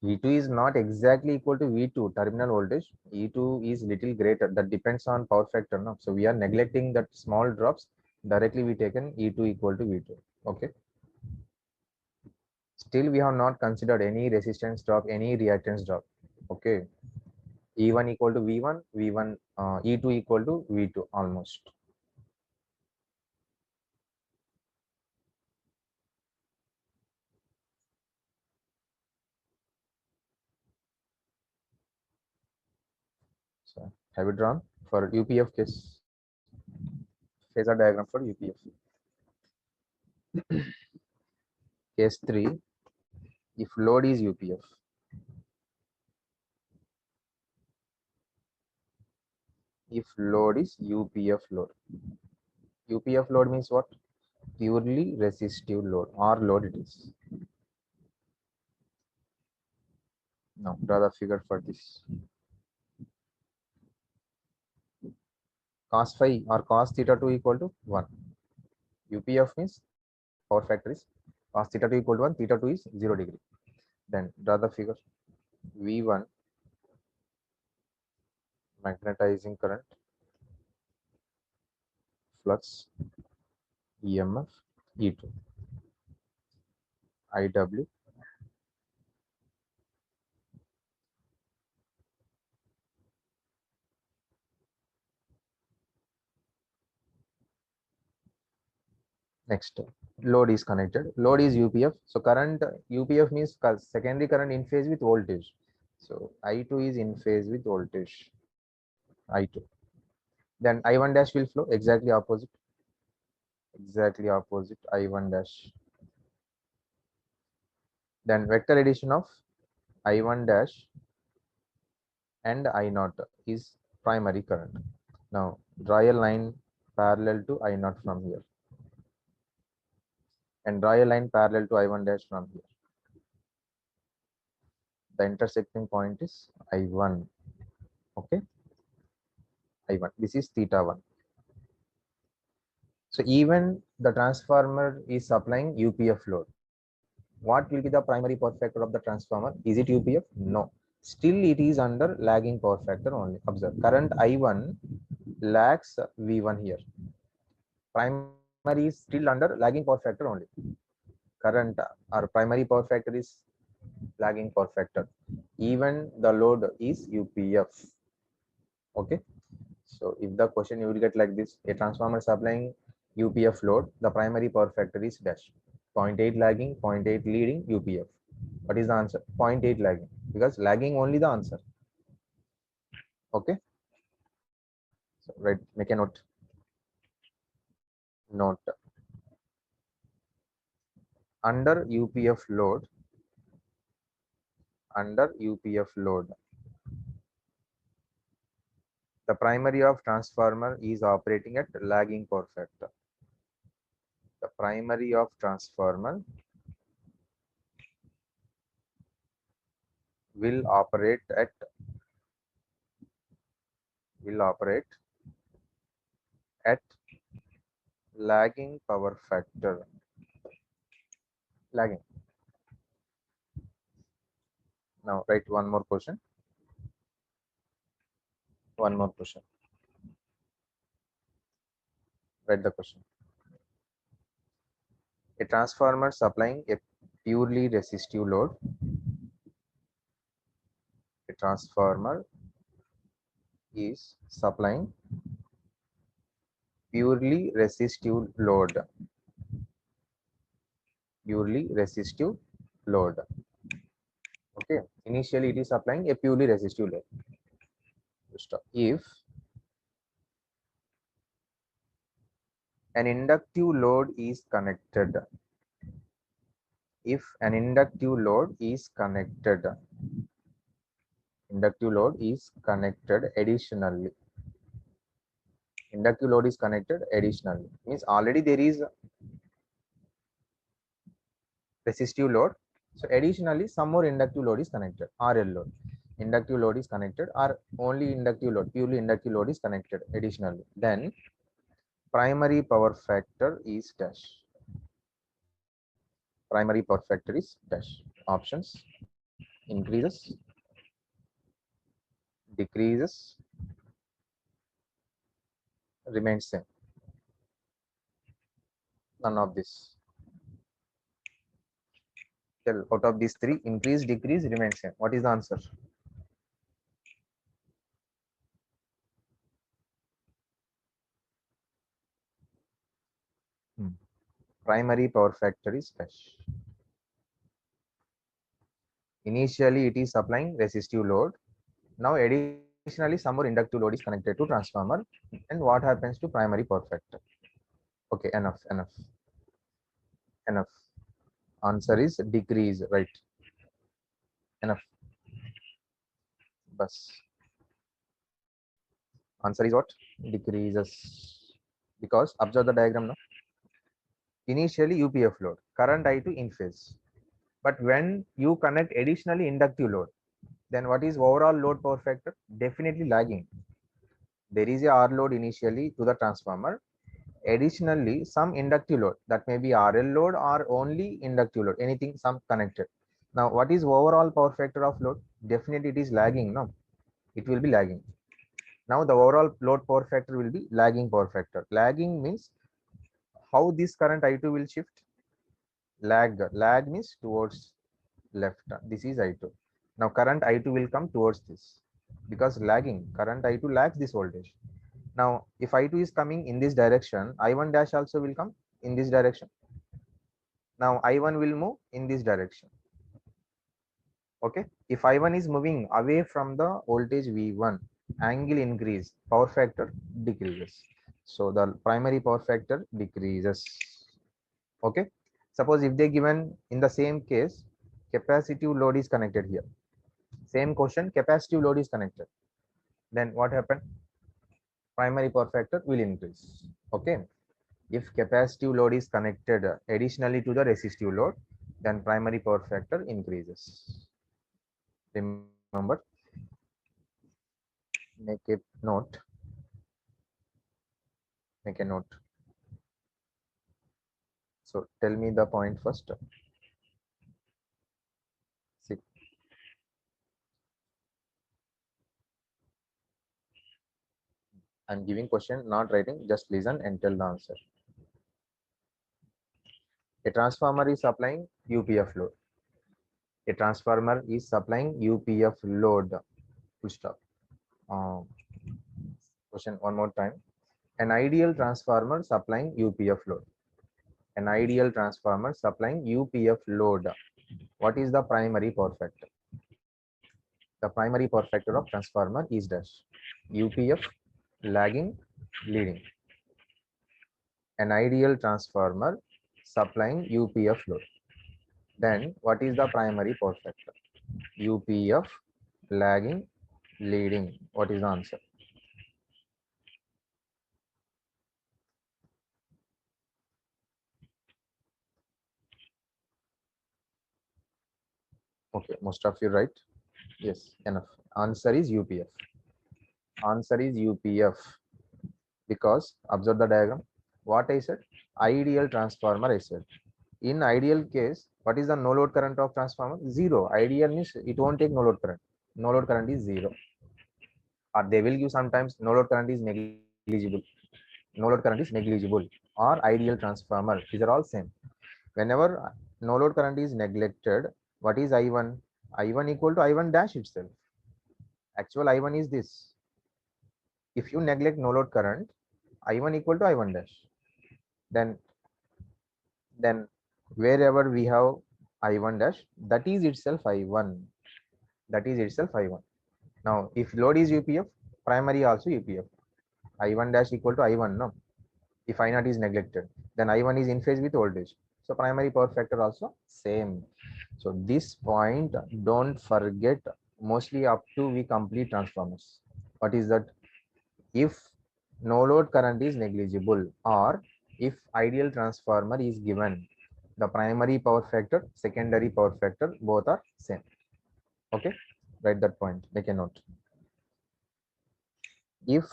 V2 is not exactly equal to V2 terminal voltage. E2 is little greater. That depends on power factor. No? So we are neglecting that small drops. Directly we taken E2 equal to V2. Okay. Still we have not considered any resistance drop, any reactance drop. Okay. E1 equal to V1, V1, E2 equal to V2 almost. So have it drawn for UPF case. Phasor diagram for UPF. Case 3. If load is UPF. If load is UPF load. UPF load means what? Purely resistive load or load it is. Now draw the figure for this. cos phi or cos theta 2 equal to 1. UPF means power factor is cos theta 2 equal to 1, theta 2 is 0 degree. Then draw the figure. V1 magnetizing current, flux, EMF, E2, IW, next load is connected. Load is UPF. So current UPF means secondary current in phase with voltage. So I2 is in phase with voltage. I2. Then I1 dash will flow exactly opposite. Exactly opposite I1 dash. Then vector addition of I1 dash and I0 is primary current. Now draw a line parallel to I0 from here and draw a line parallel to I1 dash from here. The intersecting point is I1. Okay, I1. This is theta 1. So even the transformer is supplying UPF load. What will be the primary power factor of the transformer? Is it UPF? No. Still it is under lagging power factor only. Observe, current I1 lags V1 here. Primary is still under lagging power factor only. Current or primary power factor is lagging power factor. Even the load is UPF. Okay. So if the question you will get like this, a transformer supplying UPF load, the primary power factor is dash. 0.8 lagging, 0.8 leading, UPF. What is the answer? 0.8 lagging, because lagging only the answer. Okay. So right, make a note. Note. Under UPF load, the primary of transformer is operating at lagging power factor. The primary of transformer will operate at lagging power factor. Lagging. Now write one more question. Write the question. A transformer supplying a purely resistive load. A transformer is supplying purely resistive load. Okay. Initially it is supplying a purely resistive load. If an inductive load is connected, additionally, means already there is resistive load, so additionally some more inductive load is connected, RL load. Inductive load is connected, or only inductive load, purely inductive load is connected additionally, then primary power factor is dash. Primary power factor is dash. Options: increases, decreases, remains same. None of this. Tell, out of these three, increase, decrease, remains same. What is the answer? Primary power factor is dash. Initially it is supplying resistive load. Now additionally some more inductive load is connected to transformer, and what happens to primary power factor? Okay, enough. Answer is decrease, right? Enough. Bus. Answer is what? Decreases. Because observe the diagram now. Initially UPF load, current I2 in phase. But when you connect additionally inductive load, then what is overall load power factor? Definitely lagging. There is a R load initially to the transformer. Additionally, some inductive load, that may be RL load or only inductive load, anything some connected. Now, what is overall power factor of load? Definitely it is lagging, no? It will be lagging. Now the overall load power factor will be lagging power factor. Lagging means how this current I2 will shift. Lag means towards left. This is I2. Now current I2 will come towards this because lagging, current I2 lags this voltage. Now if I2 is coming in this direction, I1 dash also will come in this direction. Now I1 will move in this direction. Okay, if I1 is moving away from the voltage V1, angle increase, power factor decreases. So the primary power factor decreases. Okay, suppose if they given in the same case, capacitive load is connected here. Same question, capacitive load is connected. Then what happened? Primary power factor will increase. Okay, if capacitive load is connected additionally to the resistive load, then primary power factor increases. Remember, make a note. Make a note. So tell me the point first. See, I'm giving question, not writing. Just listen and tell the answer. A transformer is supplying UPF load. A transformer is supplying UPF load. Full stop. Question one more time. An ideal transformer supplying UPF load. An ideal transformer supplying UPF load. What is the primary power factor? The primary power factor of transformer is dash. UPF lagging, leading. An ideal transformer supplying UPF load. Then what is the primary power factor? UPF lagging, leading. What is the answer? Okay, most of you right. Yes, enough. Answer is UPF. Answer is UPF because observe the diagram. What I said? Ideal transformer I said. In ideal case, what is the no load current of transformer? Zero. Ideal means it won't take no load current. No load current is zero. Or they will give sometimes no load current is negligible. No load current is negligible or ideal transformer. These are all same. Whenever no load current is neglected, what is I1? I1 equal to I1 dash itself. Actual I1 is this. If you neglect no load current, I1 equal to I1 dash. Then wherever we have I1 dash, that is itself I1. That is itself I1. Now, if load is UPF, primary also UPF. I1 dash equal to I1, no? If I0 is neglected, then I1 is in phase with voltage. So primary power factor also same. So this point, don't forget, mostly up to we complete transformers. What is that? If no load current is negligible or if ideal transformer is given, the primary power factor, secondary power factor, both are same. Okay, write that point, make a note. If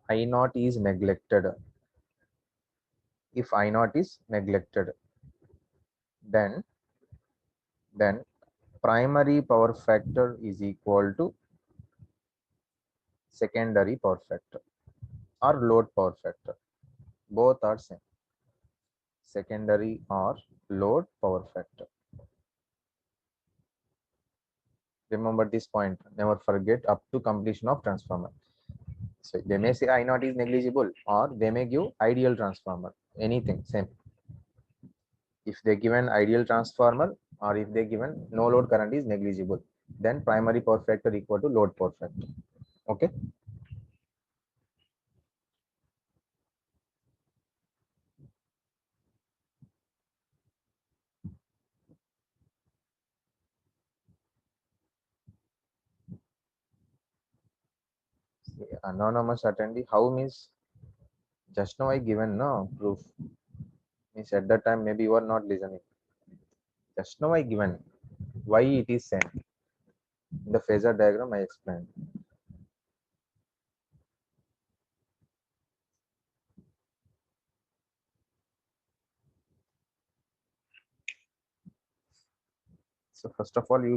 I0 is neglected, if I0 is neglected, then primary power factor is equal to secondary power factor or load power factor. Both are same. Secondary or load power factor. Remember this point, never forget up to completion of transformer. So they may say I0 is negligible or they may give ideal transformer, anything same. If they given ideal transformer or if they given no load current is negligible, then primary power factor equal to load power factor. Okay. Anonymous attendee, how means just now I given no proof. Means at that time maybe you are not listening. Just now I given why it is same. In the phasor diagram I explained. So first of all, you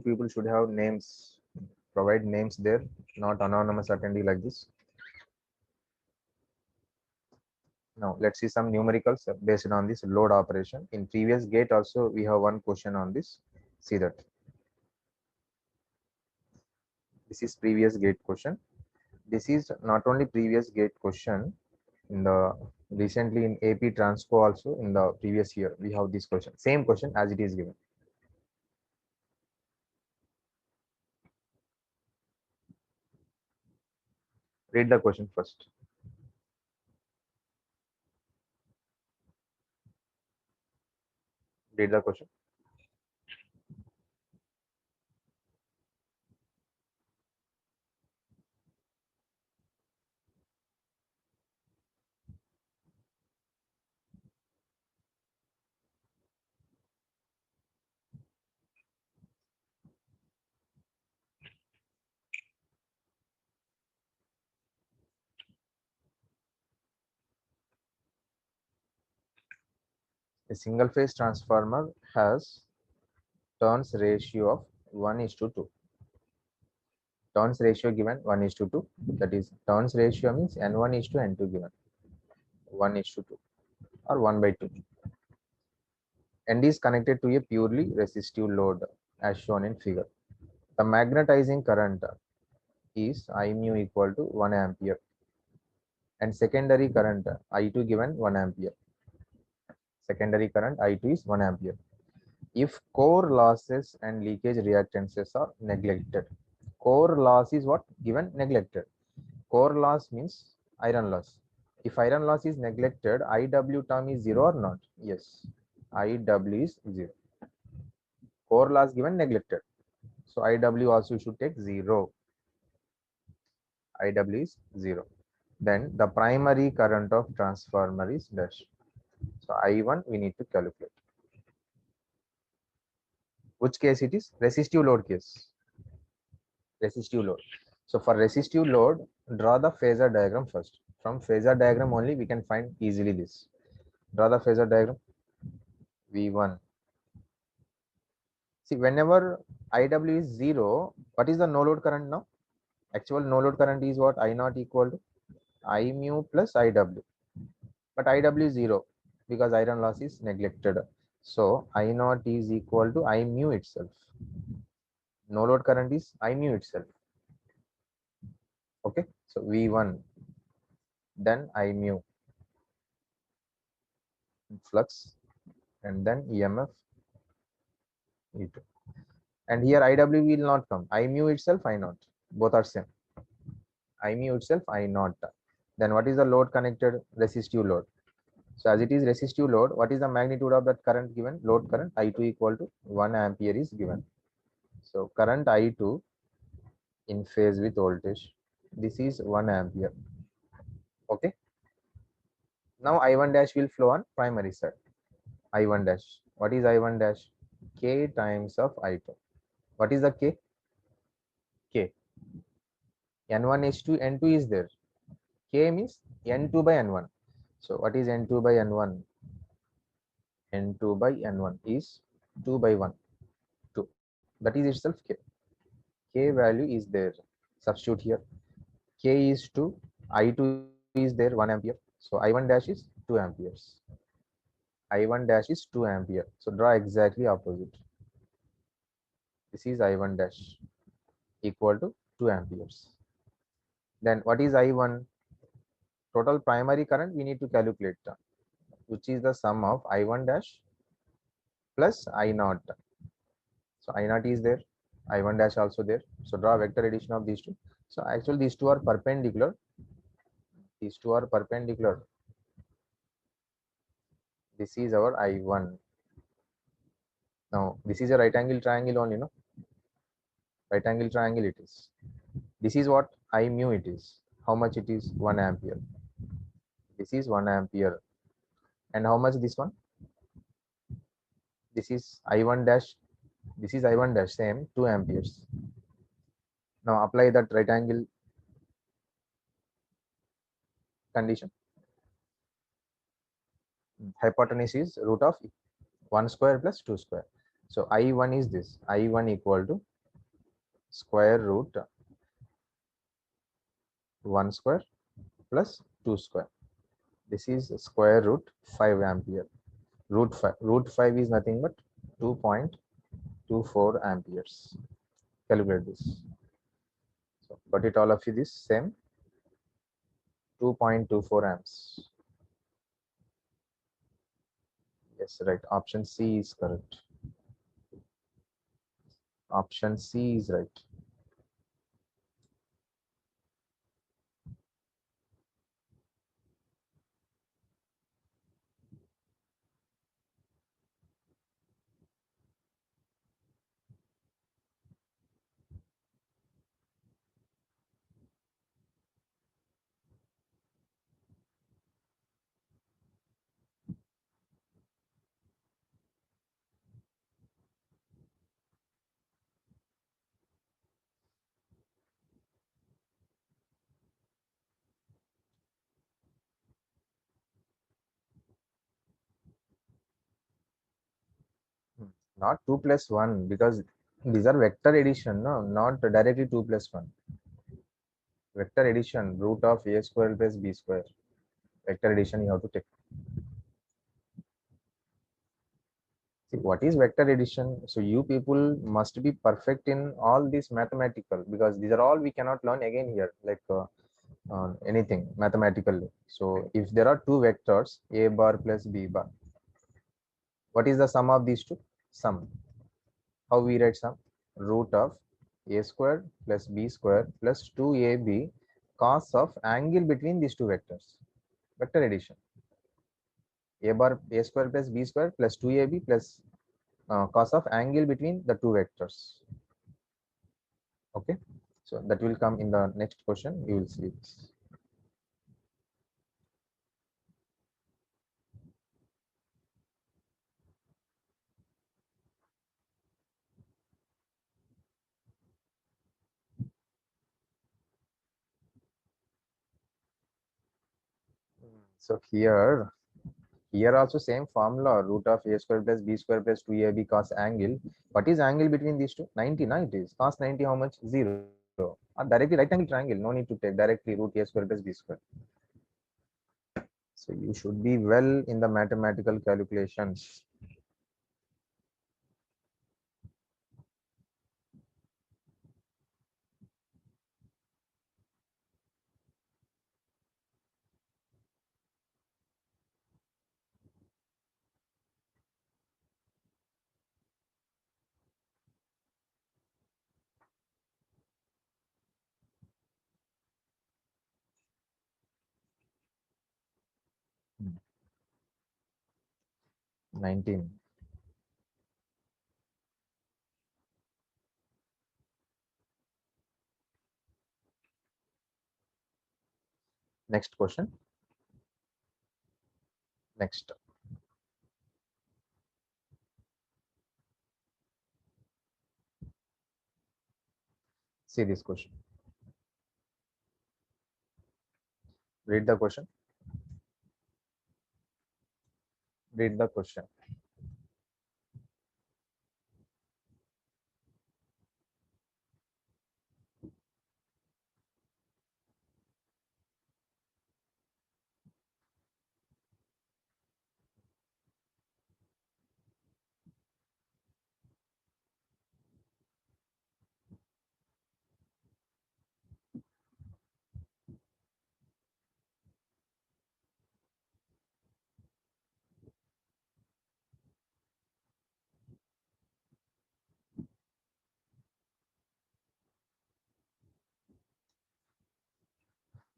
people should have names, provide names there, not anonymous attendee like this. Now let's see some numericals based on this load operation. In previous gate also we have one question on this. See that. This is previous gate question. This is not only previous gate question, in the recently in AP Transco also in the previous year we have this question, same question as it is given. Read the question first. Read the question. A single phase transformer has turns ratio of 1:2. Turns ratio given 1:2. That is turns ratio means N1 is to N2 given 1:2 or 1/2. And is connected to a purely resistive load as shown in figure. The magnetizing current is I mu equal to 1 ampere and secondary current I2 given 1 ampere. Secondary current I2 is 1 ampere. If core losses and leakage reactances are neglected. Core loss is what? Given neglected. Core loss means iron loss. If iron loss is neglected, IW term is 0 or not? Yes. IW is 0. Core loss given neglected. So IW also should take 0. IW is 0. Then the primary current of transformer is dash. So I1 we need to calculate. Which case it is? Resistive load case. Resistive load. So for resistive load, draw the phasor diagram first. From phasor diagram only we can find easily this. Draw the phasor diagram. V1. See, whenever IW is 0, what is the no load current now? Actual no load current is what? I0 equal to I mu plus IW. But IW is 0 because iron loss is neglected. So I0 is equal to I mu itself. No load current is I mu itself. Okay, so V1, then I mu flux, and then EMF E2. And here IW will not come. I mu itself, I0. Both are same. I mu itself, I0. Then what is the load connected? Resistive load. So as it is resistive load, what is the magnitude of that current given? Load current I2 equal to 1 ampere is given. So current I2 in phase with voltage. This is 1 ampere. Okay. Now I1 dash will flow on primary side. I1 dash. What is I1 dash? K times of I2. What is the K? K. N1 is 2, N2 is there. K means N2 by N1. So what is N2 by N1? N2 by N1 is 2 by 1. 2. That is itself K. K value is there. Substitute here. K is 2. I2 is there 1 ampere. So I1 dash is 2 amperes. I1 dash is 2 ampere. So draw exactly opposite. This is I1 dash equal to 2 amperes. Then what is I1? Total primary current we need to calculate, which is the sum of I1 dash plus I0. So I0 is there, I1 dash also there. So draw vector addition of these two. So actually these two are perpendicular. These two are perpendicular. This is our I1. Now this is a right angle triangle only, no? Right angle triangle it is. This is what I mu it is. How much it is? 1 ampere. This is 1 ampere. And how much this one? This is I1 dash. This is I1 dash, same 2 amperes. Now apply that right angle condition. Hypotenuse is root of 1 square plus 2 square. So I1 is this. I1 equal to square root 1 square plus 2 square. This is square root 5 ampere. Root 5 is nothing but 2.24 amperes. Calculate this. So got it all of you this same 2.24 amps. Yes, right. Option C is correct. Option C is right. Not 2 plus 1 because these are vector addition, no, not directly 2 plus 1. Vector addition, root of a square plus b square. Vector addition you have to take. See, what is vector addition? So you people must be perfect in all this mathematical because these are all we cannot learn again here, like anything mathematically. So if there are two vectors, a bar plus b bar, what is the sum of these two? Sum. How we write sum? Root of a square plus b square plus 2ab cos of angle between these two vectors. Vector addition. A bar a square plus b square plus 2ab plus cos of angle between the two vectors. Okay, so that will come in the next question. You will see this. So here also same formula, root of a square plus b square plus 2ab cos angle. What is angle between these two? 90, no, it is. Cos 90 how much? 0. Directly right angle triangle. No need to take directly root a square plus b square. So you should be well in the mathematical calculations. Hmm. 19. Next question. Next. See this question. Read the question. Read the question.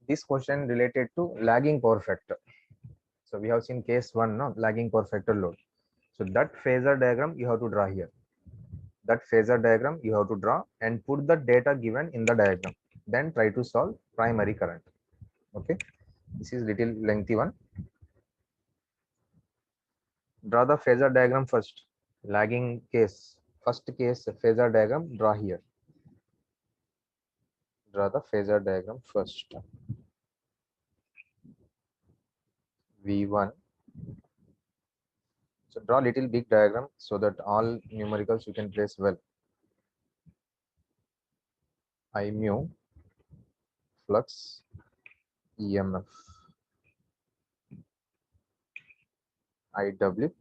This question related to lagging power factor. So we have seen case one, no, lagging power factor load. So that phasor diagram you have to draw here. That phasor diagram you have to draw and put the data given in the diagram. Then try to solve primary current. Okay, this is little lengthy one. Draw the phasor diagram first. Lagging case, first case phasor diagram, draw here. Draw the phasor diagram first. V1, So draw little big diagram so that all numericals you can place well. I mu flux EMF IW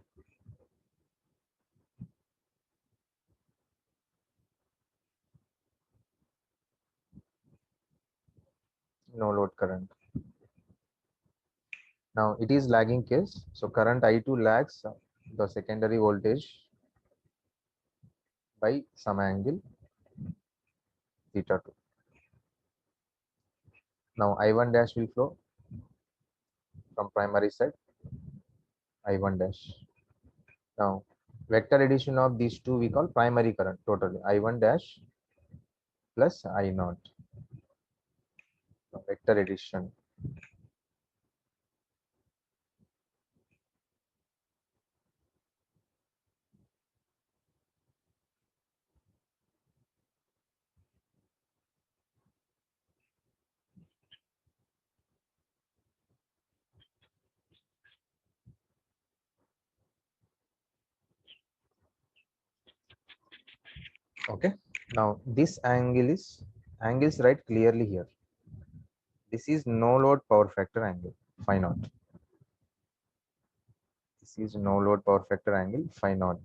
no load current. Now it is lagging case, so current I2 lags the secondary voltage by some angle theta 2. Now I1 dash will flow from primary side, I1 dash. Now vector addition of these two we call primary current totally, I1 dash plus I naught. Now, vector addition. Okay. Now this angles right clearly here. This is no load power factor angle phi naught. This is no load power factor angle phi naught.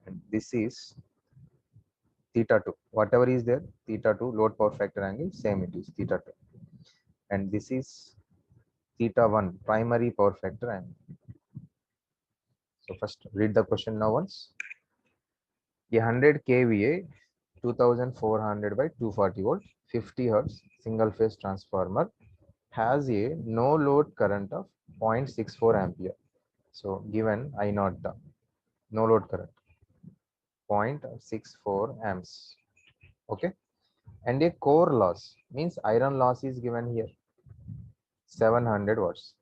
And this is theta 2. Whatever is there, theta 2 load power factor angle, same it is theta 2. And this is theta 1 primary power factor angle. So first read the question now once. A 100 kVA 2400 by 240 volt 50 hertz single phase transformer has a no load current of 0.64 ampere. So given I naught, no load current 0.64 amps. Okay. And a core loss means iron loss is given here 700 watts.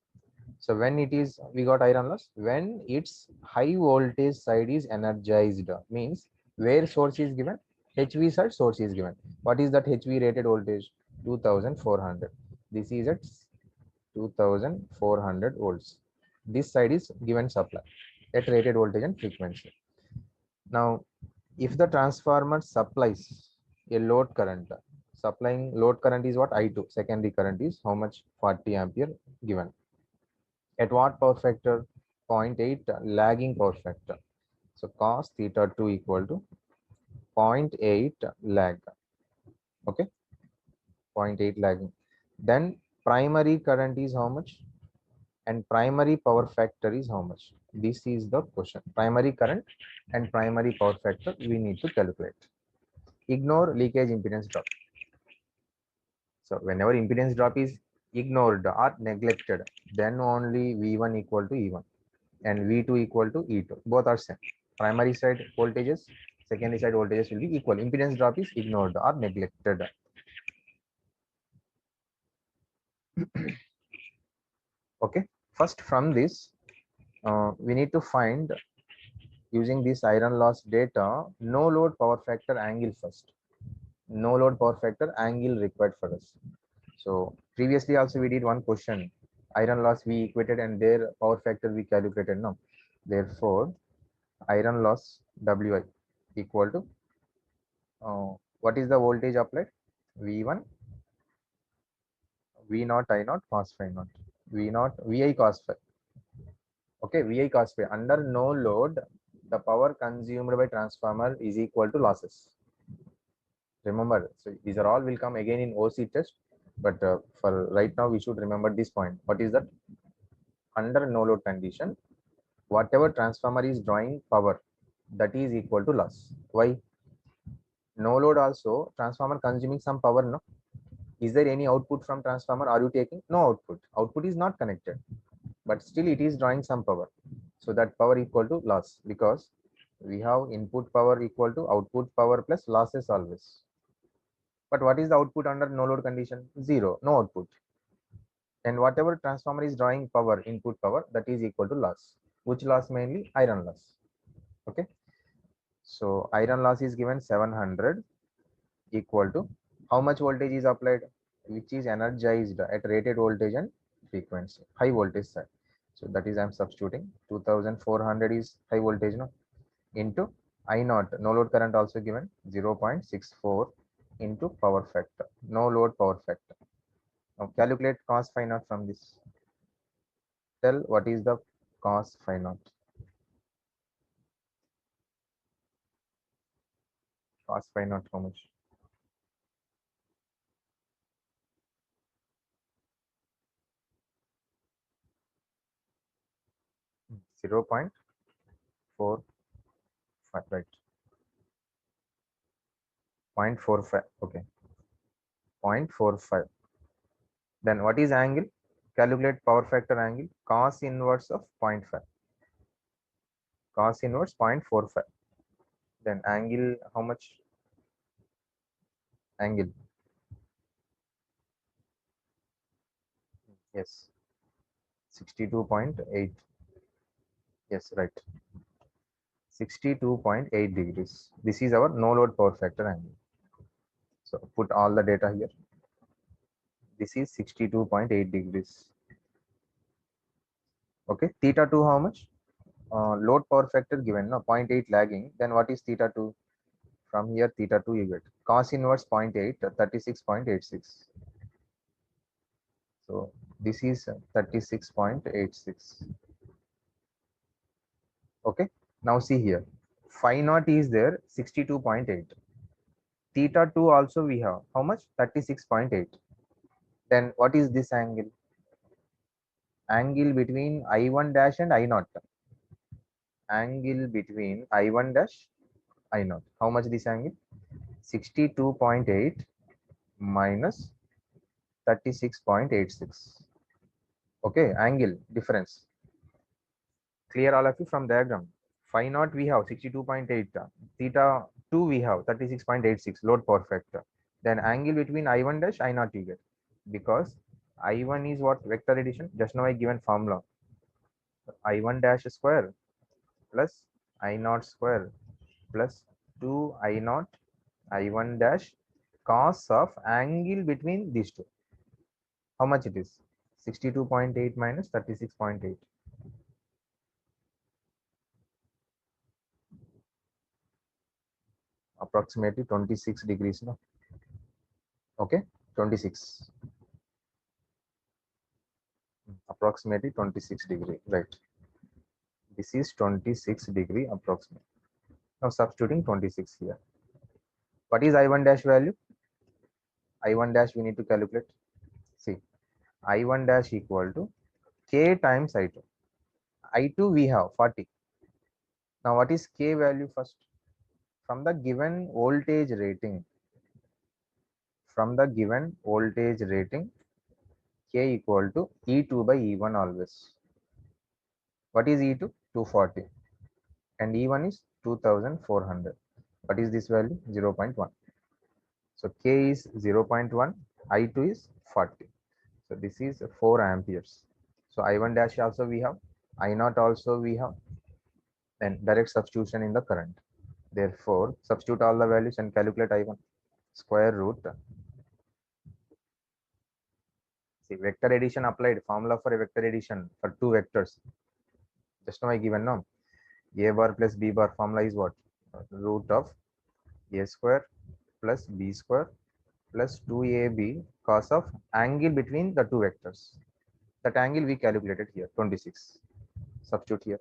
So when it is, we got iron loss when its high voltage side is energized, means where source is given, HV side source is given. What is that HV rated voltage? 2400. This is at 2400 volts. This side is given supply at rated voltage and frequency. Now if the transformer supplies a load current, supplying load current is what? I2. Secondary current is how much? 40 ampere given. At what power factor? 0.8 lagging power factor. So cos theta 2 equal to 0.8 lag. Okay, 0.8 lagging. Then primary current is how much? And primary power factor is how much? This is the question. Primary current and primary power factor we need to calculate. Ignore leakage impedance drop. So whenever impedance drop is ignored or neglected, then only V1 equal to E1 and V2 equal to E2. Both are same. Primary side voltages, secondary side voltages will be equal. Impedance drop is ignored or neglected. Okay. First from this, we need to find using this iron loss data, no load power factor angle first. No load power factor angle required for us. So previously also we did one question, iron loss we equated and their power factor we calculated now. Therefore iron loss Wi equal to what is the voltage applied? V1 V naught I naught cos phi naught, V naught Vi cos phi. Okay, Vi cos phi. Under no load, the power consumed by transformer is equal to losses. Remember, so these are all will come again in OC test, but for right now we should remember this point. What is that? Under no load condition, whatever transformer is drawing power, that is equal to loss. Why? No load also transformer consuming some power, no? Is there any output from transformer? Are you taking? No output. Output is not connected, but still it is drawing some power. So that power equal to loss, because we have input power equal to output power plus losses always. But what is the output under no load condition? Zero, no output. And whatever transformer is drawing power, input power, that is equal to loss. Which loss? Mainly iron loss. Okay. So iron loss is given 700 equal to how much voltage is applied, which is energized at rated voltage and frequency, high voltage side. So that is I'm substituting 2400 is high voltage, no, into I naught, no load current also given 0.64 into power factor, no load power factor. Now calculate cos phi naught from this. Tell what is the cos phi naught. Cos phi naught how much? 0.45, right? 0.45, okay. 0.45. Then what is angle? Calculate power factor angle. Cos inverse of 0.5. Cos inverse 0.45. Then angle how much? Angle. Yes. 62.8. Yes, right. 62.8 degrees. This is our no load power factor angle. So put all the data here. This is 62.8 degrees. Okay. Theta 2 how much? Load power factor given, no, 0.8 lagging. Then what is theta 2? From here, theta 2 you get. Cos inverse 0.8, 36.86. So this is 36.86. Okay. Now see here. Phi naught is there 62.8. Theta 2 also we have. How much? 36.8. Then what is this angle? Angle between I1 dash and I naught. Angle between I1 dash I naught. How much this angle? 62.8 minus 36.86. Okay, angle difference. Clear all of you from diagram. Phi naught we have 62.8. Theta 2 we have 36.86 load power factor. Then angle between I1 dash I naught you get. Because I1 is what? Vector addition. Just now I given formula. I1 dash square plus I naught square plus 2 I naught I1 dash cos of angle between these two. How much it is? 62.8 minus 36.8. Approximately 26 degrees. No? Okay, 26. Approximately 26 degree. Right. This is 26 degree approximate. Now substituting 26 here. What is I1 dash value? I1 dash we need to calculate. See, I1 dash equal to K times I2. I2 we have 40. Now what is K value first? From the given voltage rating. From the given voltage rating, K equal to E2 by E1 always. What is E2? 240. And E1 is 2400. What is this value? 0.1. So K is 0.1, I2 is 40. So this is 4 amperes. So I1 dash also we have, I0 also we have, then direct substitution in the current. Therefore, substitute all the values and calculate I1. Square root. See, vector addition applied, formula for a vector addition for two vectors. Just now I given now. A bar plus B bar formula is what? Root of A square plus B square plus 2AB cos of angle between the two vectors. That angle we calculated here, 26. Substitute here.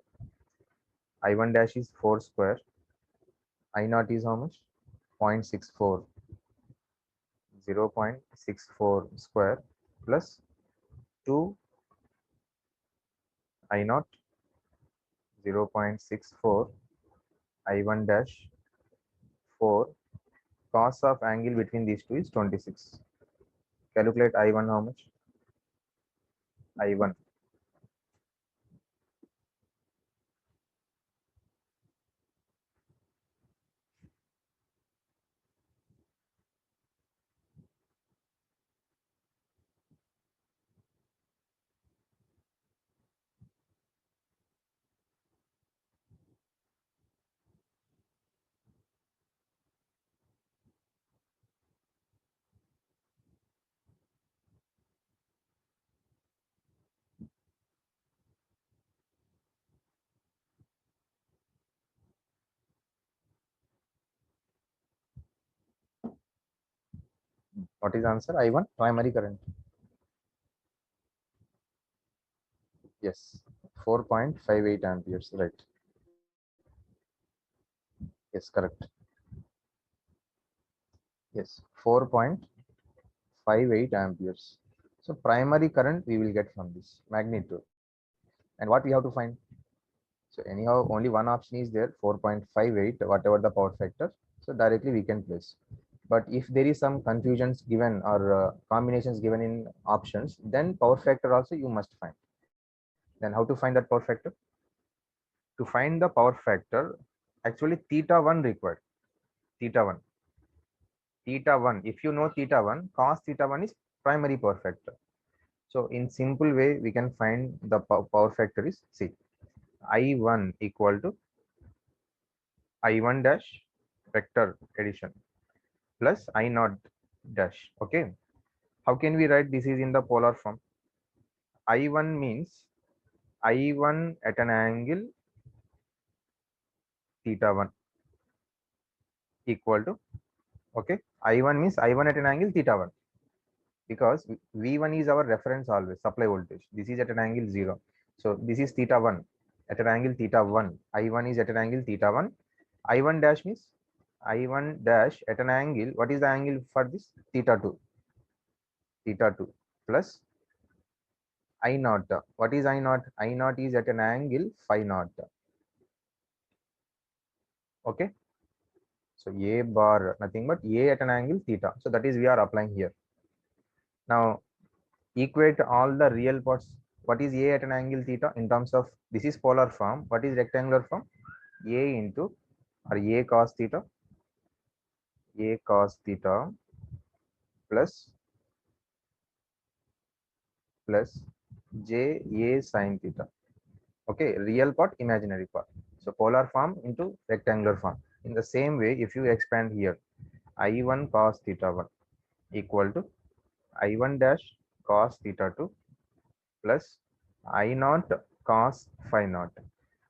I1 dash is 4 square. I0 is how much? 0.64. 0.64 square plus 2 I0 0.64 I1 dash 4 cos of angle between these two is 26. Calculate I1 how much? I1. What is the answer? I1 primary current. Yes, 4.58 amperes, right? Yes, correct. Yes, 4.58 amperes. So primary current we will get from this magnitude. And what we have to find? So anyhow, only one option is there, 4.58, whatever the power factor. So directly we can place. But if there is some confusions given or combinations given in options, then power factor also you must find. Then how to find that power factor? To find the power factor, actually theta 1 required. Theta 1. Theta 1. If you know theta 1, cos theta 1 is primary power factor. So in simple way, we can find the power factor is, see, I1 equal to I1 dash vector addition plus I naught dash. Okay. How can we write this is in the polar form? I1 means I1 at an angle theta 1 equal to, okay, I1 means I1 at an angle theta 1, because V1 is our reference always, supply voltage. This is at an angle 0. So this is theta 1 at an angle theta 1. I1 is at an angle theta 1. I1 dash means I1 dash at an angle. What is the angle for this? Theta 2. Theta 2 plus I naught. What is I naught? I naught is at an angle phi naught. Okay. So A bar nothing but A at an angle theta. So that is we are applying here. Now equate all the real parts. What is A at an angle theta in terms of, this is polar form. What is rectangular form? A into, or A cos theta, A cos theta plus J A sin theta. Okay, real part, imaginary part. So polar form into rectangular form. In the same way, if you expand here, I1 cos theta 1 equal to I1 dash cos theta 2 plus I naught cos phi naught.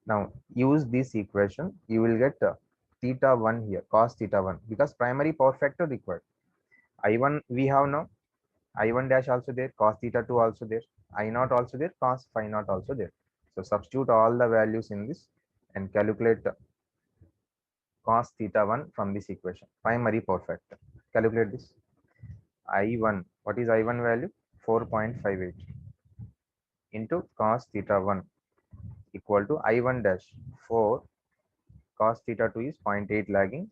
Now use this equation, you will get theta 1 here, cos theta 1, because primary power factor required. I1 we have now, I1 dash also there, cos theta 2 also there, I naught also there, cos phi naught also there. So substitute all the values in this and calculate cos theta 1 from this equation, primary power factor. Calculate this. I1, what is I1 value? 4.58 into cos theta 1 equal to I1 dash 4 cos theta 2 is 0.8 lagging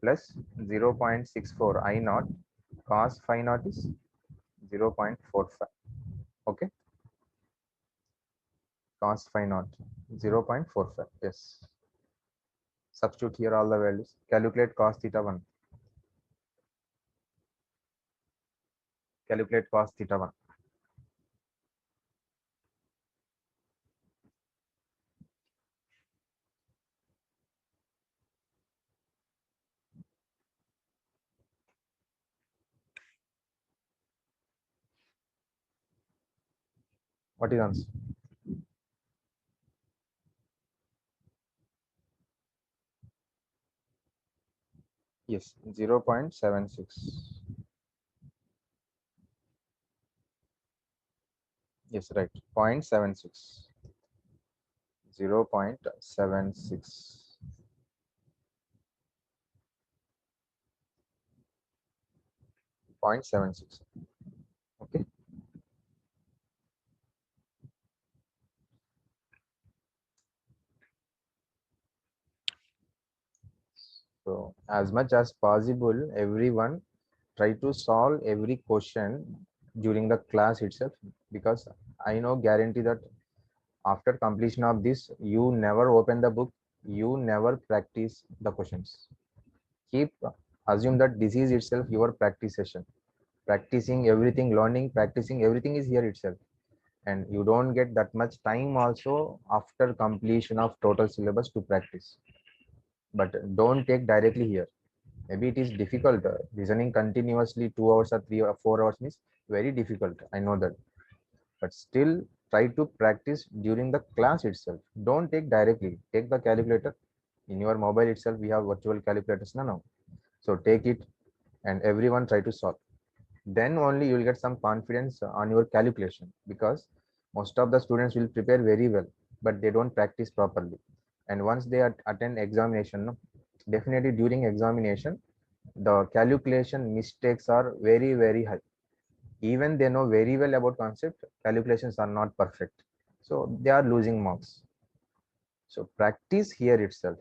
plus 0.64 I naught cos phi naught is 0.45. Okay, cos phi naught 0.45. Yes, substitute here all the values. Calculate cos theta 1. Calculate cos theta 1. What is answer? Yes, 0.76. Yes, right. 0.76. 0.76. 0.76. Okay. So as much as possible, everyone try to solve every question during the class itself, because I know guarantee that after completion of this, you never open the book, you never practice the questions. Keep assume that this is itself your practice session. Practicing everything, learning, practicing everything is here itself. And you don't get that much time also after completion of total syllabus to practice. But don't take directly here. Maybe it is difficult. Listening continuously 2 hours or 3 or 4 hours means very difficult. I know that. But still try to practice during the class itself. Don't take directly. Take the calculator. In your mobile itself, we have virtual calculators now. So take it and everyone try to solve. then only you will get some confidence on your calculation, because most of the students will prepare very well, but they don't practice properly. And once they attend examination, no, definitely during examination, the calculation mistakes are very, very high. Even they know very well about concept, calculations are not perfect. So they are losing marks. So practice here itself.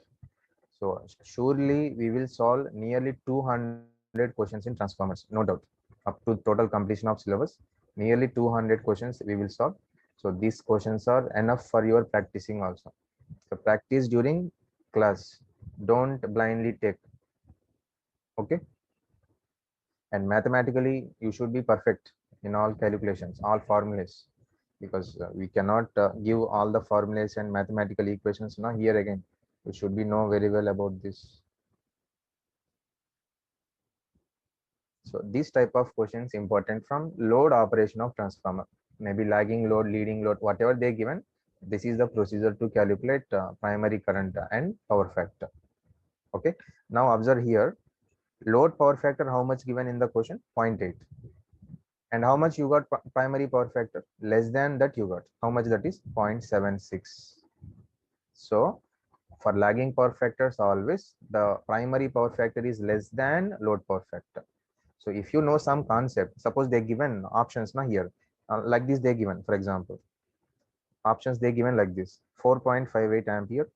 So surely we will solve nearly 200 questions in transformers, no doubt. Up to total completion of syllabus, nearly 200 questions we will solve. So these questions are enough for your practicing also. So practice during class. Don't blindly take. Okay. And mathematically, you should be perfect in all calculations, all formulas, because we cannot give all the formulas and mathematical equations. Now here again, you should be know very well about this. So this type of questions important from load operation of transformer, maybe lagging load, leading load, whatever they given. This is the procedure to calculate primary current and power factor. Okay. Now observe here, load power factor, how much given in the question? 0.8. And how much you got primary power factor? Less than that you got. How much that is? 0.76. So for lagging power factors, always the primary power factor is less than load power factor. So if you know some concept, suppose they given options now here, like this they given, for example, options they given like this: 4.58 ampere,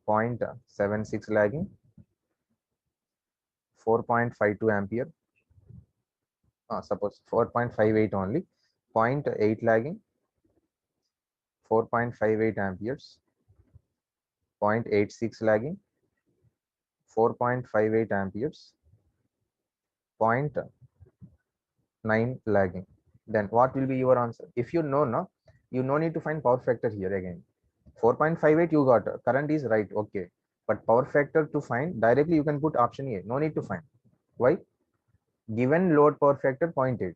0.76 lagging, 4.52 ampere, suppose 4.58 only, 0.8 lagging, 4.58 amperes, 0.86 lagging, 4.58 amperes, zero point 0.9 lagging. Then what will be your answer? If you know now, you no need to find power factor here again. 4.58 you got, current is right, okay. But power factor to find, directly you can put option A, no need to find. Why? Given load power factor 0.8.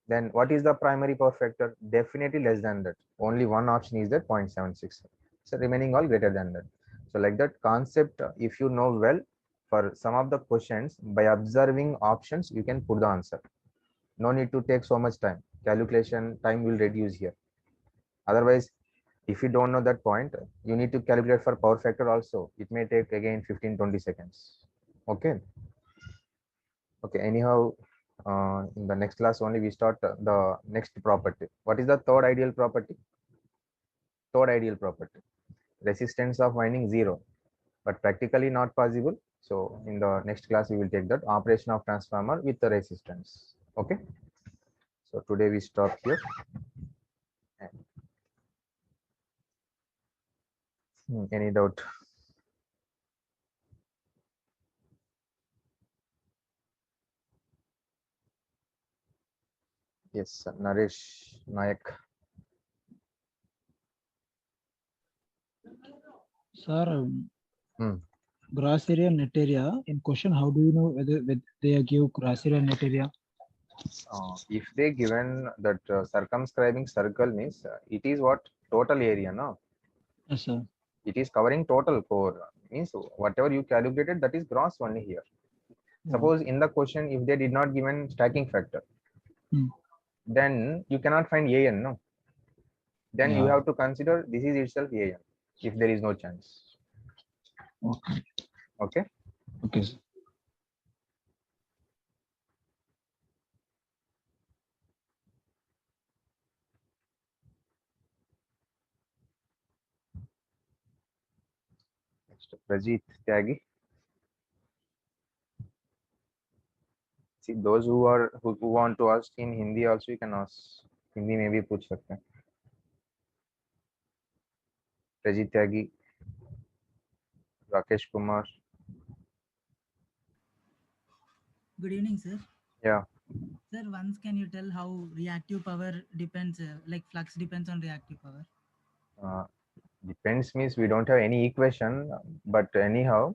Then what is the primary power factor? Definitely less than that. Only one option is that 0.76. So remaining all greater than that. So like that concept, if you know well, for some of the questions, by observing options, you can put the answer. No need to take so much time. Calculation time will reduce here. Otherwise, if you don't know that point, you need to calculate for power factor also. It may take again 15-20 seconds. Okay. Okay. Anyhow, in the next class only we start the next property. What is the third ideal property? Third ideal property. Resistance of winding 0, but practically not possible. So in the next class we will take that operation of transformer with the resistance. Okay. So today we stop here. Any doubt? Yes, Naresh Nayak. Sir, Hmm. gross area, net area. In question, how do you know whether they give gross area, net area? If they given that circumscribing circle means it is what total area, no? Yes, sir. It is covering total core. Means whatever you calculated, that is gross only here. Oh. Suppose in the question, if they did not given stacking factor, Hmm. then you cannot find AN, no? Then you Yeah. have to consider this is itself AN if there is no chance. Okay. Okay. Okay, sir. Next, Rajit Tyagi. See, those who want to ask in Hindi also, you can ask. Hindi में भी पूछ सकते हैं. Rajit Tyagi, Rakesh Kumar. Good evening, sir. Yeah. Sir, once can you tell how reactive power depends, like flux depends on reactive power? Uh, Depends means we don't have any equation, but anyhow,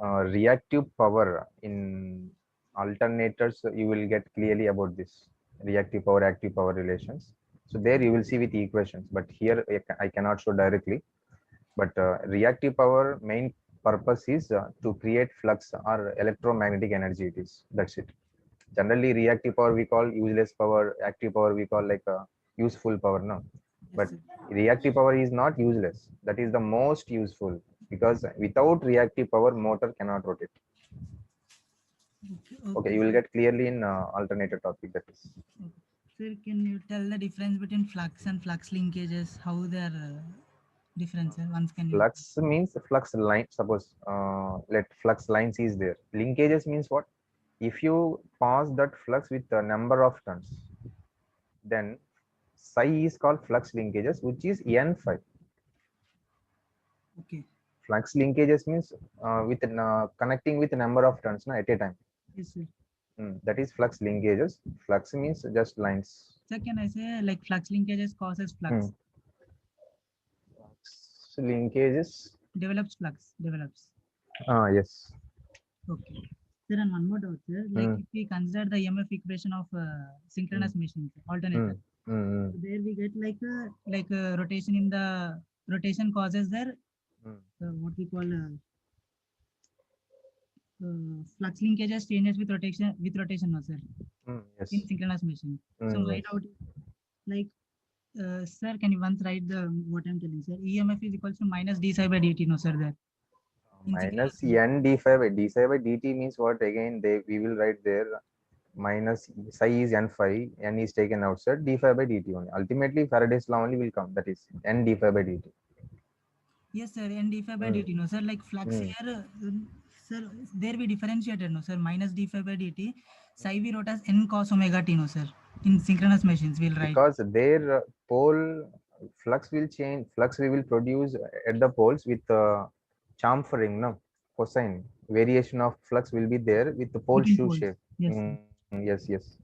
reactive power in alternators, you will get clearly about this reactive power, active power relations. So there you will see with equations, but here I cannot show directly. But reactive power main purpose is to create flux or electromagnetic energy. It is, that's it. Generally, reactive power we call useless power, active power we call like useful power, no? But Yes, sir. reactive power is not useless. That is the most useful because without reactive power, motor cannot rotate. Okay, Okay, okay, you will sir. get clearly in alternative topic, that is. Okay. Sir, can you tell the difference between flux and flux linkages? How they are different, sir? Once can you? Flux means flux line. Suppose let flux lines is there. Linkages means what? If you pass that flux with a number of turns, then psi is called flux linkages, which is n phi. Okay. Flux linkages means with connecting with a number of turns na, at a time. Yes, sir. That is flux linkages. Flux means just lines. Sir, can I say like flux linkages causes flux? Flux linkages. Develops flux. Develops. Yes. Okay. Sir, and one more doubt, sir. Like if we consider the EMF equation of synchronous machines, alternator, so there we get like a rotation in the rotation causes there what we call flux linkages changes with rotation, no, sir, Yes. in synchronous machine. So my Yes. doubt is like, sir, can you once write the what I'm telling, sir? EMF is equals to minus d psi by dt, no, sir, there. In Minus synchronous machine. n d phi by d psi by dt means what? Again, we will write there minus psi is n phi, n is taken outside, d phi by dt only. Ultimately, Faraday's law only will come. That is n d phi by dt. Yes, sir, and d phi by dt, no, sir, like flux here, sir, there we differentiated, no, sir, minus d phi by dt, psi we wrote as n cos omega t, no, sir, in synchronous machines, we'll write. Because their pole flux will change. Flux we will produce at the poles with chamfering, no, cosine. Variation of flux will be there with the pole Between shoe poles. shape. Yes, sir. Yes, yes.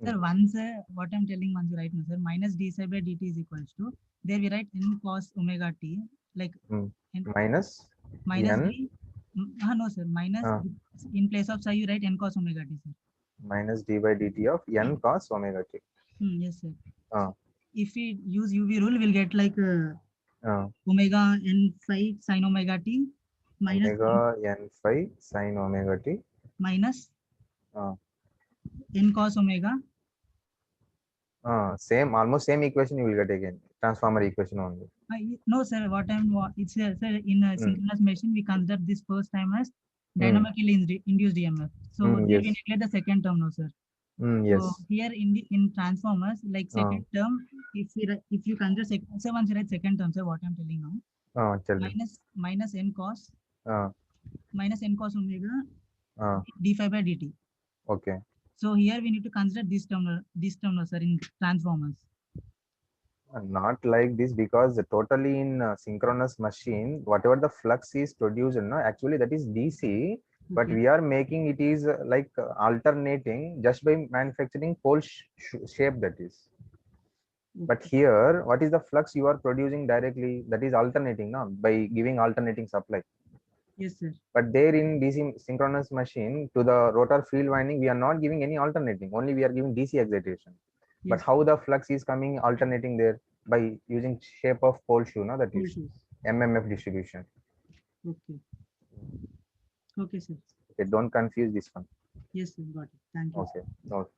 Sir, once what I'm telling once you write, no, sir, minus d psi by dt is equals to, there we write n cos omega t, like n, Minus minus n d, no, sir, minus in place of psi you write n cos omega t, sir. minus d by dt of n cos omega t. Yes, sir. Uh, If we use UV rule, we'll get like omega n phi sin omega t minus omega n phi sin omega t. minus Uh, n cos omega. Same, almost same equation you will get again. Transformer equation only. No, sir. It's sir, in a synchronous machine we consider this first time as dynamically induced EMF. So there we Yes. neglect the second term, no, sir. Yes. So here in transformers, like second term, if you consider sir, once you write second term, sir, what I'm telling now, Tell me. minus n cos omega d phi by dt. Okay. So here we need to consider this term, no, sir, in transformers. Not like this, because totally in synchronous machine, whatever the flux is produced, no, actually that is DC, but we are making it is like alternating just by manufacturing pole shape, that is. But here, what is the flux you are producing directly? That is alternating, no, by giving alternating supply. Yes, sir. But there in DC synchronous machine, to the rotor field winding, we are not giving any alternating, only we are giving DC excitation. But Yes. how the flux is coming alternating there? By using shape of pole shoe, no, that is MMF distribution. Okay. Okay, sir. Okay, don't confuse this one. Yes, sir. Got it. Thank you. Okay. No.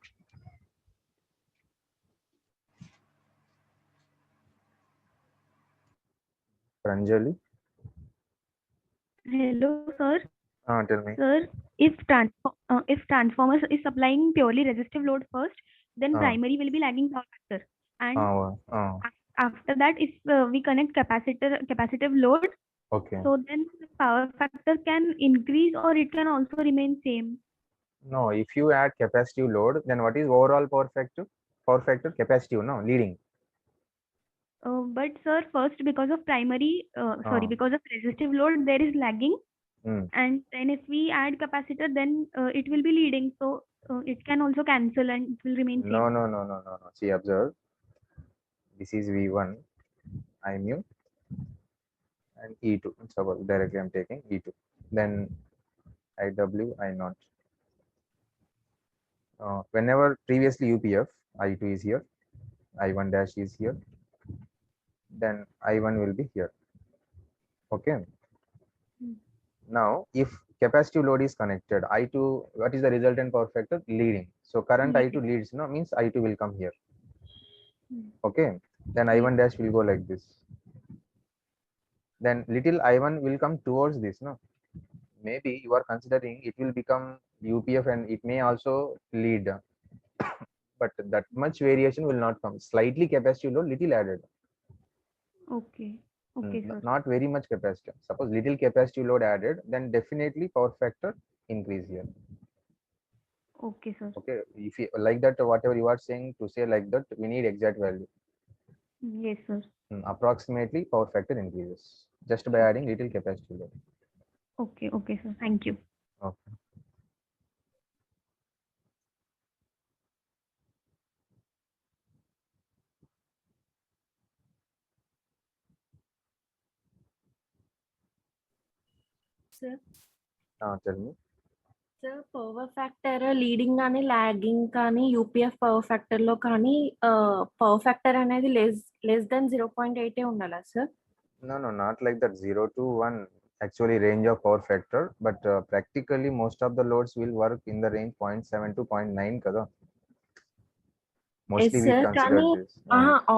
Pranjali. Hello, sir. Tell me. Sir, if transformer is supplying purely resistive load first, then primary will be lagging power factor. And after that, if we connect capacitive load, okay, so then the power factor can increase or it can also remain same. No, if you add capacitive load, then what is overall power factor? Power factor capacitive, no, leading. But sir, first because of primary, because of resistive load, there is lagging. And then if we add capacitor, then it will be leading. So it can also cancel and it will remain same. No. See, observe. This is V1, I mu, and E2. Suppose directly I'm taking E2. Then IW, I0. Whenever previously UPF, I2 is here, I1 dash is here, then I1 will be here. Okay. Now, if capacitive load is connected. I2, what is the resultant power factor? Leading. So current I2 leads, no, means I2 will come here. Okay. Then I1 dash will go like this. Then little I1 will come towards this, no. Maybe you are considering it will become UPF and it may also lead. But that much variation will not come. Slightly capacitive load, little added. Okay. Okay, sir. Not very much capacitor. Suppose little capacitive load added, then definitely power factor increase here. Okay, sir. Okay, if you like that, whatever you are saying, to say like that, we need exact value. Yes, sir. Approximately power factor increases just by adding little capacitive load. Okay, okay, sir. Thank you. Okay. Sir, Tell me. sir, power factor leading కానీ logging కానీ UPF power factor లో కానీ power factor అనేది less than 0.8 ఉండాలా sir? No, not like that. 0 to 1 actually range of power factor, but practically most of the loads will work in the range 0.7 to 0.9 kada. Mostly we sir, consider కానీ this.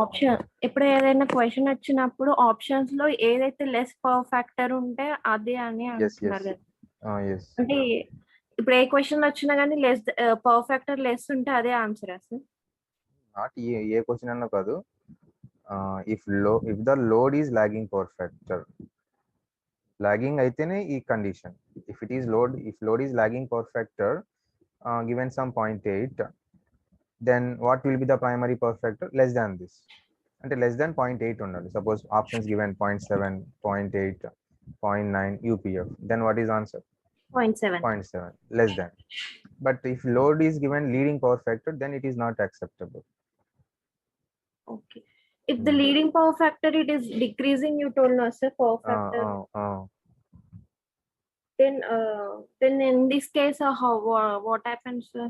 Option ఇప్పుడు ఏదైనా question వచ్చినప్పుడు options లో ఏదైతే less power factor ఉంటే అదే అని అంటున్నారు కదా. Yes. అంటే ఇప్పుడు ఏ క్వశ్చన్ వచ్చినా కానీ లెస్ పవర్ ఫ్యాక్టర్ లెస్ ఉంటే అదే ఆన్సరా సార్? Not ఏ క్వశ్చన్ అన్న కాదు. If the load is lagging power factor, lagging అయితేనే ఈ condition. If load is lagging power factor, given some 0.8, then what will be the primary power factor? Less than this. అంటే less than 0.8 ఉండాలి. Suppose options given 0.7, 0.8, 0.9 UPF. Then what is answer? 0.7. 0.7, less than. But if load is given leading power factor, then it is not acceptable. Okay. If the leading power factor it is decreasing, you told no sir, power factor. Then in this case, what happens, sir?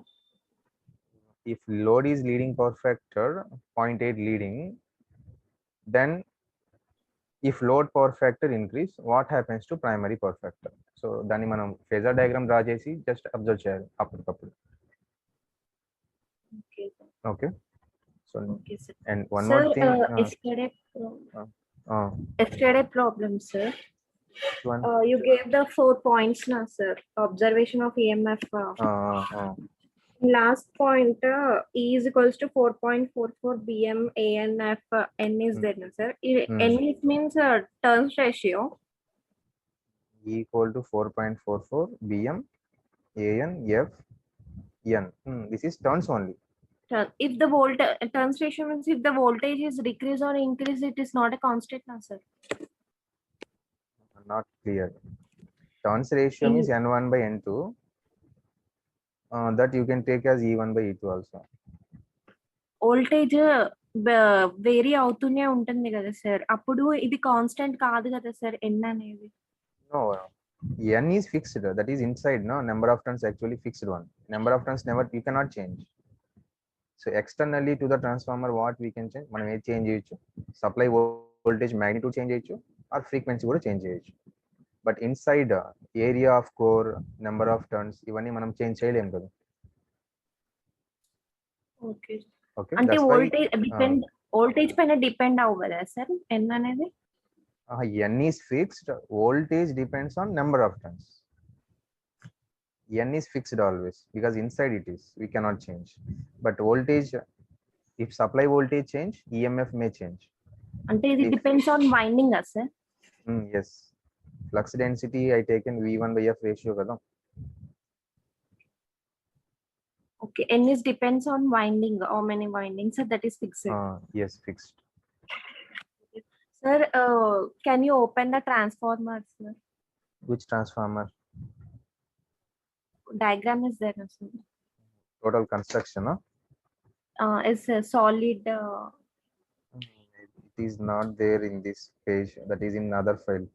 If load is leading power factor 0.8 leading, then if load power factor increase, what happens to primary power factor? So దాన్ని మనం phasor diagram draw చేసి just observe చేయాలి అప్పటికప్పుడు. Okay. Okay. So Okay, sir. and one sir, more thing. Yesterday problem, sir. One. You gave the 4 points now, sir. Observation of EMF. Last point, E is equals to 4.44 BM ANF N is there, no, sir? N it means turns ratio. E equal to 4.44 BM ANF N. This is turns only. If the turns ratio means if the voltage is decrease or increase, it is not a constant, no, sir. Not clear. Turns ratio means N1 by N2. That you can take as E1 by E2 also. Voltage vary అవుతూనే ఉంటుంది కదా sir, అప్పుడు ఇది constant కాదు కదా sir ఎన్ అనేది? No, N is fixed. That is inside. No, number of turns actually fixed one. Number of turns never you cannot change. So externally to the transformer, what we can change? మనం ఏది change చేయొచ్చు? Supply voltage magnitude change చేయొచ్చు, are frequency కూడా change చేయొచ్చు. But inside area of core, number of turns, ఇవన్నీ మనం change చేయలేము కదా. ఓకే. Okay, అంటే వోల్టేజ్ పైన డిపెండ్ అవ్వు కదా సార్ ఎన్ అనేది? N is fixed. Voltage depends on number of turns. N is fixed always because inside it is. We cannot change. But voltage, if supply voltage change, EMF may change. అంటే ఇది depends on winding కదా sir? Yes. Flux density I taken V1 by F ratio kada. Okay, N is depends on winding. How many windings? So that is fixed. Yes, fixed. Sir, can you open the transformer, sir? Which transformer? Diagram is there, sir. Total construction, huh? Is a solid. It is not there in this page. That is in another file.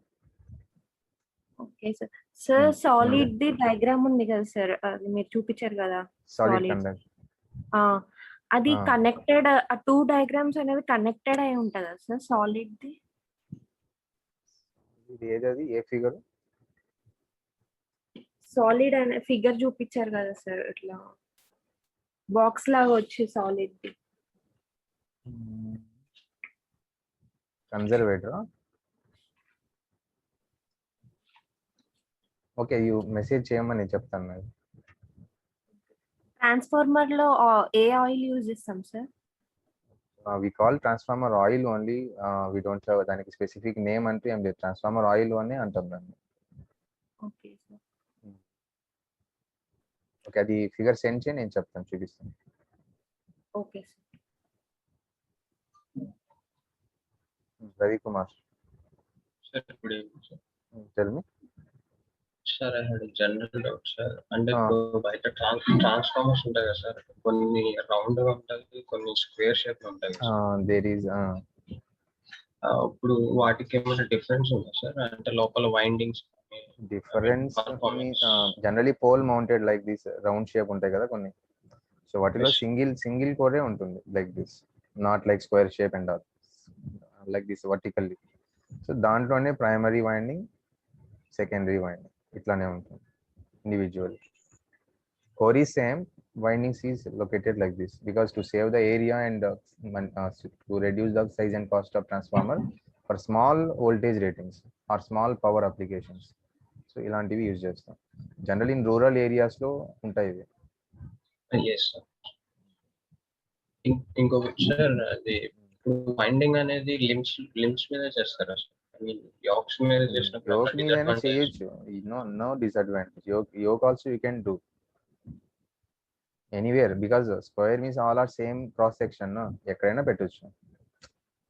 Okay, sir. Sir, solid the diagram ఉంది కదా sir, అది మీరు చూపించారు కదా. Solid conductor. అది connected, ఆ 2 diagrams అనేది connected అయి ఉంటుందా సార్ సాలిడ్ ది? ఇది ఏదది ఏ ఫిగర్? సాలిడ్ అనే ఫిగర్ చూపించారు కదా సార్, ఇట్లా బాక్స్ లాగా వచ్చి solid. Conservator. Okay, you message చేయమని చెప్తాను నేను. ట్రాన్స్ఫార్మర్ లో ఏ ఆయిల్ యూజ్ చేస్తాం sir? We call transformer oil only. We don't have దానికి స్పెసిఫిక్ నేమ్ అంటూ ఏం లేదు, ట్రాన్స్ఫార్మర్ ఆయిల్ అని అంటాం దాన్ని. Okay sir. ఓకే, అది ఫిగర్ సెండ్ చేయి, నేను చెప్తాను, చూపిస్తాను. Okay sir. Ravi Kumar. Sir, good evening, sir. Tell me. Sir, I had a general doubt, sir. అంటే ఇప్పుడు బయట ట్రాన్స్ఫార్మర్స్ ఉంటాయి కదా సార్, కొన్ని రౌండ్ గా ఉంటాయి, కొన్ని స్క్వేర్ షేప్ లో ఉంటాయి. దేర్ ఈస్ ఇప్పుడు వాటికి ఏమైనా డిఫరెన్స్ ఉందా సార్? అంటే లోపల windings difference generally pole mounted like this round shape ఉంటాయి కదా కొన్ని. సో వాటిలో సింగిల్ కోరే ఉంటుంది like this, not like square shape and all like this vertically. So దాంట్లోనే ప్రైమరీ వైండింగ్, సెకండరీ వైండింగ్ ఇట్లానే ఉంటుంది individual. core is same, windings is located like this because to save the area and to reduce the size and cost of transformer for small voltage ratings or small power applications. So ilantivi use chestam. Generally in rural areas lo untayi ivi. yes sir. ఇంకొక sir, అది winding అనేది links మీద చేస్తారా sir? I mean yolks మీద చేసినప్పుడు yoke మీదనే చేయొచ్చు, no disadvantage. Yoke also you can do anywhere because square means all are same cross section, no, ఎక్కడైనా పెట్టొచ్చు.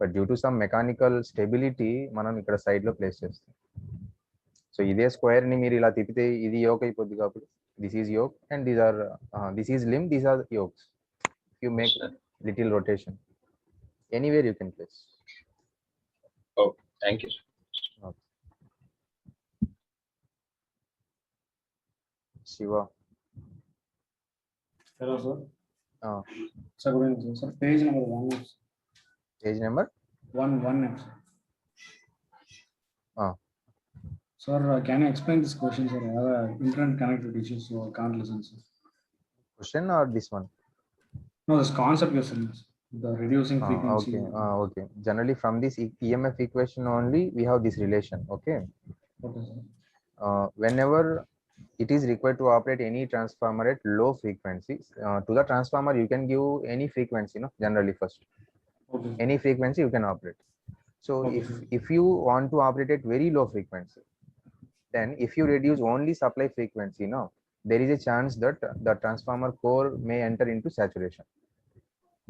But due to some mechanical stability మనం ఇక్కడ సైడ్ లో ప్లేస్ చేస్తాం. సో ఇదే స్క్వేర్ ని మీరు ఇలా తిప్పితే ఇది యోక్ అయిపోద్ది కాబట్టి this is yoke and this is limb, these are yokes. You make little rotation anywhere you can place. Okay, thank you. Shiva. Hello, sir. Sir, good evening, sir. Page number 1. Page number 1. Sir, can you explain this question, sir? I have internet connectivity issues, so I can't listen, sir. Question or this one? No, this concept you're saying, the reducing frequency. Okay. Generally, from this EMF equation only, we have this relation. Okay. Okay, sir. Whenever it is required to operate any transformer at low frequency, to the transformer you can give any frequency, no, generally first. Okay. Any frequency you can operate. So Okay. if you want to operate at very low frequency, then if you reduce only supply frequency, no, there is a chance that the transformer core may enter into saturation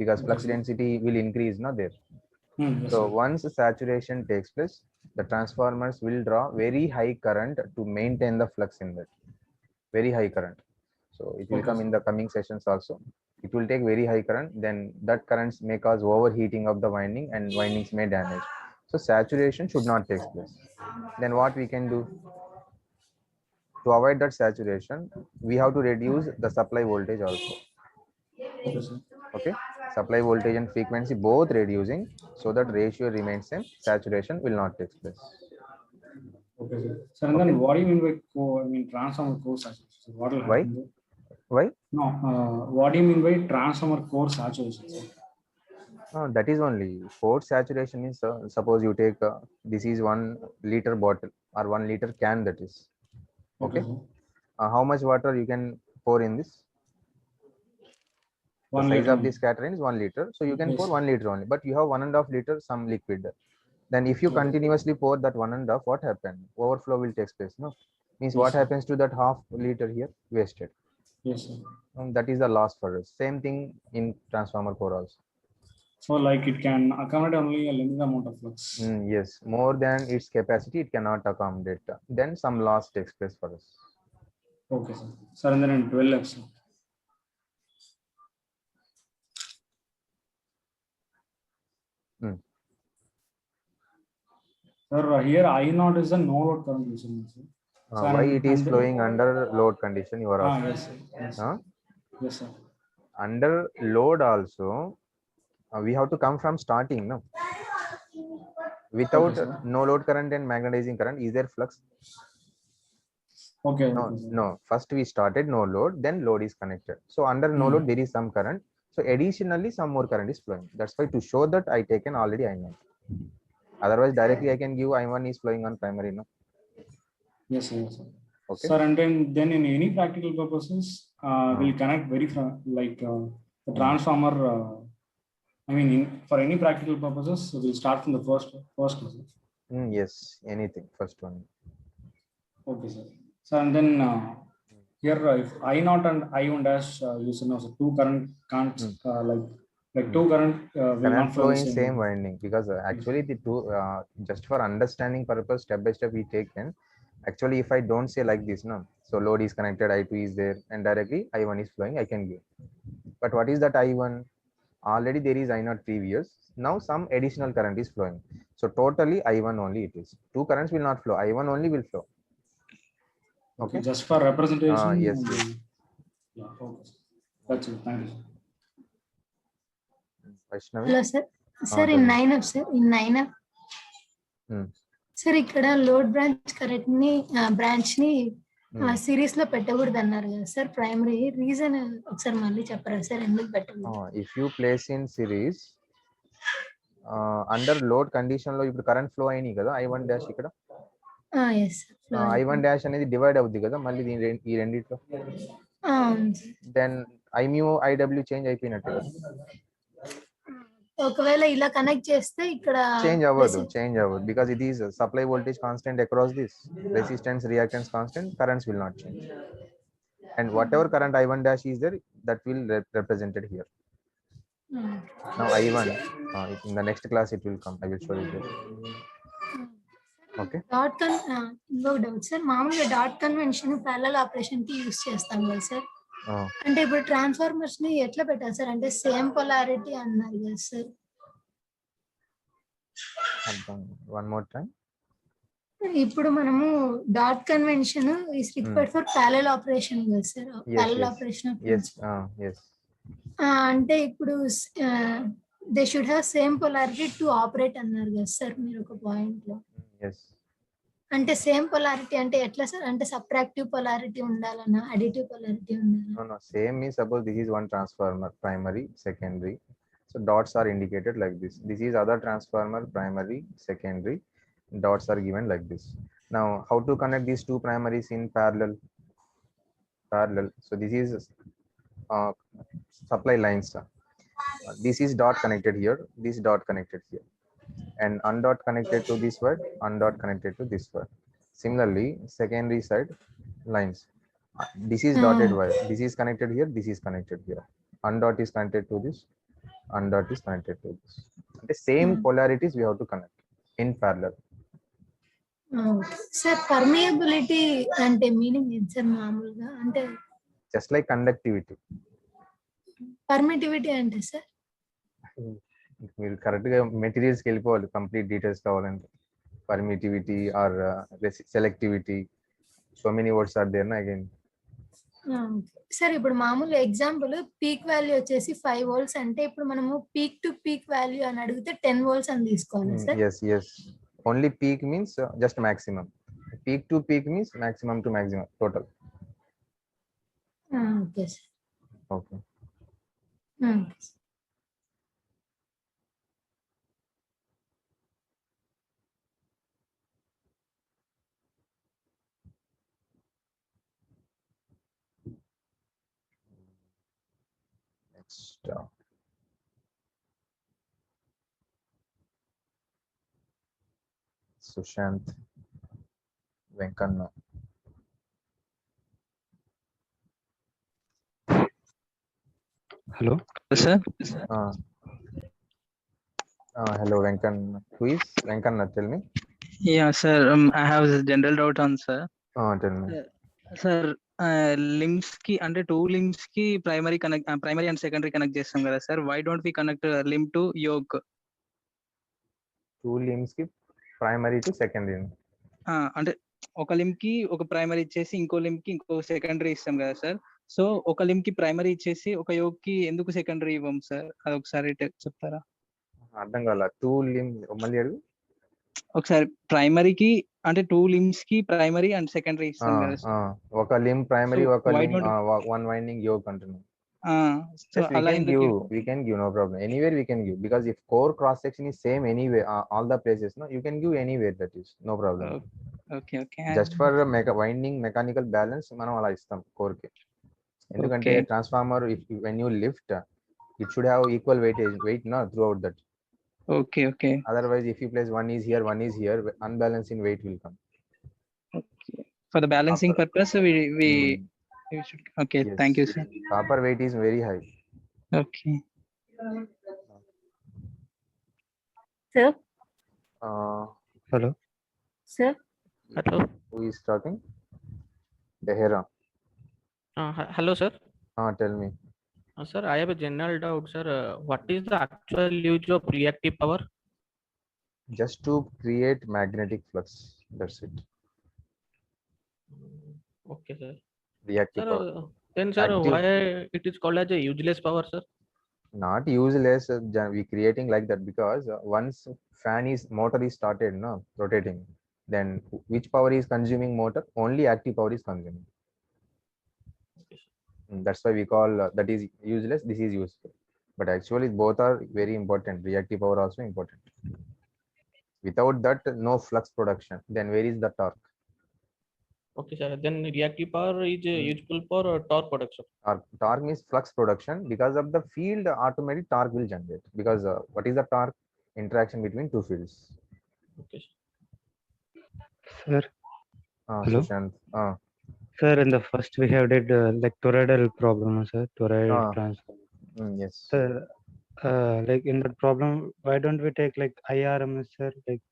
because flux density will increase, no, there. Yes, So sir. once saturation takes place, the transformers will draw very high current to maintain the flux in that. Very high current. So it will come in the coming sessions also. It will take very high current, then that currents may cause overheating of the winding and windings may damage. So saturation should not take place. Then what we can do? To avoid that saturation, we have to reduce the supply voltage also. Okay, sir. Okay, supply voltage and frequency both reducing so that ratio remains same, saturation will not take place. Okay, sir. Sir, and then what do you mean by transformer core saturation? So what will happen? Why? No, what do you mean by transformer core saturation, sir? That is only port saturation means suppose you take this is 1 liter bottle or 1 liter can, that is okay. How much water you can pour in this? The size of this scattering is 1 liter, so you can pour 1 liter only, but you have 1.5 liter some liquid. Then if you continuously pour that 1.5, what happened? Overflow will take place, no? Means what happens to that half liter here? Wasted. Yes, sir. That is the loss for us. Same thing in transformer core also. So like it can accommodate only a limited amount of flux. Yes, more than its capacity it cannot accommodate. Then some loss takes place for us. Okay, sir. Sir, and then in 12F, sir. Sir, here I0 is a no load current condition. Why it is flowing under load condition? You are asking. Yes, sir. Yes, sir. Yes, sir. Under load also, we have to come from starting, no? Without no load current and magnetizing current, is there flux? Okay. No, Okay, sir. no. First we started no load, then load is connected. So under no load there is some current. So additionally some more current is flowing. That's why to show that I taken already I1. Otherwise directly I can give I1 is flowing on primary. No. Yes, sir. Yes, sir. Okay. Sir, and then in any practical purposes, we'll connect very like the transformer. I mean, for any practical purposes, we'll start from the first class. Yes, anything first one. Okay, sir. So and then here if I0 and I1 dash you know, so two current can't like two current will Cannot not flow flow in the same winding because actually the two just for understanding purpose step by step we taken. Actually if I don't say like this, no, so load is connected, I2 is there, and directly I1 is flowing, I can give. But what is that I1? Already there is I0 previous, now some additional current is flowing, so totally I1 only it is. Two currents will not flow, I1 only will flow. Okay, just for representation. Yes, yes. Yeah, okay. That's it. Thank you, sir. Vaishnavi? Hello, sir. Sir, in 9F, sir, in 9F. Sir ఇక్కడ load branch current ని branch ని series లో పెట్టకూడదు అన్నారు కదా sir, primary reason ఒకసారి మళ్ళీ చెప్పరా సార్, ఎందుకు పెట్టకూడదు? If you place in series under load condition లో ఇప్పుడు కరెంట్ ఫ్లో అయినాయి కదా I1 డాష్ ఇక్కడ, I1 డాష్ అనేది డివైడ్ అవుద్ది కదా మళ్ళీ ఈ రెండిట్లో, దెన్ IMU IW చేంజ్ అయిపోయినట్టు కదా. ఒకవేళ ఇలా కనెక్ట్ చేస్తే ఇక్కడ చేంజ్ అవ్వదు because it is supply voltage constant across this, resistance reactance constant, currents will not change, and what ever current I1 dash is there that will represented here. Now I1 in the next class it will come, I will show you there. Okay. ఇంకో doubt sir, మామూలుగా dot convention parallel operation కి use చేస్తాం కదా sir, అంటే ఇప్పుడు transformers ని ఎట్లా పెట్టాలి సార్, అంటే సేమ్ పొలారిటీ అన్నారు కదా సార్. One more time. ఇప్పుడు మనము dot convention is required for parallel operation కదా సార్, ప్యారలల్ ఆపరేషన్. Yes. అంటే ఇప్పుడు they should have same polarity to operate అన్నారు కదా సార్ మీరు ఒక పాయింట్ లో. Yes. అంటే సేమ్ పొలారిటీ అంటే ఎట్లా సార్, అంటే సబ్ట్రాక్టివ్ పొలారిటీ ఉండాలన్నా అడిటివ్ పొలారిటీ ఉండాలన్నా? No, same means suppose this is one transformer, primary, secondary, so dots are indicated like this. This is other transformer, primary, secondary, dots are given like this. Now how to connect these two primaries in parallel? So this is supply lines. This is dot connected here, this dot connected here, and undot connected to this wire, undot connected to this wire. Similarly secondary side lines, this is dotted wire, this is connected here, this is connected here, undot is connected to this, undot is connected to this. The same polarities we have to connect in parallel. Sir permeability అంటే meaning ఏంటి sir మామూలుగా, అంటే just like conductivity. Permittivity అంటే sir మీరు correct గా materials కి వెళ్ళిపోవాలి, complete details కావాలంటే. Permittivity or selectivity, so many words are there నా అగైన్. సార్ ఇప్పుడు మామూలు ఎగ్జాంపుల్ పీక్ వాల్యూ వచ్చేసి 5 volts అంటే ఇప్పుడు మనము పీక్ టు పీక్ వాల్యూ అని అడిగితే 10 volts అని తీసుకోవాలి sir? yes only peak means just maximum, peak to peak means maximum to maximum total. Okay sir. Okay. Next Sushant Venkanna. Hello, sir. Hello, Venkanna. Who is Venkanna? Tell me. Yeah, sir. I have a general doubt on sir. Tell me. Sir, limbs ki under two limbs ki primary and secondary connect chestam kada sir. Why don't we connect limb to yoke? Two limbs ki primary to secondary. అంటే ఒక limb కి ఒక primary ఇచ్చేసి ఇంకో limb కి ఇంకో secondary ఇస్తాం కదా సార్. సో ఒక లింబ్ కి ప్రైమరీ ఇచ్చేసి ఒక యోక్ కి ఎందుకు సెకండరీ ఇవ్వం సార్, అది ఒకసారి చెప్తారా? అర్థం కాల. టూ లింబ్ మళ్ళీ అడుగు. ఒకసారి ప్రైమరీకి అంటే 2 లిమ్స్ కి ప్రైమరీ అండ్ సెకండరీ ఇస్తాం కదా సార్. ఒక లిమ్ ప్రైమరీ, So, ఒక why లిమ్ don't- one winding yoke అంటున్నాం. సో Yes, we అలా can ఎందుకు give, we can give, no problem. Anywhere we can give, because if core cross section is same anyway, all the places, no, you can give anywhere, that is no problem. Okay okay Just for winding mechanical balance మనం అలా ఇస్తాం core కి. ఎందుకంటే Okay. Transformer when you lift, it should have equal weight no throughout that. Okay okay Otherwise, if you place one is here, unbalanced in weight will come. For the balancing purpose we should. Okay, Yes. thank you sir. Copper weight is very high. Okay. Sir, Hello. sir. Hello. Who is talking? Dehera. Hello, sir. Tell me. Sir, I have a general doubt, sir. What is the actual use of reactive power? Just to create magnetic flux. That's it. Okay, sir. Reactive Sir, power. then, sir, Active. why it is called as a useless power, sir? Not useless. We creating like that because once motor is started, no, rotating, then which power is consuming motor? Only active power is consuming. That's why we call that is useless. This is useful. But actually, both are very important. Reactive power also important. Without that, no flux production. Then where is the torque? Okay, sir. Then reactive power is useful for torque production. Torque means flux production. Because of the field, automatic torque will generate. Because what is the torque? Interaction between two fields. Okay. Sir. Hello. Sushant. Sir, in the first we have did like toroidal problem, sir. Toroidal transform. Yes. Sir, like in that problem, why don't we take like IRMS, sir? Like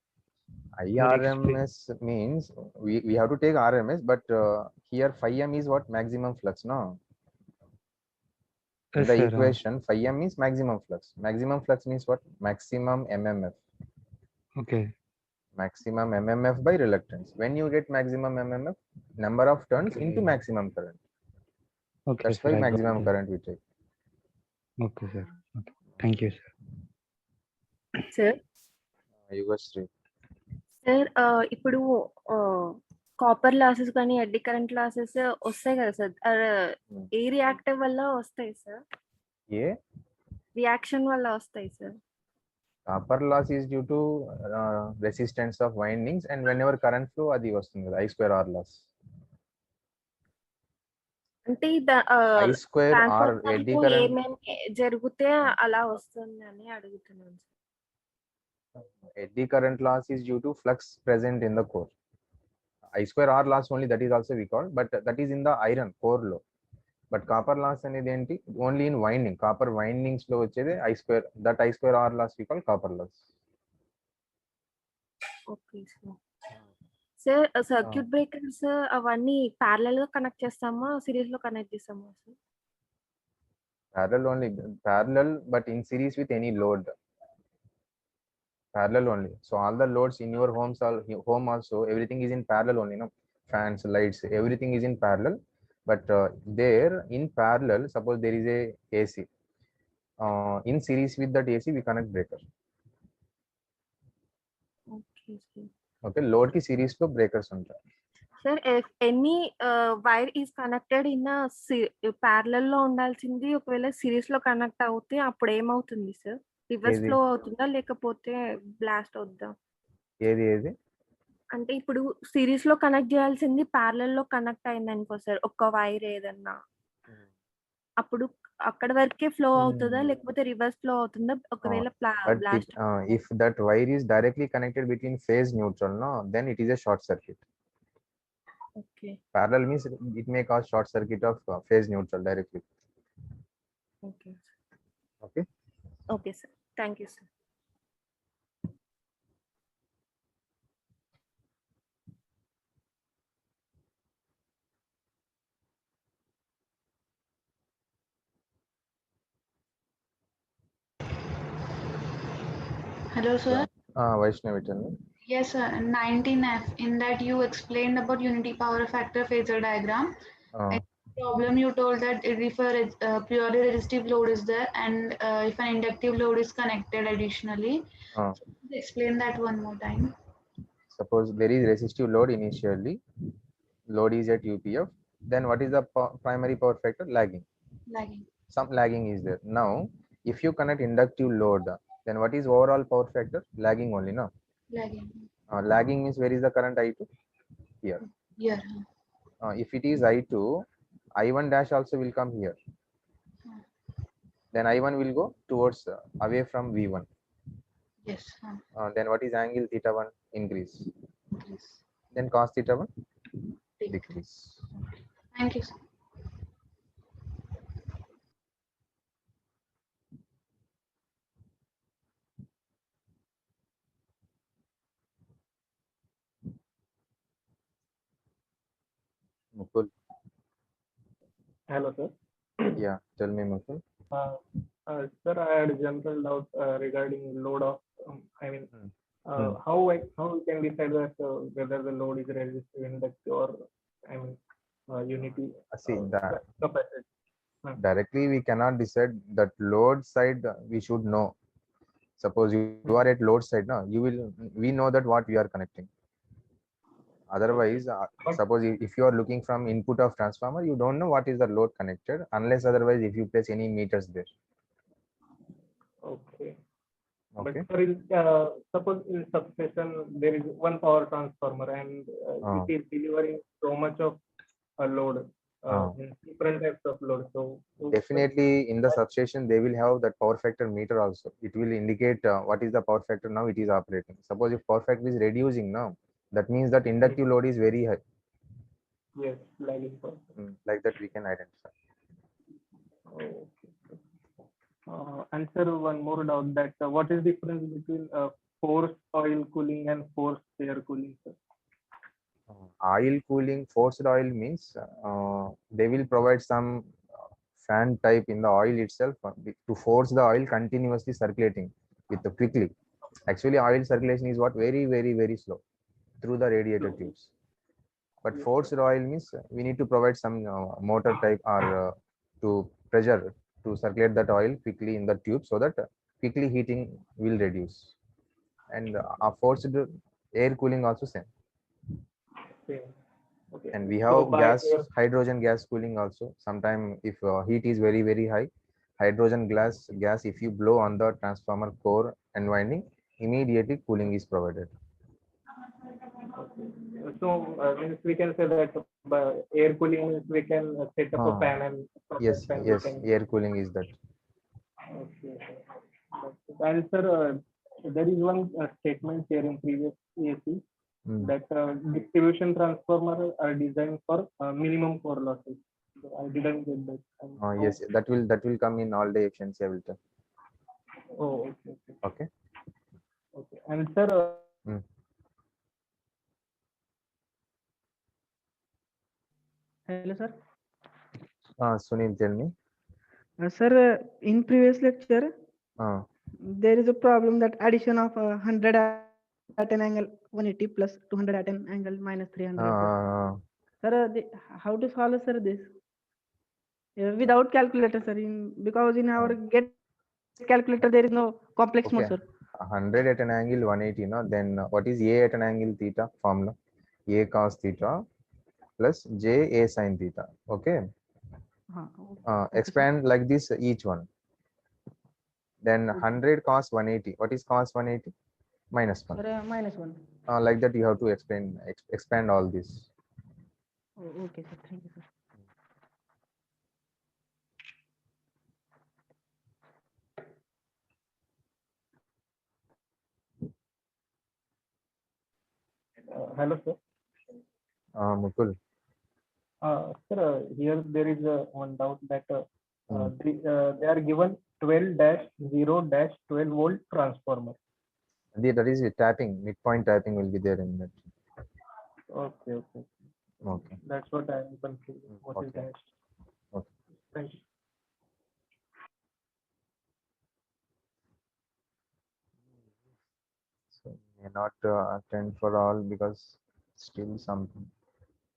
IRMS means we have to take RMS, but here phi m is what? Maximum flux, no? In the equation, phi m is maximum flux. Maximum flux means what? Maximum MMF. Okay. Maximum MMF by reluctance. When you get maximum MMF, number of turns into maximum current. Okay. That's why maximum current we take. Okay, sir. Okay. Thank you, sir. Sir. Yugashri. Sir, ఇప్పుడు copper losses కానీ eddy current losses వస్తాయి కదా sir, ఏ reactive వల్ల వస్తాయి sir? ఏ reaction వల్ల వస్తాయి sir? Copper loss is due to resistance of windings, and whenever current flow అది వస్తుంది కదా, I square R loss. అంటే I square R eddy current ఏమేమి జరిగితే అలా వస్తుంది అని అడుగుతున్నాను. Eddy current loss is due to flux present in the core. I square R loss only, that is also we call, but that is in the iron core low. But copper loss అనేది ఏంటి? Only in winding. Copper windings లో వచ్చేది I square. That I square R loss we call copper loss. Okay sir. Sir, circuit breakers అవన్నీ parallel గా connect చేస్తామా, series లో connect చేస్తామా sir? Parallel only. Parallel, but in series with any load. Parallel only. So all the loads in your home also, everything is in parallel only, no? Fans, lights, everything is in parallel. But there in parallel, suppose there is a AC. In series with that AC, we connect breaker. Okay, load ki series lo breakers ఉంటాయి. Sir, if any wire is connected in a parallel లో ఉండాల్సింది ఒకవేళ series లో connect అవుతే అప్పుడు ఏమవుతుంది sir? Reverse flow అవుతుందా లేకపోతే బ్లాస్ట్ అవుతుందా? ఏది అంటే ఇప్పుడు సిరీస్ లో కనెక్ట్ చేయాల్సింది ప్యారలల్ లో కనెక్ట్ అయింది అనుకో సార్, ఒక్క వైర్ ఏదన్నా, అప్పుడు అక్కడ వరకే ఫ్లో అవుతుందా లేకపోతే రివర్స్ ఫ్లో అవుతుందా ఒకవేళ blast? If that wire is directly connected between phase neutral, no, then it is a short circuit. Okay. Parallel means it may cause short circuit of phase neutral directly. Okay. Okay. Okay, sir. Thank you, sir. Hello, sir. Vaishnavi, tell me. Yes, sir. 19F, in that you explained about unity power factor phasor diagram. Problem you told that if a purely resistive load is there and if an inductive load is connected additionally. So explain that one more time. Suppose there is resistive load initially, load is at UPF, then what is the primary power factor? Lagging. Lagging. Some lagging is there. Now, if you connect inductive load, then what is overall power factor? Lagging only, no? Lagging. Lagging means where is the current I2? Here. Here. If it is I2, I1 dash also will come here. Then I1 will go towards away from V1. Yes. Then what is angle theta 1? Increase. Increase. Then cos theta 1? Decrease. Thank you, sir. Mukul. Hello, sir. Yeah, tell me, Mukul. Sir, I had a general doubt regarding load of, how we can decide that whether the load is resistive, inductive, or unity. See, capacity. Directly we cannot decide that load side. We should know. Suppose you are at load side, now we know that what we are connecting. Otherwise, suppose if you are looking from input of transformer, you don't know what is the load connected, unless otherwise if you place any meters there. Okay. Okay. But suppose in substation there is one power transformer and it is delivering so much of a load, different types of load. So definitely in the substation they will have that power factor meter also. It will indicate what is the power factor now it is operating. Suppose if power factor is reducing now, that means that inductive load is very high. Yes, lagging power. Like that we can identify. Okay. And sir, one more doubt, that what is the difference between forced oil cooling and forced air cooling, sir? Oil cooling, forced oil means they will provide some fan type in the oil itself to force the oil continuously circulating with the quickly. Actually, oil circulation is what very slow through the radiator tubes. But forced oil means we need to provide some motor type or to pressure to circulate that oil quickly in the tube so that quickly heating will reduce. And forced air cooling also same. Same. Okay. And we have hydrogen gas cooling also. Sometime if heat is very high, hydrogen gas if you blow on the transformer core and winding, immediately cooling is provided. Okay. So means we can say that air cooling means we can set up a fan and yes, air cooling is that. Okay. And sir, there is one statement here in previous EAC that distribution transformer are designed for minimum core losses. So I didn't get that. Yes, that will come in all day efficiency, I will tell. Oh, okay. Okay. And sir, hello, sir. Sunil, tell me. Sir, in previous lecture, there is a problem that addition of 100 at an angle 180 plus 200 at an angle minus 300. Sir, how to solve, sir, this? Without calculator, sir, because in our get calculator there is no complex mode, sir. 100 at an angle 180, no? Then what is A at an angle theta formula? A cos theta plus J A sin theta. Okay. Expand like this each one. Then 100 cos 180. What is cos 180? Minus 1. Sir, minus 1. Like that you have to expand all this. Oh, okay, sir. Thank you, sir. hello, sir. Mukul. Sir, here there is one doubt that they are given 12-0-12 volt transformer. That is tapping, midpoint tapping will be there in that. Okay. Okay. That's what I am confused. What is that? Okay. Thank you. So may not attend for all because still some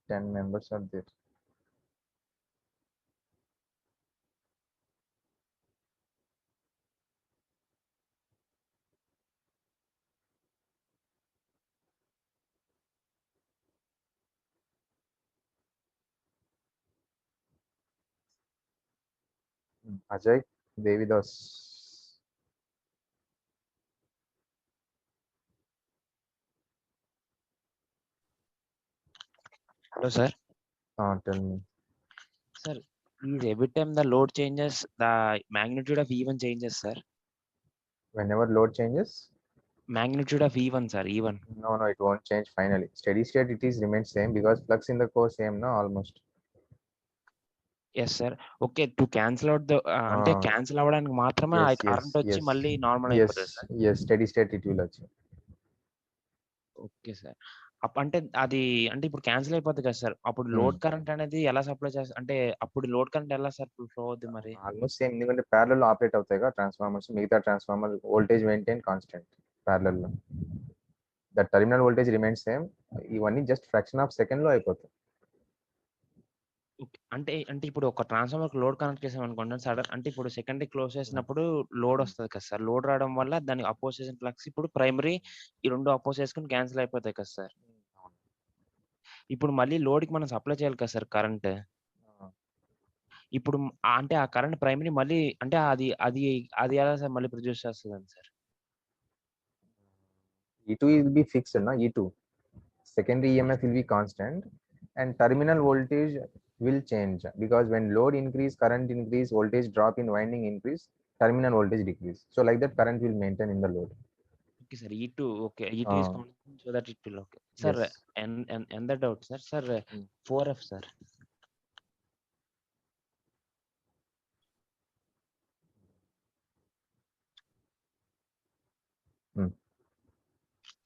10 members are there. Ajay Devidas. Hello, sir. Tell me. Sir, is every time the load changes, the magnitude of E1 changes, sir? Whenever load changes? Magnitude of E1, sir, E1. No, it won't change finally. Steady state it is remains same because flux in the core same, no, almost. Yes, sir. Okay, to cancel out the అంటే cancel అవ్వడానికి మాత్రమే ఆ current వచ్చి మళ్ళీ normal అయిపోతుంది sir. Yes, steady state it will achieve. Okay sir. అంటే అది అంటే ఇప్పుడు క్యాన్సిల్ అయిపోతుంది కదా సార్. అప్పుడు లోడ్ కరెంట్ అనేది ఎలా సప్లై చేస్తారు? అంటే అప్పుడు లోడ్ కరెంట్ ఎలా సార్ ఫ్లో అవుద్ది మరి? ఆల్మోస్ట్ సేమ్, ఎందుకంటే ప్యారలల్ ఆపరేట్ అవుతాయి కదా ట్రాన్స్ఫార్మర్స్. మిగతా transformer voltage maintain constant parallel లో. The terminal voltage remains same. ఇవన్నీ జస్ట్ ఫ్రాక్షన్ ఆఫ్ సెకండ్ లో అయిపోతాయి. అంటే అంటే ఇప్పుడు ఒక ట్రాన్స్ఫార్మర్ లోడ్ కనెక్ట్ చేసాం అనుకోండి సడన్, అంటే ఇప్పుడు సెకండరీ క్లోజ్ చేసినప్పుడు లోడ్ వస్తుంది కదా సార్. లోడ్ రావడం వల్ల దాని అపోజ్ చేసిన ఫ్లక్స్ ఇప్పుడు ప్రైమరీ ఈ రెండు అపోజ్ చేసుకుని క్యాన్సిల్ అయిపోతాయి కదా సార్. ఇప్పుడు మళ్ళీ లోడ్ కి మనం సప్లై చేయాలి కదా సార్ కరెంట్. ఇప్పుడు అంటే ఆ కరెంట్ ప్రైమరీ మళ్ళీ అంటే అది అది అది ఎలా సార్ మళ్ళీ ప్రొడ్యూస్ చేస్తుంది sir? E2 will be fixed, na E2. Secondary EMF will be constant and terminal voltage will change because when load increase, current increase, voltage drop in winding increase, terminal voltage decrease. So like that current will maintain in the load. Okay sir, E2 okay, E2 is constant so that it will okay. Sir, yes. and the doubt sir, 4F sir.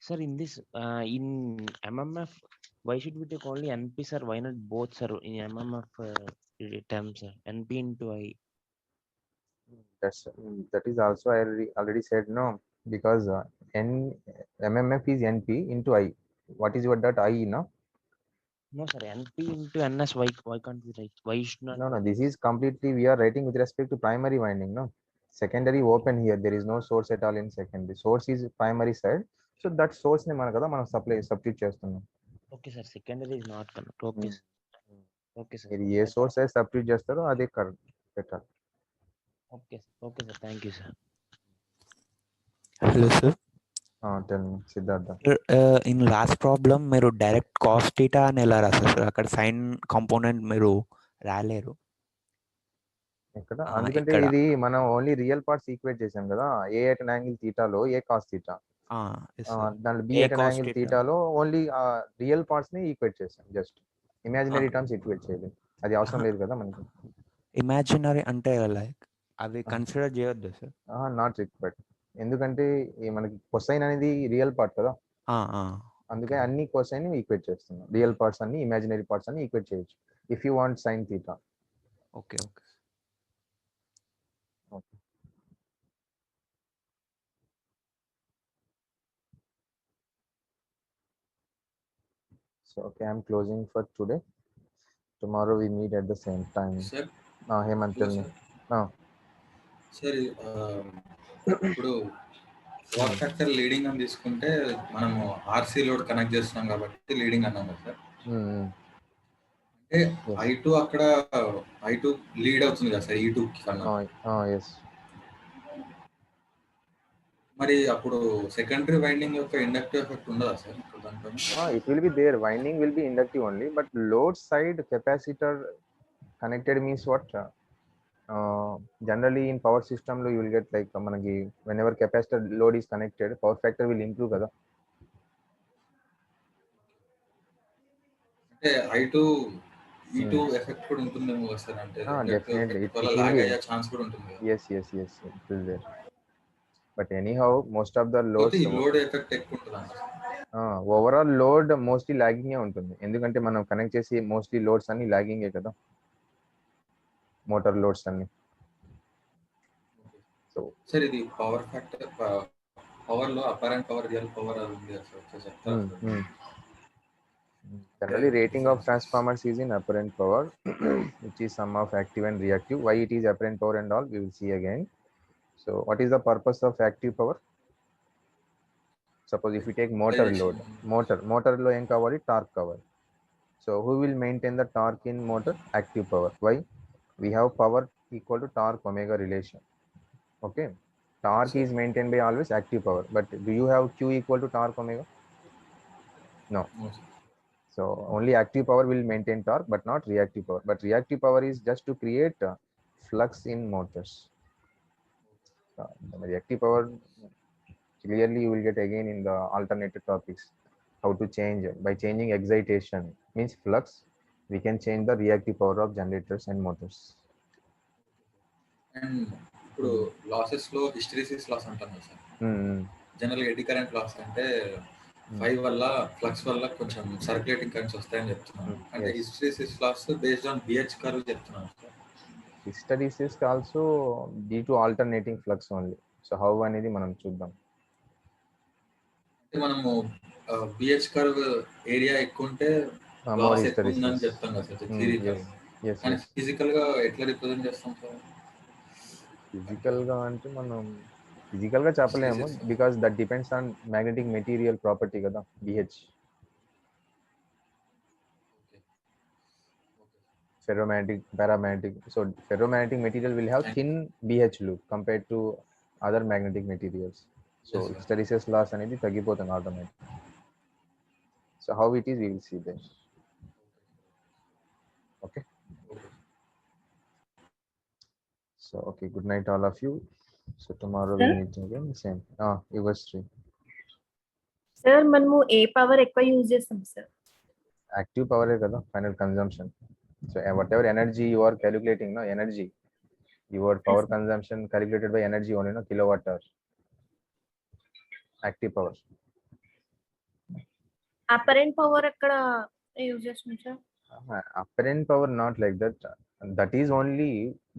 Sir, in this in MMF, why should we take only NP sir? Why not both sir in MMF terms sir? NP into I. That is also I already said no, because MMF is NP into I. What is your that I, no? No sir, NP into NS. Why can't we write? Why should not? No, this is completely we are writing with respect to primary winding, no? Secondary open here. There is no source at all in secondary. Source is primary side. So that source ne mana kada మనం substitute చేస్తున్నాం. Okay sir, secondary is not connect. Okay sir. Okay sir. మీరు ఏ source అయితే substitute చేస్తారో అదే correct పెట్టాలి. Okay sir, thank you sir. Hello sir. Tell me, Siddhartha. In last problem మీరు direct cos theta అని ఎలా రాస్తారు సార్? అక్కడ సైన్ కాంపోనెంట్ మీరు రాలేరు ఇక్కడ, అందుకంటే ఇది మనం ఓన్లీ రియల్ పార్ట్స్ ఈక్వేట్ చేసాం కదా. ఏ ఎట్ యాంగిల్ థీటాలో ఏ కాస్ థీటా, దాంట్లో బి ఎట్ యాంగిల్ థీటాలో ఓన్లీ రియల్ పార్ట్స్ ని ఈక్వేట్ చేసాం. జస్ట్ ఇమాజినరీ టర్మ్స్ ఈక్వేట్ చేయలేదు. అది అవసరం లేదు కదా మనకి. ఇమాజినరీ అంటే లైక్ అవి కన్సిడర్ చేయొద్దు సార్? Not required. ఎందుకంటే మనకి కొసైన్ అనేది రియల్ పార్ట్ కదా, అందుకని అన్ని కొసైన్ ఈక్వేట్ చేస్తున్నాం. రియల్ పార్ట్స్ అన్ని ఇమాజినరీ పార్ట్స్ అన్ని ఈక్వేట్ చేయొచ్చు if you want sine theta. Okay okay. So okay, I'm closing for today. Tomorrow we meet at the same time. Sir, Hemant, tell me. Sir, ఇప్పుడు power factor leading అని తీసుకుంటే మనము RC load connect చేస్తున్నాం కాబట్టి leading అన్నాం కదా sir. అంటే I2 అక్కడ I2 లీడ్ అవుతుంది కదా సార్ E2 కన్నా. మరి అప్పుడు సెకండరీ వైండింగ్ యొక్క ఇండక్టివ్ ఎఫెక్ట్ ఉండదా sir? It will be there. Winding will be inductive only, but load side capacitor connected means what? Generally in power system lo you will get like manaki whenever capacitor load is connected, power factor will improve kada. అంటే I2 E2 effect కూడా ఉంటుందేమో కదా sir? అంటే definitely it will lag be. అయ్యే chance కూడా ఉంటుంది. Yes, it will there. But anyhow most of the loads load effect ఎక్కువ ఉంటుందా? ఓవరాల్ లోడ్ మోస్ట్లీ లాగింగ్ ఏ ఉంటుంది. ఎందుకంటే మనం కనెక్ట్ చేసి మోస్ట్లీ లోడ్స్ అన్ని లాగింగ్ ఏ కదా, మోటార్ లోడ్స్ అన్ని. సో సార్ ఇది పవర్ ఫ్యాక్టర్ పవర్ లో అపరెంట్ పవర్, రియల్ పవర్ అది ఉంది సార్ చెప్తారా? Generally rating of transformers is in apparent power which is sum of active and reactive. Why it is apparent power and all we will see again. So what is the purpose of active power? Suppose if you take motor load, motor lo em kavali, torque kavali. So who will maintain the torque in motor? Active power. Why? We have power equal to torque omega relation. Okay, torque is maintained by always active power, but do you have Q equal to torque omega? No. So only active power will maintain torque, but not reactive power. But reactive power is just to create flux in motors. The reactive power clearly you will get again in the alternative topics. How to change by changing excitation means flux. We can change the reactive power of generators and motors. And ఇప్పుడు losses లో hysteresis loss అంటాం కదా సార్. General eddy current loss అంటే 5 వల్ల flux వల్ల కొంచెం circulating currents వస్తాయని చెప్తున్నాను. అంటే hysteresis loss based on BH curve చెప్తున్నాను sir. Hysteresis also due to alternating flux only. So how అనేది మనం చూద్దాం. అంటే మనము BH కర్వ్ ఏరియా ఎక్కువ ఉంటే లాస్ ఎక్కువ ఉందని చెప్తాం కదా సార్ థియరిటికల్. కానీ ఫిజికల్ గా ఎట్లా రిప్రజెంట్ చేస్తాం సార్? ఫిజికల్ గా అంటే మనం ఫిజికల్ గా చెప్పలేము, because that depends on magnetic material property కదా BH. Ferromagnetic, paramagnetic. So ferromagnetic material will have thin BH loop compared to other magnetic materials. So hysteresis loss అనేది తగ్గిపోతుంది automatic. So how it is we will see there. Okay. So okay, good night all of you. So tomorrow we meet again same. Yugashri. Sir, మనము ఏ power ఎక్కువ use చేస్తాం sir? Active power ఏ కదా final consumption. So whatever energy you are calculating, no energy, your power consumption calculated by energy only, no kilowatt hour. Active power. Apparent power ఎక్కడ use చేస్తాం sir? Apparent power not like that. That is only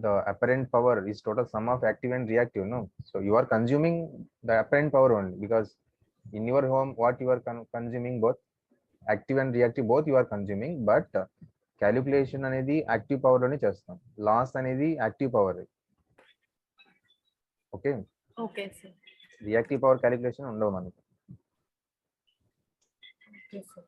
the apparent power is total sum of active and reactive, no. So you are consuming the apparent power only, because in your home what you are consuming both active and reactive both you are consuming, but calculation అనేది active power లోనే చేస్తాం. Loss అనేది active power. Okay okay sir. Reactive power calculation ఉండవు మనకి. Okay sir.